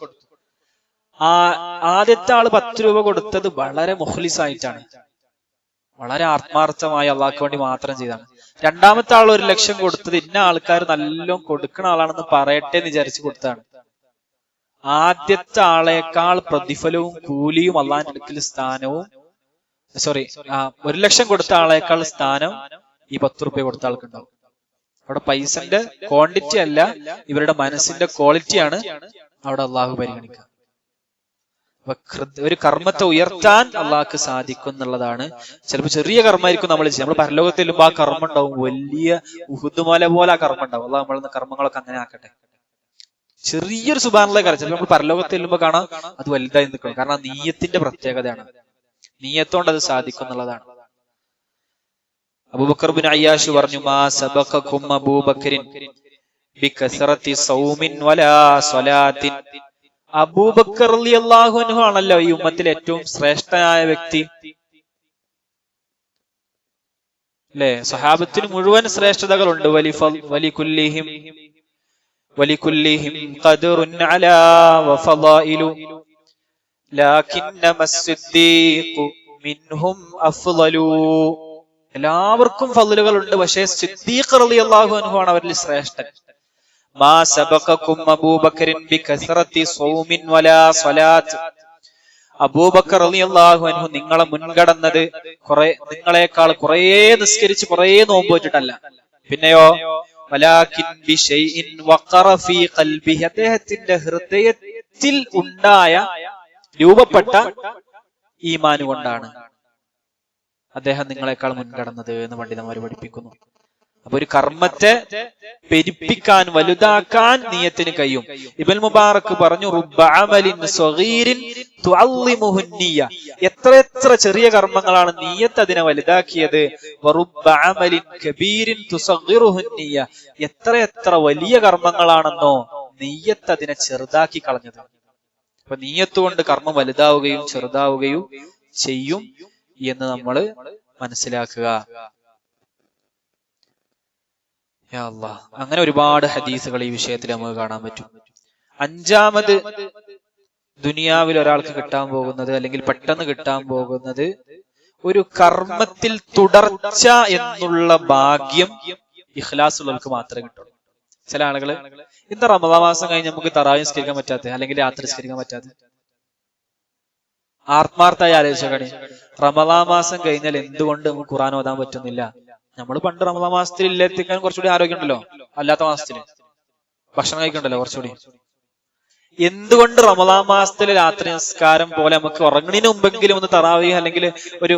ആദ്യത്തെ ആള് 10 രൂപ കൊടുത്തത് വളരെ മുഖ്ലിസായിട്ടാണ്, വളരെ ആത്മാർത്ഥമായി അള്ളാഹ്ക്ക് വേണ്ടി മാത്രം ചെയ്താണ്. രണ്ടാമത്തെ ആൾ 1,00,000 കൊടുത്തത് ഇന്ന ആൾക്കാർ നല്ലോണം കൊടുക്കുന്ന ആളാണെന്ന് പറയട്ടെ എന്ന് വിചാരിച്ച് കൊടുത്താണ്. ആദ്യത്തെ ആളെക്കാൾ പ്രതിഫലവും കൂലിയും അള്ളാഹിന്റെ അടുക്കൽ സ്ഥാനവും, 1,00,000 കൊടുത്ത ആളെക്കാൾ സ്ഥാനം ഈ 10 രൂപ കൊടുത്ത ആൾക്കുണ്ടാവും. അവിടെ പൈസന്റെ ക്വാണ്ടിറ്റി അല്ല, ഇവരുടെ മനസ്സിന്റെ ക്വാളിറ്റിയാണ് അവിടെ അള്ളാഹു പരിഗണിക്കുക. ഒരു കർമ്മത്തെ ഉയർത്താൻ അള്ളാഹ്ക്ക് സാധിക്കും എന്നുള്ളതാണ്. ചിലപ്പോൾ ചെറിയ കർമ്മമായിരിക്കും നമ്മൾ ചെയ്യുക. നമ്മൾ പരലോകത്ത് ചെല്ലുമ്പോൾ ആ കർമ്മം ഉണ്ടാവും, വലിയ ഉഹുദ് മല പോലെ ആ കർമ്മം ഉണ്ടാവും. അള്ളാഹ് നമ്മളെ കർമ്മങ്ങളൊക്കെ അങ്ങനെ ആക്കട്ടെ. ചെറിയൊരു സുബ്ഹാനല്ലാഹ് കാര്യം ചിലപ്പോൾ നമ്മൾ പരലോകത്ത് ചെല്ലുമ്പോൾ കാണാം അത് വലുതായി നിൽക്കണം. കാരണം നീയത്തിന്റെ പ്രത്യേകതയാണ്, നീയത്തോണ്ട് അത് സാധിക്കും എന്നുള്ളതാണ്. അബൂബക്കർ ബിൻ അയ്യാഷ് പറഞ്ഞു, മാ സബഖകും അബൂബക്കറിൻ ബികസറത്തി സൗമിൻ വലാ സ്വലാത്തിൻ. അബൂബക്കർ റളിയല്ലാഹു അൻഹു ആണല്ലോ ഈ ഉമ്മത്തിലെ ഏറ്റവും ശ്രേഷ്ഠനായ വ്യക്തി, അല്ലേ? സഹാബത്തിന് മുഴുവൻ ശ്രേഷ്ഠതകളുണ്ട്. വലികുല്ലിഹിം ഖദറുൻ അലാ വഫളായിലു ലാകിന്നമ അസ്സിദ്ദീഖു മിൻഹും അഫ്ളലു. എല്ലാവർക്കും ഫളലുകളുണ്ട്, പക്ഷേ സിദ്ദീഖ് റളിയല്ലാഹു അൻഹു ആണ് അവരിൽ ശ്രേഷ്ഠൻ. മാ സബഖകും അബൂബക്കറിൻ ബികസറത്തി സൗമിൻ വലാ സ്വലാത്ത്. അബൂബക്കർ റളിയല്ലാഹു അൻഹു നിങ്ങളെ മുൻകടന്നത് നിങ്ങളെക്കാൾ കുറേ നിസ്കരിച്ച് കുറേ നോമ്പ് വെച്ചിട്ടല്ല, പിന്നെയോ വലാകിൻ ബിശൈഇൻ വഖറ ഫീ ഖൽബിഹി, അദ്ദേഹത്തിന്റെ ഹൃദയത്തിൽ ഉണ്ടായ രൂപപ്പെട്ട ഈമാൻ കൊണ്ടാണ് അദ്ദേഹം നിങ്ങളെക്കാൾ മുൻകടന്നത് എന്ന് പണ്ഡിതന്മാർ പഠിപ്പിക്കുന്നു. അപ്പൊ ഒരു കർമ്മത്തെ പെരുപ്പിക്കാൻ, വലുതാക്കാൻ നിയത്തിന് കഴിയും. ഇബ്നുൽ മുബാറക് പറഞ്ഞു, റുബ്ബ അമലിൻ സ്വഗീരിൻ തുഅള്ളിമുഹു നിയ്യ. എത്ര ചെറിയ കർമ്മങ്ങളാണ് നിയ്യത്ത് അതിനെ വലുതാക്കിയത്. വറുബ്ബ അമലിൻ കബീരിൻ തുസഗ്ഗിറുഹു നിയ്യ. എത്ര വലിയ കർമ്മങ്ങളാണെന്നോ നിയ്യത്ത് അതിനെ ചെറുതാക്കി കളഞ്ഞത്. അപ്പൊ നിയ്യത്ത് കൊണ്ട് കർമ്മം വലുതാവുകയും ചെറുതാവുകയും ചെയ്യും എന്ന് നമ്മൾ മനസ്സിലാക്കുക. യാ അല്ലാഹ്, അങ്ങനെ ഒരുപാട് ഹദീസുകൾ ഈ വിഷയത്തിൽ നമുക്ക് കാണാൻ പറ്റും. അഞ്ചാമത്, ദുനിയാവിൽ ഒരാൾക്ക് കിട്ടാൻ പോകുന്നത്, അല്ലെങ്കിൽ പെട്ടെന്ന് കിട്ടാൻ പോകുന്നത്, ഒരു കർമ്മത്തിൽ തുടർച്ച എന്നുള്ള ഭാഗ്യം ഇഖ്ലാസ് ഉള്ളവർക്ക് മാത്രമേ കിട്ടുള്ളൂ. ചില ആളുകള് ഇന്ന് റമദാൻ മാസം കഴിഞ്ഞ് നമുക്ക് തറാവീഹ് നിസ്കരിക്കാൻ പറ്റാത്ത, അല്ലെങ്കിൽ രാത്രി നിസ്കരിക്കാൻ പറ്റാത്ത, ആത്മാർത്ഥമായി ആലോചിച്ചോക്കണേ. റമദാൻ മാസം കഴിഞ്ഞാൽ എന്തുകൊണ്ട് നമുക്ക് ഖുർആൻ ഓതാൻ പറ്റുന്നില്ല? നമ്മൾ പണ്ട് റമദാൻ മാസത്തിൽ ഇല്ലെത്തിക്കാൻ കുറച്ചുകൂടി ആരോഗ്യം ഉണ്ടല്ലോ, അല്ലാത്ത മാസത്തില് ഭക്ഷണം കഴിക്കണ്ടല്ലോ കുറച്ചുകൂടി. എന്തുകൊണ്ട് റമദാൻ മാസത്തിലെ രാത്രി നിസ്കാരം പോലെ നമുക്ക് ഉറങ്ങുന്നതിന് മുമ്പെങ്കിലും ഒന്ന് തറാവീഹ് അല്ലെങ്കിൽ ഒരു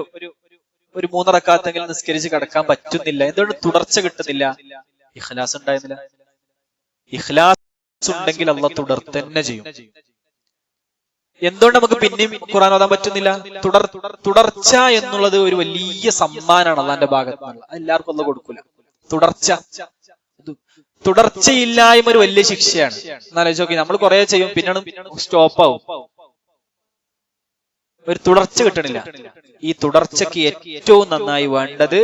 3 റക്അത്തെങ്കിലും നിസ്കരിച്ച് കിടക്കാൻ പറ്റുന്നില്ല? എന്തുകൊണ്ട് തുടർച്ച കിട്ടുന്നില്ല? ഇഖ്ലാസ് ഉണ്ടായിരുന്നില്ല. ഇഖ്ലാസ് ഉണ്ടെങ്കിൽ അള്ളാഹ് തുടർത്തന്നെ ചെയ്യും. എന്തുകൊണ്ട് നമുക്ക് പിന്നെയും ഖുർആൻ ഓതാൻ പറ്റുന്നില്ല? തുടർച്ച എന്നുള്ളത് ഒരു വലിയ സമ്മാനമാണ് അള്ളാന്റെ ഭാഗത്ത് നിന്നുള്ള. എല്ലാവർക്കും ഒന്നും കൊടുക്കൂല. തുടർച്ചയില്ലായ്മ ഒരു വലിയ ശിക്ഷയാണ്. എന്നാലോചിച്ച് നോക്കി, നമ്മൾ കുറെ ചെയ്യും, പിന്നെ സ്റ്റോപ്പ് ആവും, ഒരു തുടർച്ച കിട്ടണില്ല. ഈ തുടർച്ചയ്ക്ക് ഏറ്റവും നന്നായി വേണ്ടത്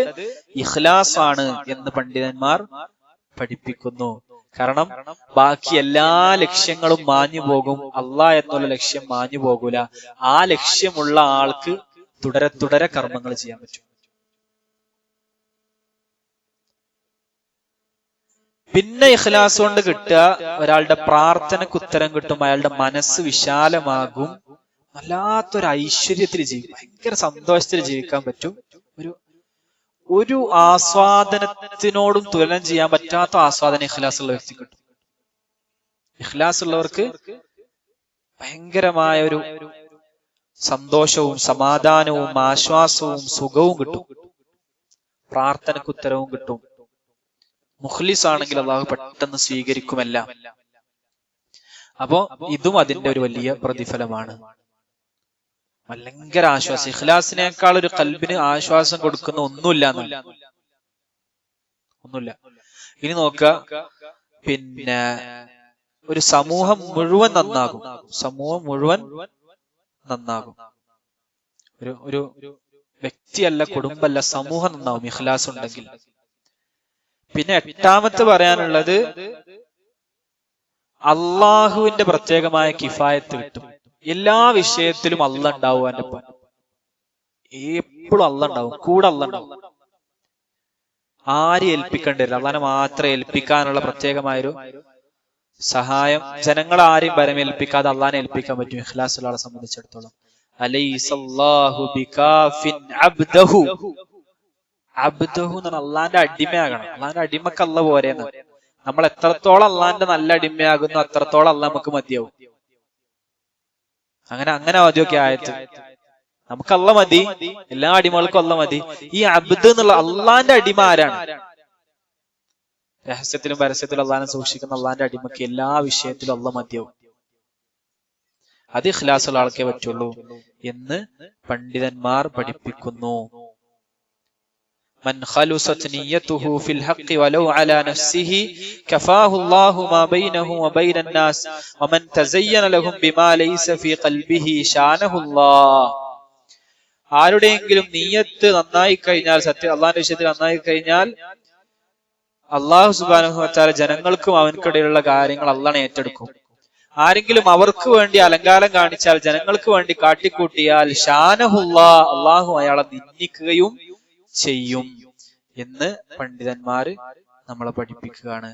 ഇഖ്ലാസ് ആണ് എന്ന് പണ്ഡിതന്മാർ പഠിപ്പിക്കുന്നു. കാരണം ബാക്കി എല്ലാ ലക്ഷ്യങ്ങളും മാഞ്ഞു പോകും, അള്ളാഹ് എന്നുള്ള ലക്ഷ്യം മാഞ്ഞു പോകൂല. ആ ലക്ഷ്യമുള്ള ആൾക്ക് തുടരെ കർമ്മങ്ങൾ ചെയ്യാൻ പറ്റും. പിന്നെ ഇഖ്ലാസ് കൊണ്ട് കിട്ടുക, ഒരാളുടെ പ്രാർത്ഥനക്ക് ഉത്തരം കിട്ടും, അയാളുടെ മനസ്സ് വിശാലമാകും, വല്ലാത്തൊരു ഐശ്വര്യത്തിൽ ജീവിക്കും, ഭയങ്കര സന്തോഷത്തിൽ ജീവിക്കാൻ പറ്റും. ഒരു ആസ്വാദനത്തിനോടും തുലനം ചെയ്യാൻ പറ്റാത്ത ആസ്വാദനം ഇഖ്ലാസ് ഉള്ള വ്യക്തി കിട്ടും. ഇഖ്ലാസ് ഉള്ളവർക്ക് ഭയങ്കരമായ ഒരു സന്തോഷവും സമാധാനവും ആശ്വാസവും സുഖവും കിട്ടും, പ്രാർത്ഥനക്ക് ഉത്തരവും കിട്ടും. മുഖ്ലിസ് ആണെങ്കിൽ അള്ളാഹു പെട്ടെന്ന് സ്വീകരിക്കുമല്ല. അപ്പോ ഇതും അതിന്റെ ഒരു വലിയ പ്രതിഫലമാണ്. ഭയങ്കര ആശ്വാസം. ഇഖ്ലാസിനേക്കാൾ ഒരു ഖൽബിന് ആശ്വാസം കൊടുക്കുന്ന ഒന്നുമില്ല. ഇനി നോക്കുക, പിന്നെ ഒരു സമൂഹം മുഴുവൻ നന്നാകും. ഒരു വ്യക്തിയല്ല, കുടുംബമല്ല, സമൂഹം നന്നാവും ഇഖ്ലാസ് ഉണ്ടെങ്കിൽ. പിന്നെ എട്ടാമത്തെ പറയാനുള്ളത്, അള്ളാഹുവിന്റെ പ്രത്യേകമായ കിഫായത്ത് കിട്ടും. എല്ലാ വിഷയത്തിലും അള്ളാഹ് ഉണ്ടാവും. എന്റെ എപ്പോഴും അള്ളാഹ് ഉണ്ടാവും, കൂടെ അള്ളാഹ് ഉണ്ടാവും. ആരും ഏൽപ്പിക്കേണ്ടി വരില്ല, അള്ളാഹിനെ മാത്രം ഏൽപ്പിക്കാനുള്ള പ്രത്യേകമായൊരു സഹായം. ജനങ്ങളെ ആരെയും ഭരമേൽപ്പിക്കാതെ അള്ളാഹിനെ ഏൽപ്പിക്കാൻ പറ്റും ഇഖ്ലാസ് ഉള്ള ആളെ സംബന്ധിച്ചിടത്തോളം. അലൈസല്ലാഹു ബികാഫിൻ അബ്ദഹു. അബ്ദഹു എന്ന് പറഞ്ഞാൽ അള്ളാഹിന്റെ അടിമയാകണം. അള്ളാഹിന്റെ അടിമക്ക് അള്ളാഹ് പോരെന്ന്. നമ്മൾ എത്രത്തോളം അള്ളാഹിന്റെ നല്ല അടിമയാകുന്നു അത്രത്തോളം അള്ളാഹ് നമുക്ക് മതിയാവും. അങ്ങനെ ആദ്യമൊക്കെ ആയത്ത്. നമുക്ക് അള്ള മതി, എല്ലാ അടിമകൾക്കും അള്ള മതി. ഈ അബ്ദ് എന്നുള്ള അള്ളാന്റെ അടിമ ആരാണ്? രഹസ്യത്തിലും പരസ്യത്തിലും അള്ളാനെ സൂക്ഷിക്കുന്ന അള്ളാന്റെ അടിമക്ക് എല്ലാ വിഷയത്തിലും അള്ള മതിയാവും. അത് ഇഖ്ലാസുള്ള ആൾക്കേ പറ്റുള്ളൂ എന്ന് പണ്ഡിതന്മാർ പഠിപ്പിക്കുന്നു. മൻ ഖലുസത് നിയ്യതുഹു ഫിൽ ഹഖ് വലൗ അലാ നഫ്സിഹി കഫാഹു അല്ലാഹു മാ ബൈനഹു വബൈനൻ നാസ് വമൻ തസയ്യന ലഹും ബിമാ ലൈസ ഫീ ഖൽബിഹി ശാനഹു അല്ലാഹ്. ആരുടെയെങ്കിലും നിയ്യത്ത് നന്നായി കഴിഞ്ഞാൽ, അള്ളാന്റെ വിഷയത്തിൽ നന്നായി കഴിഞ്ഞാൽ, അള്ളാഹു സുബ്ഹാനഹു വ തആല ജനങ്ങൾക്കും അവൻക്കിടയിലുള്ള കാര്യങ്ങൾ അള്ളാഹ് ഏറ്റെടുക്കും. ആരെങ്കിലും അവർക്ക് വേണ്ടി അലങ്കാരം കാണിച്ചാൽ, ജനങ്ങൾക്ക് വേണ്ടി കാട്ടിക്കൂട്ടിയാൽ, ഷാനഹുല്ലാഹ്, അള്ളാഹു അയാളെ നിന്ദിക്കുകയും ചെയ്യും എന്ന് പണ്ഡിതന്മാര് നമ്മളെ പഠിപ്പിക്കുകയാണ്.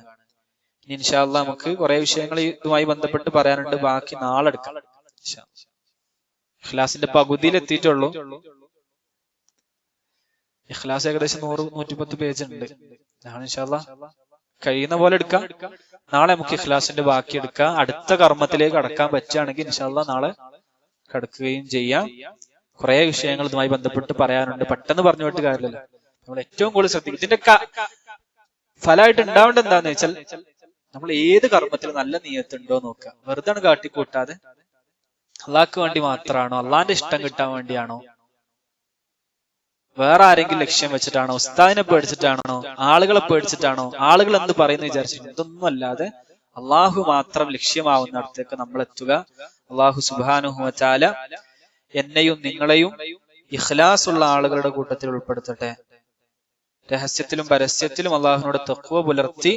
ഇനി ഇൻഷാ അല്ലാഹ് നമുക്ക് കുറെ വിഷയങ്ങൾ ഇതുമായി ബന്ധപ്പെട്ട് പറയാനുണ്ട്. ബാക്കി നാളെ എടുക്കാം. ഇഖ്ലാസിന്റെ പകുതിയിൽ എത്തിയിട്ടുള്ളൂ. ഇഖ്ലാസ് ഏകദേശം 100-110 പേജ് ഉണ്ട്. ഇൻഷാ അല്ലാഹ് കഴിയുന്ന പോലെ എടുക്കാം. നാളെ നമുക്ക് ഇഖ്ലാസിന്റെ ബാക്കി എടുക്കാം. അടുത്ത കർമ്മത്തിലേക്ക് കടക്കാൻ പറ്റുകയാണെങ്കിൽ ഇൻഷാ അല്ലാഹ് നാളെ കടക്കുകയും ചെയ്യാം. കുറെ വിഷയങ്ങൾ ഇതുമായി ബന്ധപ്പെട്ട് പറയാനുണ്ട്. പെട്ടെന്ന് പറഞ്ഞു പോയിട്ട് കാര്യമില്ലല്ലോ. നമ്മൾ ഏറ്റവും കൂടുതൽ ശ്രദ്ധിക്കും. ഇതിന്റെ ഫലമായിട്ട് ഉണ്ടാവേണ്ടത് എന്താന്ന് വെച്ചാൽ, നമ്മൾ ഏത് കർമ്മത്തിൽ നല്ല നിയ്യത്തുണ്ടോ നോക്കുക. വെറുതെ കാട്ടിക്കൂട്ടാതെ അള്ളാഹ്ക്ക് വേണ്ടി മാത്രമാണോ, അള്ളാന്റെ ഇഷ്ടം കിട്ടാൻ വേണ്ടിയാണോ, വേറെ ആരെങ്കിലും ലക്ഷ്യം വെച്ചിട്ടാണോ, ഉസ്താദിനെ പേടിച്ചിട്ടാണോ, ആളുകളെ പേടിച്ചിട്ടാണോ, ആളുകൾ എന്ത് പറയുന്നു വിചാരിച്ചിട്ട്, ഇതൊന്നും അല്ലാതെ അള്ളാഹു മാത്രം ലക്ഷ്യമാവുന്നിടത്തേക്ക് നമ്മൾ എത്തുക. അള്ളാഹു സുബ്ഹാനഹു വ തആല എന്നെയും നിങ്ങളെയും ഇഖ്ലാസ് ഉള്ള ആളുകളുടെ കൂട്ടത്തിൽ ഉൾപ്പെടുത്തട്ടെ. രഹസ്യത്തിലും പരസ്യത്തിലും അള്ളാഹുവിനോട് തഖ്വ പുലർത്തി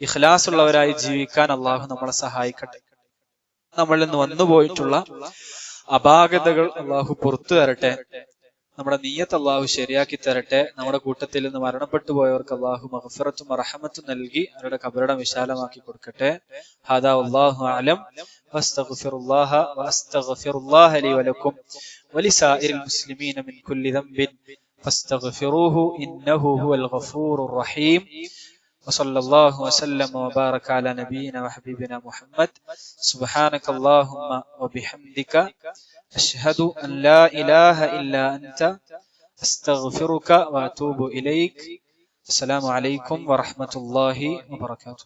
ഇഖ്ലാസ് ഉള്ളവരായി ജീവിക്കാൻ അള്ളാഹു നമ്മളെ സഹായിക്കട്ടെ. നമ്മളിൽ നിന്ന് വന്നുപോയിട്ടുള്ള അപാകതകൾ അള്ളാഹു പുറത്തു തരട്ടെ. നമ്മുടെ നിയ്യത്ത് അള്ളാഹു ശരിയാക്കി തരട്ടെ. നമ്മുടെ കൂട്ടത്തിൽ നിന്ന് മരണപ്പെട്ടു പോയവർക്ക് അള്ളാഹു മഗ്ഫിറത്തും റഹ്മത്തും നൽകി അവരുടെ ഖബറിടം വിശാലമാക്കി കൊടുക്കട്ടെ. ഹദാ വല്ലാഹു അഅലം. വസ്തഗ്ഫിറുല്ലാഹ വഅസ്തഗ്ഫിറുല്ലാഹ ലി വലക്കും വലിസാഇരിൽ മുസ്ലിമീന മിൻ കുല്ലി ദംബിൻ ഫസ്തഗ്ഫിറൂഹു ഇന്നഹു ഹുവൽ ഗഫൂറുർ റഹീം. وصلى الله وسلم وبارك على نبينا وحبيبنا محمد. سبحانك اللهم وبحمدك أشهد أن لا إله إلا أنت أستغفرك وأتوب إليك. السلام عليكم ورحمة الله وبركاته.